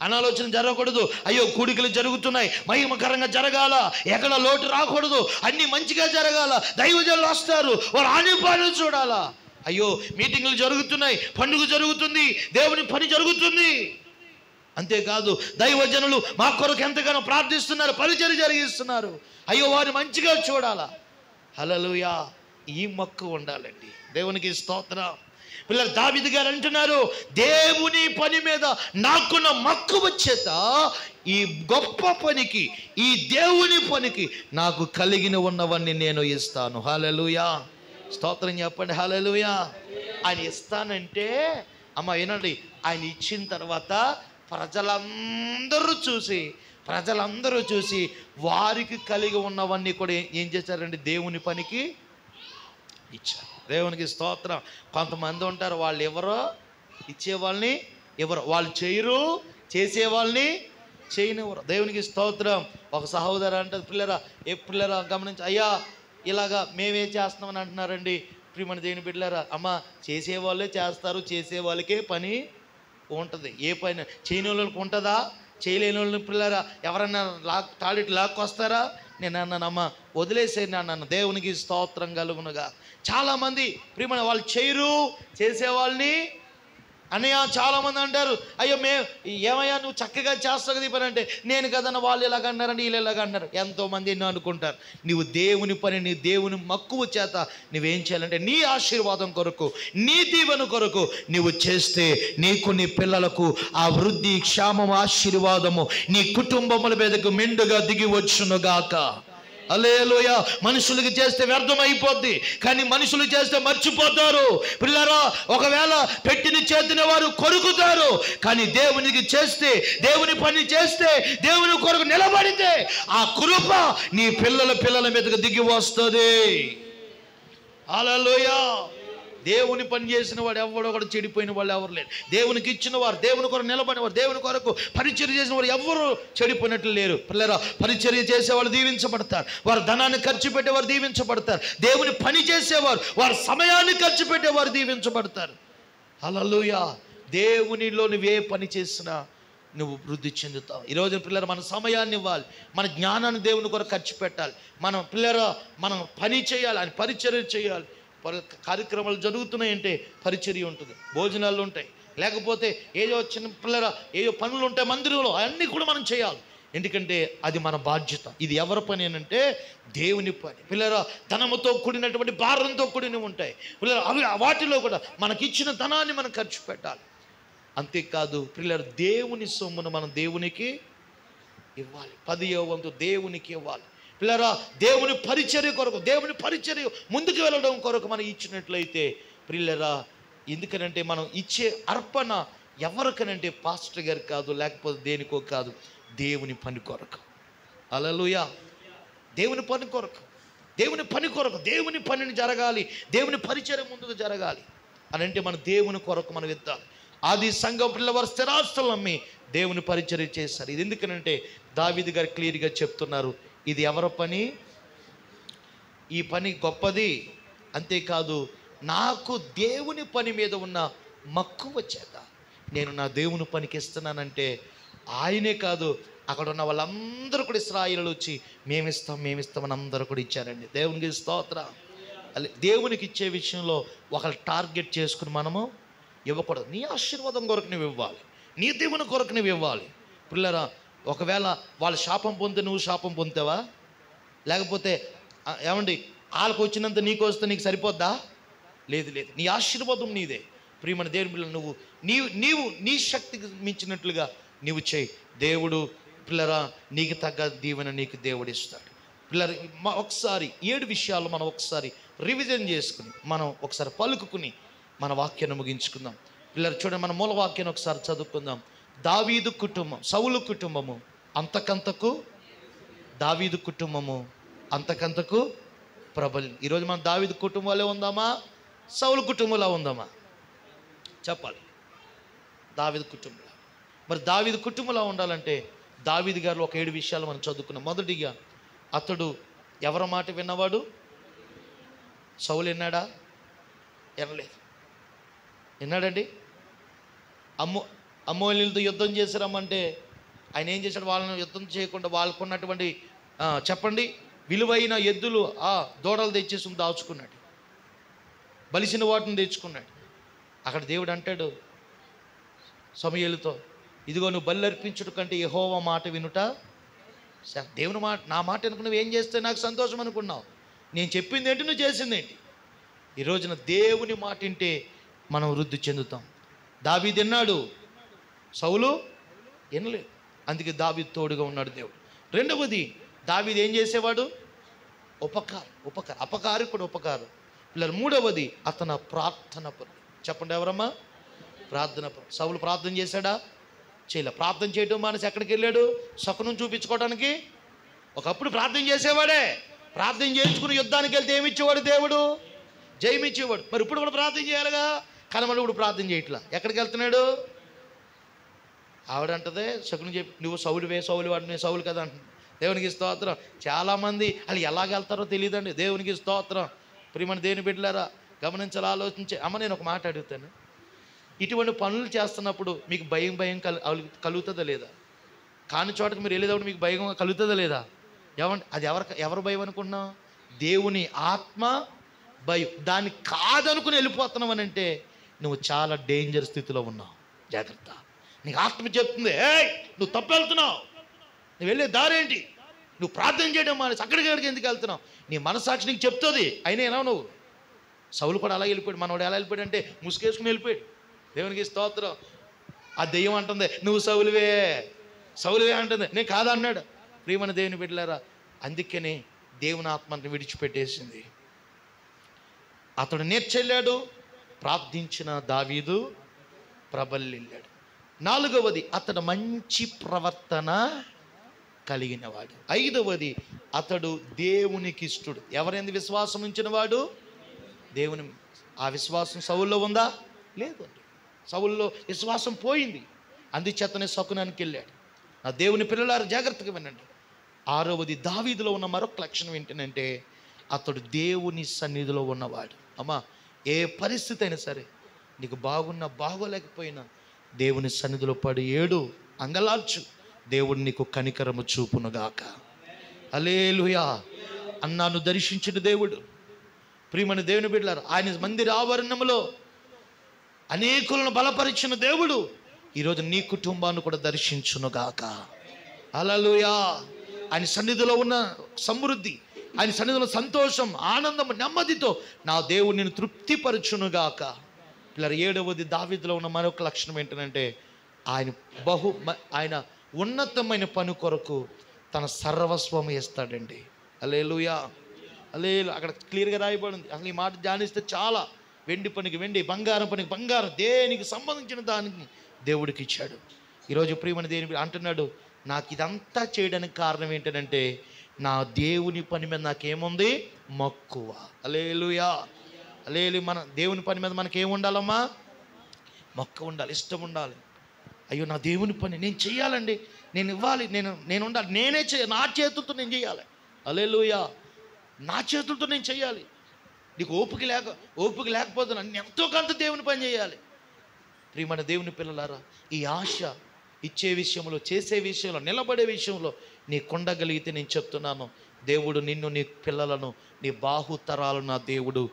అనాలోచన జరగకూడదు, అయ్యో కూడికలు జరుగుతున్నాయి మహిమకరంగా జరగాల, ఎక్కడ లోటు రాకూడదు, అన్నీ మంచిగా జరగాల, దైవజనులు వస్తారు వారు ఆనిపాలు చూడాలా, అయ్యో మీటింగులు జరుగుతున్నాయి, పండుగ జరుగుతుంది, దేవుని పని జరుగుతుంది. అంతేకాదు దైవజనులు మా కొరకు ఎంతగానో ప్రార్థిస్తున్నారు, పరిచర్య జరిగిస్తున్నారు, అయ్యో వారిని మంచిగా చూడాలా. హల్లెలూయా. ఈ మక్కువ ఉండాలండి. దేవునికి స్తోత్రం. పిల్లలు దావీదు గారు అంటున్నారు దేవుని పని మీద నాకున్న మక్కువ చేత ఈ గొప్ప పనికి, ఈ దేవుని పనికి నాకు కలిగిన ఉన్నవన్నీ నేను ఇస్తాను. హల్లెలూయా. స్తోత్రం చెప్పండి. హల్లెలూయా. ఆయన ఇస్తానంటే అమ్మ వినండి, ఆయన ఇచ్చిన తర్వాత ప్రజలందరూ చూసి వారికి కలిగి ఉన్నవన్నీ కూడా ఏం చేశారండి? దేవుని పనికి ఇచ్చారు. దేవునికి స్తోత్రం. కొంతమంది ఉంటారు వాళ్ళు ఎవరో ఇచ్చేవాళ్ళని ఎవరో వాళ్ళు చేయరు, చేసేవాళ్ళని చేయనివ్వరు. దేవునికి స్తోత్రం. ఒక సహోదరు అంటారు పిల్లరా గమనించి, అయ్యా ఇలాగా మేమే చేస్తున్నామని అంటున్నారండి. ప్రియమైన దేవుని బిడ్డలారా, అమ్మ చేసేవాళ్ళే చేస్తారు, చేసే వాళ్ళకే పని ఉంటుంది. ఏ పని చేయని వాళ్ళకి ఉంటుందా? చేయలేని వాళ్ళని పిల్లరా ఎవరన్నా తాళిటి లాక్కొస్తారా? నేను అన్నానమ్మ వదిలేసేయండి అన్నాను. దేవునికి స్తోత్రం కలుగునుగా. చాలామంది ప్రియమైన వాళ్ళు చేయరు, చేసేవాళ్ళని అన్నయ్య చాలామంది అంటారు, అయ్యో ఏమయ్యా నువ్వు చక్కగా చేస్తావు కదా ఈ పని అంటే, నేను కదన్న వాళ్ళు ఇలాగ అన్నారండి, వీళ్ళు ఇలాగ అన్నారు. ఎంతోమంది ఎన్నో అనుకుంటారు. నువ్వు దేవుని పని, నీ దేవుని మక్కువ చేత నువ్వేం చేయాలంటే నీ ఆశీర్వాదం కొరకు, నీ దీవెన కొరకు నువ్వు చేస్తే నీకు, నీ పిల్లలకు ఆ వృద్ధి, క్షేమం, ఆశీర్వాదము నీ కుటుంబముల మీదకు మెండుగా దిగి వచ్చునుగాక. హల్లెలూయా. మనుషులకి చేస్తే వ్యర్థం అయిపోద్ది, కానీ మనుషులు చేస్తే మర్చిపోతారు. పిల్లరా ఒకవేళ పెట్టిన చేతిని వారు కొరుకుతారు, కానీ దేవునికి చేస్తే, దేవుని పని చేస్తే, దేవుని కొరకు నిలబడితే ఆ కృప నీ పిల్లల మీదకి దిగి వస్తుంది. హల్లెలూయా. దేవుని పని చేసిన వాడు ఎవడో కూడా చెడిపోయిన వాళ్ళు ఎవరు లేరు. దేవునికి ఇచ్చిన వారు, దేవుని కొరకు నిలబడిన వారు, దేవుని కొరకు పరిచర్య చేసిన వారు ఎవరు చెడిపోయినట్లు లేరు. పిల్లరా పరిచర్య చేసేవాళ్ళు దీవించబడతారు, వారు ధనాన్ని ఖర్చు పెట్టేవారు దీవించబడతారు, దేవుని పని చేసేవారు వారు సమయాన్ని ఖర్చు పెట్టేవారు దీవించబడతారు. హల్లెలూయా. దేవునిలో నువ్వే పని చేసినా నువ్వు వృద్ధి చెందుతావు. ఈరోజు పిల్లలు మన సమయాన్ని ఇవ్వాలి, మన జ్ఞానాన్ని దేవుని కొరకు ఖర్చు పెట్టాలి, మనం పని చేయాలి, ఆయన పరిచర్య చేయాలి. కార్యక్రమాలు జరుగుతున్నాయంటే పరిచర్య ఉంటుంది, భోజనాలు ఉంటాయి, లేకపోతే ఏదో చిన్న ఏదో పనులు ఉంటాయి మందిరంలో, అవన్నీ కూడా మనం చేయాలి. ఎందుకంటే అది మన బాధ్యత. ఇది ఎవరి పని అంటే దేవుని పని. పిల్లరా ధనముతో కూడినటువంటి భారంతో కూడినవి ఉంటాయి పిల్లరా, అవి వాటిలో కూడా మనకిచ్చిన ధనాన్ని మనం ఖర్చు పెట్టాలి. అంతేకాదు పిల్లలు దేవుని సొమ్మును మనం దేవునికి ఇవ్వాలి, 10వ వంతు దేవునికి ఇవ్వాలి. పిల్లరా దేవుని పరిచర్య కొరకు, దేవుని పరిచర్య ముందుకు వెళ్ళడం కొరకు మనం ఇచ్చినట్లయితే పిల్లరా, ఎందుకనంటే మనం ఇచ్చే అర్పణ ఎవరికనంటే పాస్టర్ గారు కాదు, లేకపోతే దేనికో కాదు, దేవుని పని కొరకు. హల్లెలూయా. దేవుని పని కొరకు, దేవుని పని కొరకు, దేవుని పనిని జరగాలి, దేవుని పరిచర్య ముందుకు జరగాలి అని అంటే మన దేవుని కొరకు మనం ఇద్దాం. ఆది సంఘం పిల్లవారు స్థిరాస్తులు అమ్మి దేవుని పరిచర్య చేశారు. ఇది ఎందుకనంటే దావీదు గారు క్లియర్గా చెప్తున్నారు, ఇది ఎవరి పని, ఈ పని గొప్పది, అంతేకాదు నాకు దేవుని పని మీద ఉన్న మక్కువ చేత నేను నా దేవుని పనికి ఇస్తున్నానంటే ఆయనే కాదు, అక్కడ ఉన్న వాళ్ళందరూ కూడా ఇశ్రాయేలు వచ్చి మేమిస్తామని అందరూ కూడా ఇచ్చారండి. దేవునికి స్తోత్రం. దేవునికి ఇచ్చే విషయంలో ఒకళ్ళు టార్గెట్ చేసుకుని మనము ఇవ్వకూడదు. నీ ఆశీర్వాదం కొరకు నువ్వు ఇవ్వాలి, నీ దేవుని కొరకు నువ్వు ఇవ్వాలి. పిల్లరా, ఒకవేళ వాళ్ళు శాపం పొందితే నువ్వు శాపం పొందుతావా? లేకపోతే ఏమండి వాళ్ళకు వచ్చినంత నీకు వస్తే నీకు సరిపోద్దా? లేదు. నీ ఆశీర్వాదం నీదే. ప్రియమైన దేవుని పిల్లలు, నీవు నీ శక్తికి మించినట్లుగా నీవు చేయి. దేవుడు పిల్లరా నీకు తగ్గ దీవెన నీకు దేవుడు ఇస్తాడు. పిల్లలు ఒకసారి 7 విషయాలు మనం ఒకసారి రివిజన్ చేసుకుని మనం ఒకసారి పలుకుని మన వాక్యాన్ని ముగించుకుందాం. పిల్లలు చూడండి, మన మూల వాక్యాన్ని ఒకసారి చదువుకుందాం. దావీదు కుటుంబం, సౌలు కుటుంబము అంతకంతకు, దావీదు కుటుంబము అంతకంతకు ప్రబలి. ఈరోజు మనం దావీదు కుటుంబంలో ఉందామా, సౌలు కుటుంబంలో ఉందామా? చెప్పాలి. దావీదు కుటుంబంలో. మరి దావీదు కుటుంబంలో ఉండాలంటే దావీదు గారు ఒక 7 విషయాలు మనం చదువుకున్నాం. మొదటిగా, అతడు ఎవరి మాట విన్నవాడు? సౌలు విన్నాడా? వినలేదు. విన్నాడండి? అమ్మోనీలతో యుద్ధం చేశారమ్మంటే ఆయన ఏం చేశాడు? వాళ్ళని యుద్ధం చేయకుండా వాళ్ళకున్నటువంటి చెప్పండి విలువైన ఎద్దులు దూడలు తెచ్చేసి దాచుకున్నాడు, బలిసిన వాటిని తెచ్చుకున్నాడు. అక్కడ దేవుడు అంటాడు సమూయేలుతో, ఇదిగో నువ్వు బలి అర్పించుట కంటే యెహోవా మాట వినుట. దేవుని మాట, నా మాట అనుకు నువ్వు ఏం చేస్తే నాకు సంతోషం అనుకున్నావు? నేను చెప్పింది ఏంటి, నువ్వు చేసింది ఏంటి? ఈ రోజున దేవుని మాట వింటే మనం వృద్ధి చెందుతాం. దావీదు విన్నాడు, సౌలు వినలేదు. అందుకే దావీదు తోడుగా ఉన్నాడు దేవుడు. రెండవది, దావీదు ఏం చేసేవాడు? అపకారికుడు ఉపకారం. పిల్లలు మూడవది, అతను ప్రార్థన పరుడు. చెప్పండి ఎవరమ్మా? ప్రార్థన పరుడు. సౌలు ప్రార్థన చేశాడా? చేయలే. ప్రార్థన చేయడం మానేసి ఎక్కడికి వెళ్ళాడు? శకునం చూపించుకోవడానికి. ఒకప్పుడు ప్రార్థన చేసేవాడే. ప్రార్థన చేయించుకుని యుద్ధానికి వెళ్తే ఏమిచ్చేవాడు? దేవుడు జయమిచ్చేవాడు. మరి ఇప్పుడు కూడా ప్రార్థన చేయాలిగా, కానీ మళ్ళీ ఇప్పుడు ప్రార్థన చేయట్లా. ఎక్కడికి వెళ్తున్నాడు? ఆవిడంటదే శకునం చెప్పి, నువ్వు సౌలువే, సౌలు వాడిని, సౌలు కదా అంటుంది. దేవునికి స్తోత్రం. చాలామంది వాళ్ళు ఎలాగెళ్తారో తెలియదండి. దేవునికి స్తోత్రం. ప్రియమైన దేవుని బిడ్డలారా, గమనించాలి, ఆలోచించే. అమ్మ, నేను ఒక మాట అడుగుతాను. ఇటువంటి పనులు చేస్తున్నప్పుడు మీకు భయం కలుగుతుందా లేదా? కాని చోటకి మీరు వెళ్ళేటప్పుడు మీకు భయం కలుగుతుందా లేదా? ఏమంటే అది ఎవరు భయం అనుకుంటున్నావు? దేవుని ఆత్మ భయం. దాన్ని కాదనుకుని వెళ్ళిపోతున్నావు అని అంటే నువ్వు చాలా డేంజర్ స్థితిలో ఉన్నావు. జాగ్రత్త. నీకు ఆత్మ చెప్తుంది, నువ్వు తప్పు వెళ్తున్నావు, నువ్వు వెళ్ళే దారేంటి, నువ్వు ప్రార్థన చేయడం మానేసి అక్కడికి ఎందుకు వెళ్తున్నావు? నీ మనసాక్షి నీకు చెప్తుంది. అయినా ఎలా నువ్వు? సౌలు కూడా అలా వెళ్ళిపోయాడు. మనవాడు ఎలా వెళ్ళిపోయాడు అంటే ముసుగేసుకుని వెళ్ళిపోయాడు. దేవునికి స్తోత్రం. ఆ దెయ్యం అంటుంది, నువ్వు సౌలువే అంటుంది. నేను కాదన్నాడు. ప్రియమైన దేవుని బిడ్డలారా, అందుకనే దేవుని ఆత్మని విడిచిపెట్టేసింది. అతడు నేర్చెళ్ళాడు. ప్రార్థించిన దావీదు ప్రబలిల్లాడు. నాలుగవది, అతడు మంచి ప్రవర్తన కలిగినవాడు. ఐదవది, అతడు దేవునికి ఇష్టడు. ఎవరైంది విశ్వాసం ఉంచిన వాడు? దేవుని. ఆ విశ్వాసం సౌల్లో ఉందా? లేదు. సౌల్లో విశ్వాసం పోయింది. అందుచేతనే శకునానికి వెళ్ళాడు. ఆ దేవుని పిల్లలారు జాగ్రత్తగా వినండి. ఆరవది, దావీదులో ఉన్న మరొక లక్షణం ఏంటంటే అతడు దేవుని సన్నిధిలో ఉన్నవాడు. అమ్మా, ఏ పరిస్థితి అయినా సరే, నీకు బాగున్నా బాగోలేకపోయినా దేవుని సన్నిధిలో పడి ఏడు, అంగలార్చు. దేవుడు నీకు కనికరము చూపునుగాక. హల్లెలూయా. అన్నాను దర్శించిన దేవుడు. ప్రియమైన దేవుని బిడ్డలారా, ఆయన మందిర ఆవరణంలో అనేకులను బలపరిచిన దేవుడు ఈరోజు నీ కుటుంబాన్ని కూడా దర్శించునుగాక. హల్లెలూయా. ఆయన సన్నిధిలో ఉన్న సమృద్ధి, ఆయన సన్నిధిలో సంతోషం, ఆనందం, నెమ్మదితో నా దేవుడు నేను తృప్తిపరచునుగాక. ఇలా ఏడవది, దావీదులో ఉన్న మరొక లక్షణం ఏంటంటే ఆయన ఉన్నతమైన పని కొరకు తన సర్వస్వం ఇస్తాడండి. హల్లెలూయా. అక్కడ క్లియర్గా రాయబడింది. అసలు ఈ మాట ధ్యానిస్తే చాలా, వెండి పనికి వెండి, బంగారం పనికి బంగారం, దేనికి సంబంధించిన దానికి దేవుడికి ఇచ్చాడు. ఈరోజు ప్రియమైన దేవుని అంటున్నాడు, నాకు ఇదంతా చేయడానికి కారణం ఏంటంటే నా దేవుని పని మీద నాకేముంది? మక్కువ. హల్లెలూయా. హల్లెలూయా. మన దేవుని పని మీద మనకేం ఉండాలమ్మా? మక్కువ ఉండాలి, ఇష్టం ఉండాలి. అయ్యో నా దేవుని పని నేను చెయ్యాలండి, నేను ఇవ్వాలి, నేను ఉండాలి, నా చేతులతో నేను చేయాలి. హల్లెలూయా, నా చేతులతో నేను చెయ్యాలి. నీకు ఓపిక లేకపోతే నన్ను ఎంతో కొంత దేవుని పని చేయాలి. ప్రియమైన దేవుని పిల్లలారా, ఈ ఆశ ఇచ్చే విషయంలో, చేసే విషయంలో, నిలబడే విషయంలో నీకుండగలిగితే నేను చెప్తున్నాను, దేవుడు నిన్ను, నీ పిల్లలను, నీ బాహుతరాలను నా దేవుడు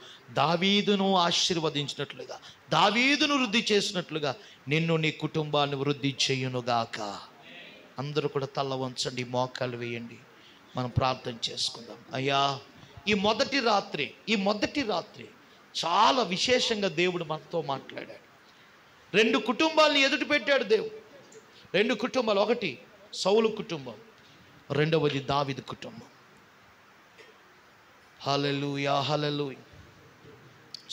దావీదును ఆశీర్వదించినట్లుగా, దావీదును వృద్ధి చేసినట్లుగా నిన్ను, నీ కుటుంబాన్ని వృద్ధి చేయునుగాక. అందరూ కూడా తల్ల వంచండి, మోకాలు వేయండి, మనం ప్రార్థన చేసుకుందాం. అయ్యా, ఈ మొదటి రాత్రి చాలా విశేషంగా దేవుడు మనతో మాట్లాడాడు. 2 కుటుంబాలని ఎదుటి పెట్టాడు దేవుడు. 2 కుటుంబాలు, ఒకటి సౌలు కుటుంబం, రెండవది దావీదు కుటుంబం. హల్లెలూయా, హల్లెలూయా,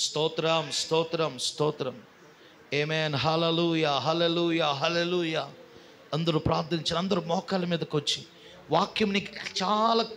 స్తోత్రం, స్తోత్రం, స్తోత్రం. ఆమేన్. హల్లెలూయా, హల్లెలూయా, హల్లెలూయా. అందరూ ప్రార్థించారు. అందరూ మోకాళ్ళ మీదకి వచ్చి వాక్యం నీకు చాలా